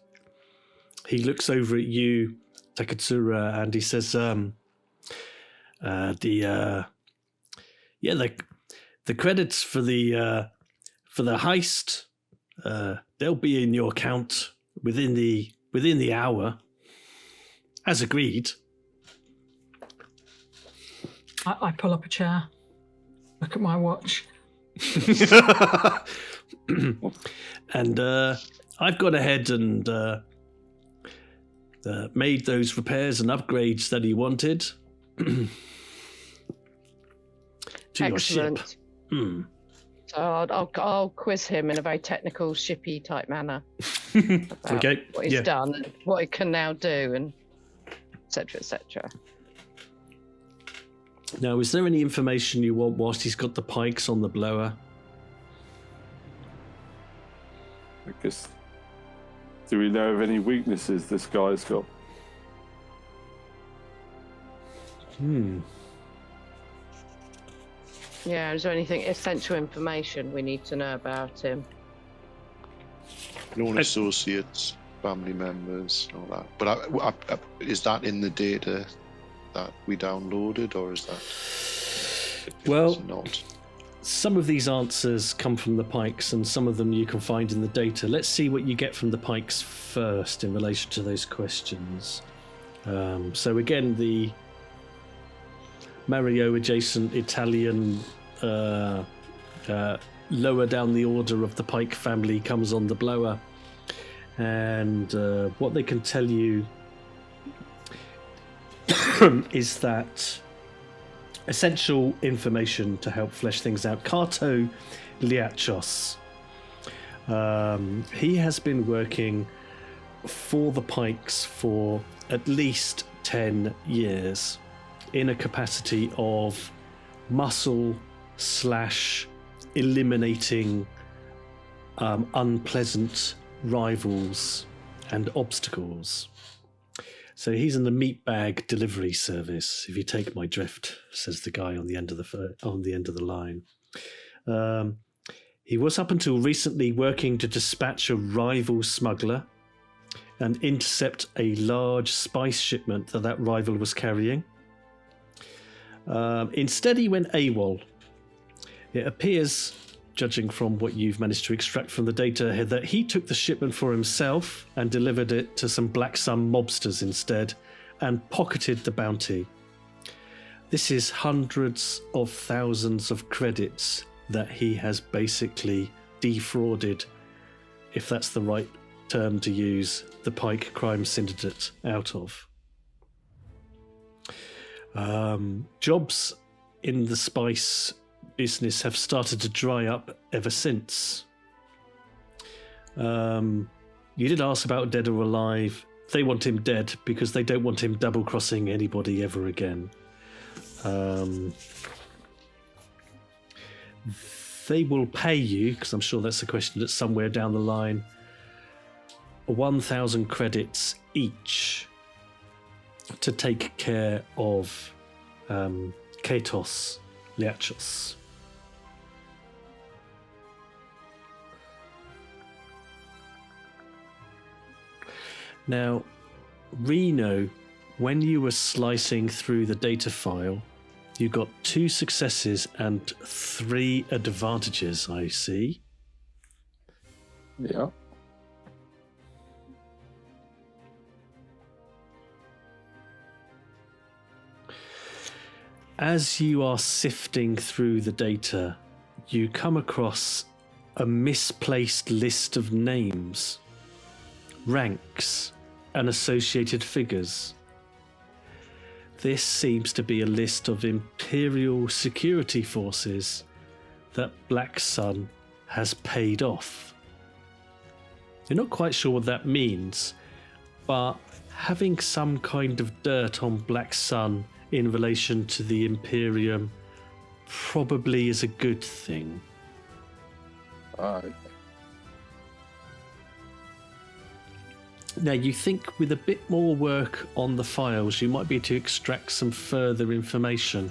he looks over at you, TAKETSURU, and he says, the credits for the heist, they'll be in your account within the hour, as agreed. I pull up a chair, look at my watch. And I've gone ahead and made those repairs and upgrades that he wanted to your ship. Excellent. So I'll quiz him in a very technical, shippy type manner. About Okay. what he's done, and what he can now do, and etc. etc. Now, is there any information you want whilst he's got the pikes on the blower? I guess. Do we know of any weaknesses this guy's got? Yeah, is there anything essential information we need to know about him? Known associates, family members, all that. But is that in the data that we downloaded, or is that? Well, not. Some of these answers come from the pikes, and some of them you can find in the data. Let's see what you get from the pikes first in relation to those questions. So again, the Mario adjacent Italian lower down the order of the Pike family comes on the blower, and what they can tell you is that essential information to help flesh things out. Kato Liachos, he has been working for the Pikes for at least 10 years in a capacity of muscle / eliminating unpleasant rivals and obstacles. So he's in the meat bag delivery service, if you take my drift, says the guy on the end of the line. He was up until recently working to dispatch a rival smuggler and intercept a large spice shipment that rival was carrying. Instead, he went AWOL. It appears, judging from what you've managed to extract from the data, that he took the shipment for himself and delivered it to some Black Sun mobsters instead and pocketed the bounty. This is hundreds of thousands of credits that he has basically defrauded, if that's the right term to use, the PYKE Crime Syndicate out of. Jobs in the spice business have started to dry up ever since. You did ask about dead or alive. They want him dead because they don't want him double-crossing anybody ever again. They will pay you, because I'm sure that's a question that's somewhere down the line, 1,000 credits each to take care of Katos Liachos. Now, RENO, when you were slicing through the data file, you got 2 successes and 3 advantages, I see. Yeah. As you are sifting through the data, you come across a misplaced list of names, ranks, and associated figures. This seems to be a list of Imperial security forces that Black Sun has paid off. You're not quite sure what that means, but having some kind of dirt on Black Sun in relation to the Imperium probably is a good thing. Now, you think with a bit more work on the files, you might be able to extract some further information.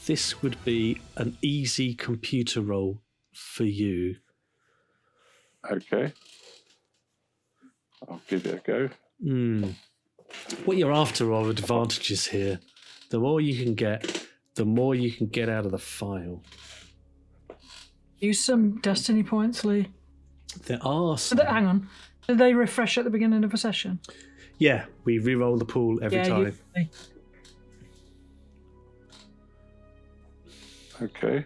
This would be an easy computer roll for you. Okay. I'll give it a go. What you're after are advantages here. The more you can get, the more you can get out of the file. Use some destiny points, Lee. There are some. Hang on. Do they refresh at the beginning of a session? Yeah, we re-roll the pool every time. Okay.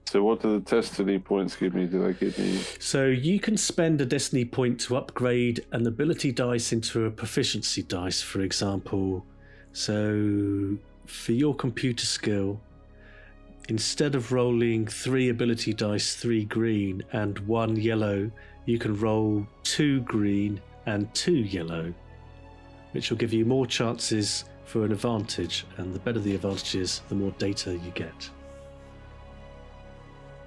So what do the destiny points give me? Do they give me... So you can spend a destiny point to upgrade an ability dice into a proficiency dice, for example. So for your computer skill, instead of rolling 3 ability dice, 3 green and 1 yellow, you can roll 2 green and 2 yellow, which will give you more chances for an advantage. And the better the advantage is, the more data you get.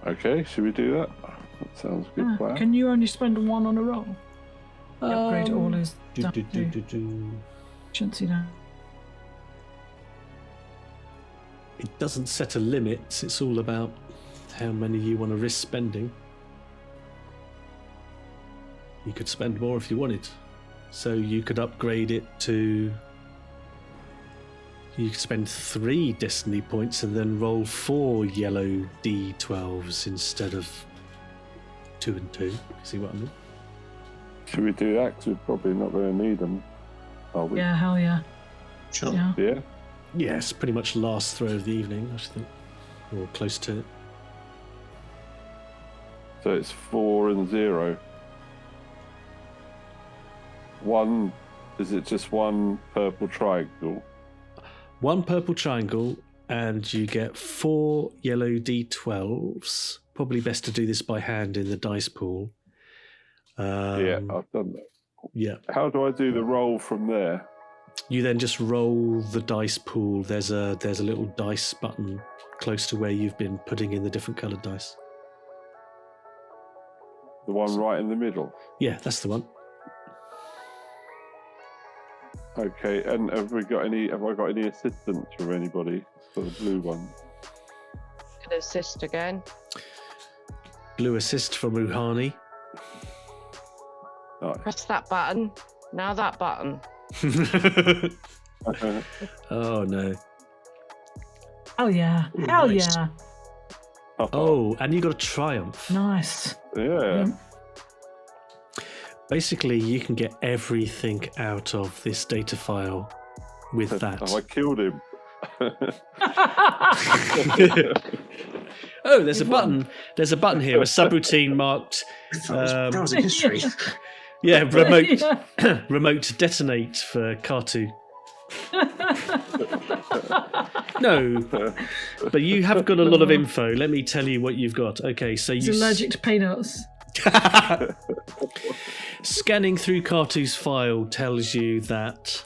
Okay, should we do that? That sounds a good plan. Can you only spend 1 on a roll? Upgrade all his efficiency now. It doesn't set a limit. It's all about how many you want to risk spending. You could spend more if you wanted. So you could upgrade it to... You could spend 3 destiny points and then roll 4 yellow D12s instead of 2 and 2. See what I mean? Should we do that? Because we're probably not going to need them, are we? Yeah, hell yeah. Sure. Yeah? Yes, pretty much last throw of the evening, I think. Or close to it. So it's 4 and 0. 1, is it just 1 purple triangle? 1 purple triangle, and you get 4 yellow d12s. Probably best to do this by hand in the dice pool. Yeah, I've done that. Yeah. How do I do the roll from there? You then just roll the dice pool. There's a little dice button close to where you've been putting in the different coloured dice. The one right in the middle? Yeah, that's the one. Okay, and have I got any assistance from anybody for the blue one? Can assist again. Blue assist from UHANE. Nice. Press that button. Now that button. Oh no. Oh yeah. Ooh, Hell nice. yeah. Oh, and you got a triumph. Nice. Yeah. Basically, you can get everything out of this data file with that. Oh, I killed him. Oh, there's a button. There's a button here, a subroutine marked. Browsing history. Yeah, remote Yeah. remote detonate for Kartu. No, but you have got a lot of info. Let me tell you what you've got. Okay, so He's you allergic to peanuts. scanning through Kartu's file tells you that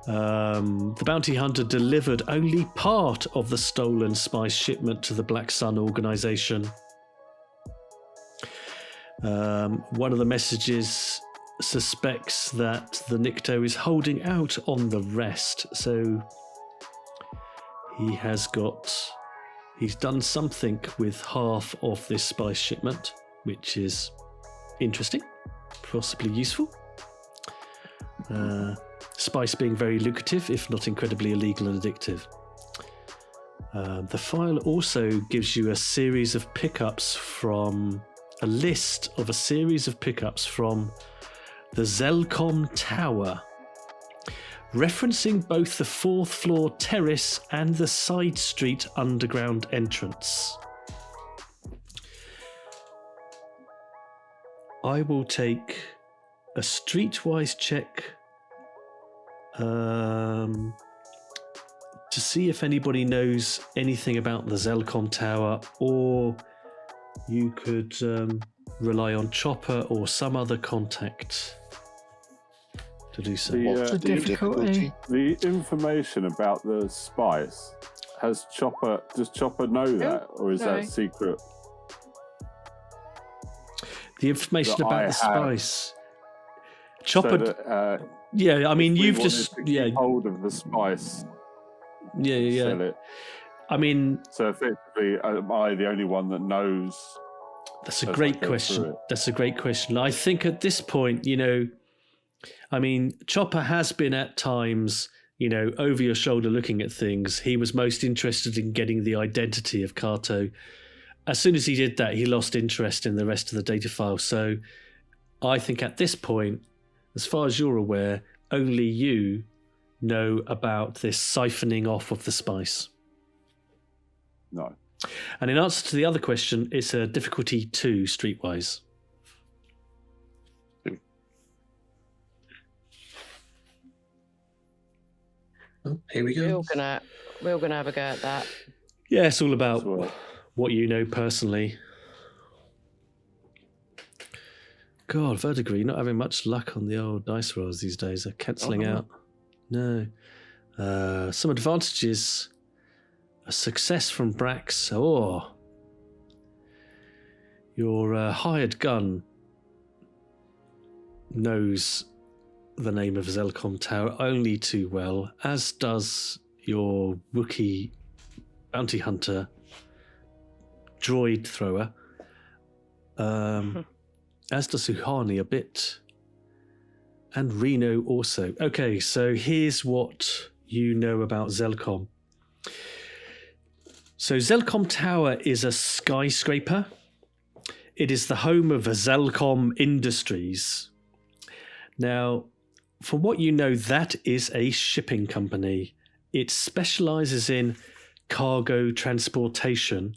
the bounty hunter delivered only part of the stolen spice shipment to the Black Sun organization. One of the messages suspects that the Nikto is holding out on the rest, so he's done something with half of this spice shipment, which is interesting, possibly useful. Spice being very lucrative, if not incredibly illegal and addictive. The file also gives you a list of a series of pickups from the Zelcom Tower, referencing both the 4th floor terrace and the side street underground entrance. I will take a streetwise check to see if anybody knows anything about the Zelcom Tower, or you could rely on Chopper or some other contact to do so. What's The difficulty. The information about the spice, does Chopper know that, or is no. that secret? The information That about I the have. spice. Chopper. So that, Yeah, I mean, if we you've wanted just. to Yeah, keep hold of the spice, yeah. sell it. I mean, So effectively, am I the only one that knows? that's a as I great go question. through it? That's a great question. I think at this point, I mean, Chopper has been at times, over your shoulder looking at things. He was most interested in getting the identity of Kato. As soon as he did that, he lost interest in the rest of the data file. So I think at this point, as far as you're aware, only you know about this siphoning off of the spice. No. And in answer to the other question, it's a difficulty 2 streetwise. Oh, here we go. We're gonna have a go at that. Yeah, it's all about As well. what you know personally. God, Verdigris, not having much luck on the old dice rolls these days. They're cancelling out. No. Some advantages. A success from BRAX. Oh. Your hired gun knows the name of Zelcom Tower only too well, as does your Wookiee bounty hunter droid thrower. As does UHANE a bit. And RENO also. Okay, so here's what you know about Zelcom. So Zelcom Tower is a skyscraper. It is the home of Zelcom Industries. Now, from what you know, that is a shipping company. It specializes in cargo transportation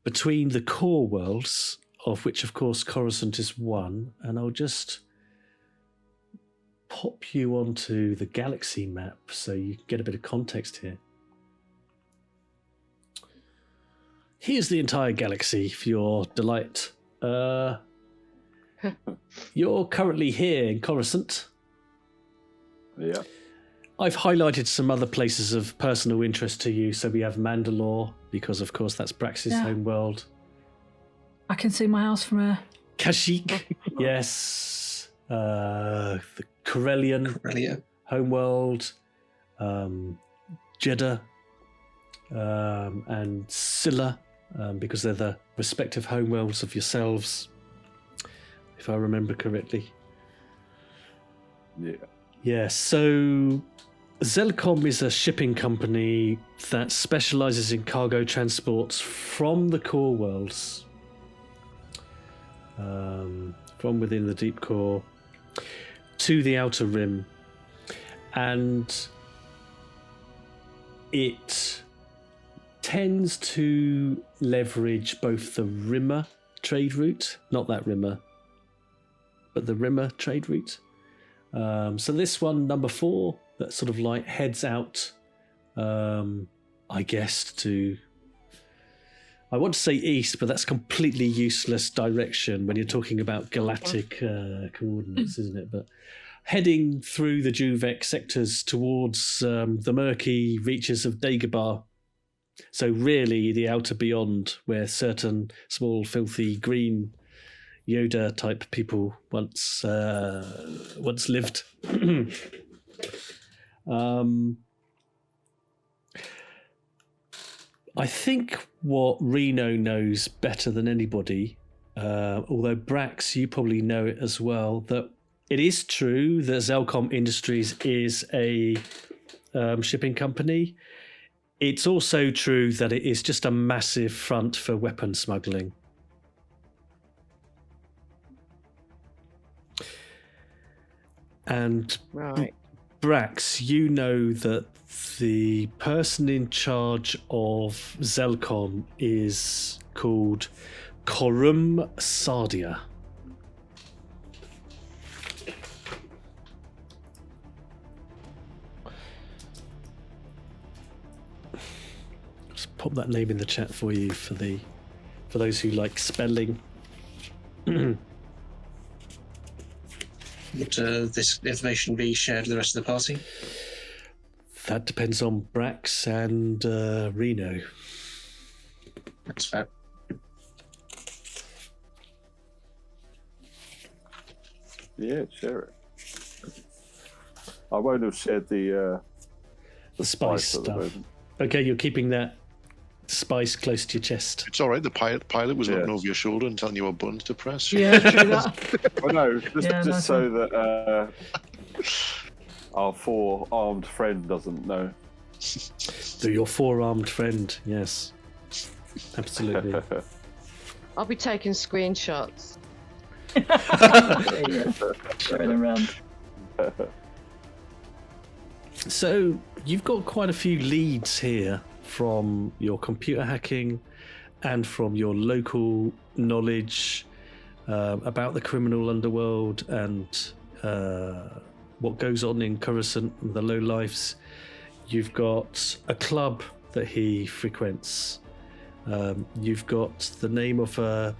between the core worlds, of which, of course, Coruscant is one. And I'll just pop you onto the galaxy map so you can get a bit of context here. Here's the entire galaxy for your delight. You're currently here in Coruscant. Yeah. I've highlighted some other places of personal interest to you. So we have Mandalore, because of course that's Brax's home world. I can see my house from here. Kashyyyk, yes. The Corellian homeworld. Jeddah. And Scylla, because they're the respective homeworlds of yourselves, if I remember correctly. Yeah. Yeah, so Zelcom is a shipping company that specializes in cargo transports from the core worlds, from within the deep core to the outer rim, and it tends to leverage both the Rimmer trade route, not that Rimmer, but the Rimmer trade route. So this one, number 4, that sort of like heads out, I guess, to, I want to say east, but that's completely useless direction when you're talking about galactic coordinates, isn't it? But heading through the Juvek sectors towards the murky reaches of Dagobah. So really the outer beyond, where certain small, filthy, green Yoda type people once lived. I think what RENO knows better than anybody, although Brax, you probably know it as well, that it is true that Zelcom Industries is a shipping company. It's also true that it is just a massive front for weapon smuggling. And Right. Brax, you know that the person in charge of Zelcom is called Corum Sardia. Just pop that name in the chat for you for those who like spelling. Would this information be shared with the rest of the party? That depends on Brax and RENO. That's fair. Yeah, share it. I won't have shared the spice at the stuff. moment. Okay, you're keeping that spice close to your chest. It's all right. The pilot was looking Yeah. over your shoulder and telling you what buttons to press. Yeah, true that. I know, just that's so that our 4-armed friend doesn't know. Your 4-armed friend, yes. Absolutely. I'll be taking screenshots. Showing around. So, you've got quite a few leads here from your computer hacking and from your local knowledge about the criminal underworld and what goes on in Coruscant and the lowlifes. You've got a club that he frequents. You've got the name of a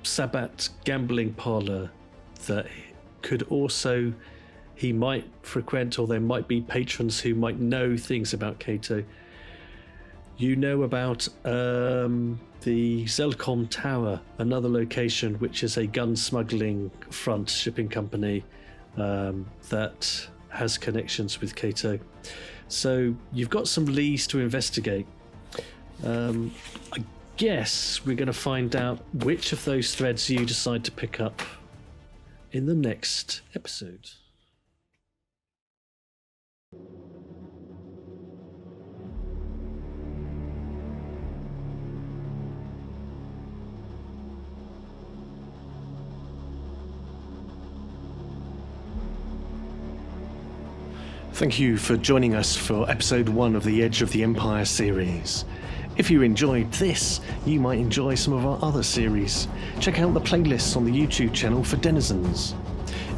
Sabbat gambling parlor that could also he might frequent, or there might be patrons who might know things about Cato. You know about the Zelcom Tower, another location which is a gun smuggling front shipping company that has connections with Cato. So you've got some leads to investigate. I guess we're going to find out which of those threads you decide to pick up in the next episode. Thank you for joining us for episode 1 of the Edge of the Empire series. If you enjoyed this, you might enjoy some of our other series. Check out the playlists on the YouTube channel for Denizens.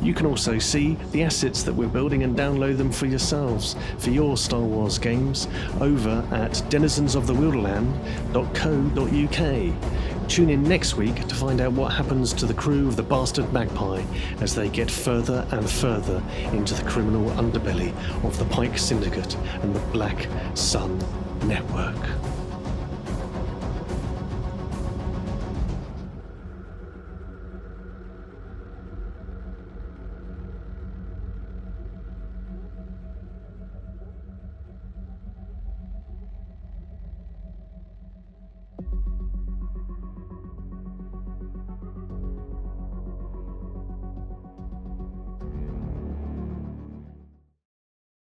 You can also see the assets that we're building and download them for yourselves for your Star Wars games over at denizensofthewilderland.co.uk. Tune in next week to find out what happens to the crew of the bastard Magpie as they get further and further into the criminal underbelly of the Pike Syndicate and the Black Sun Network.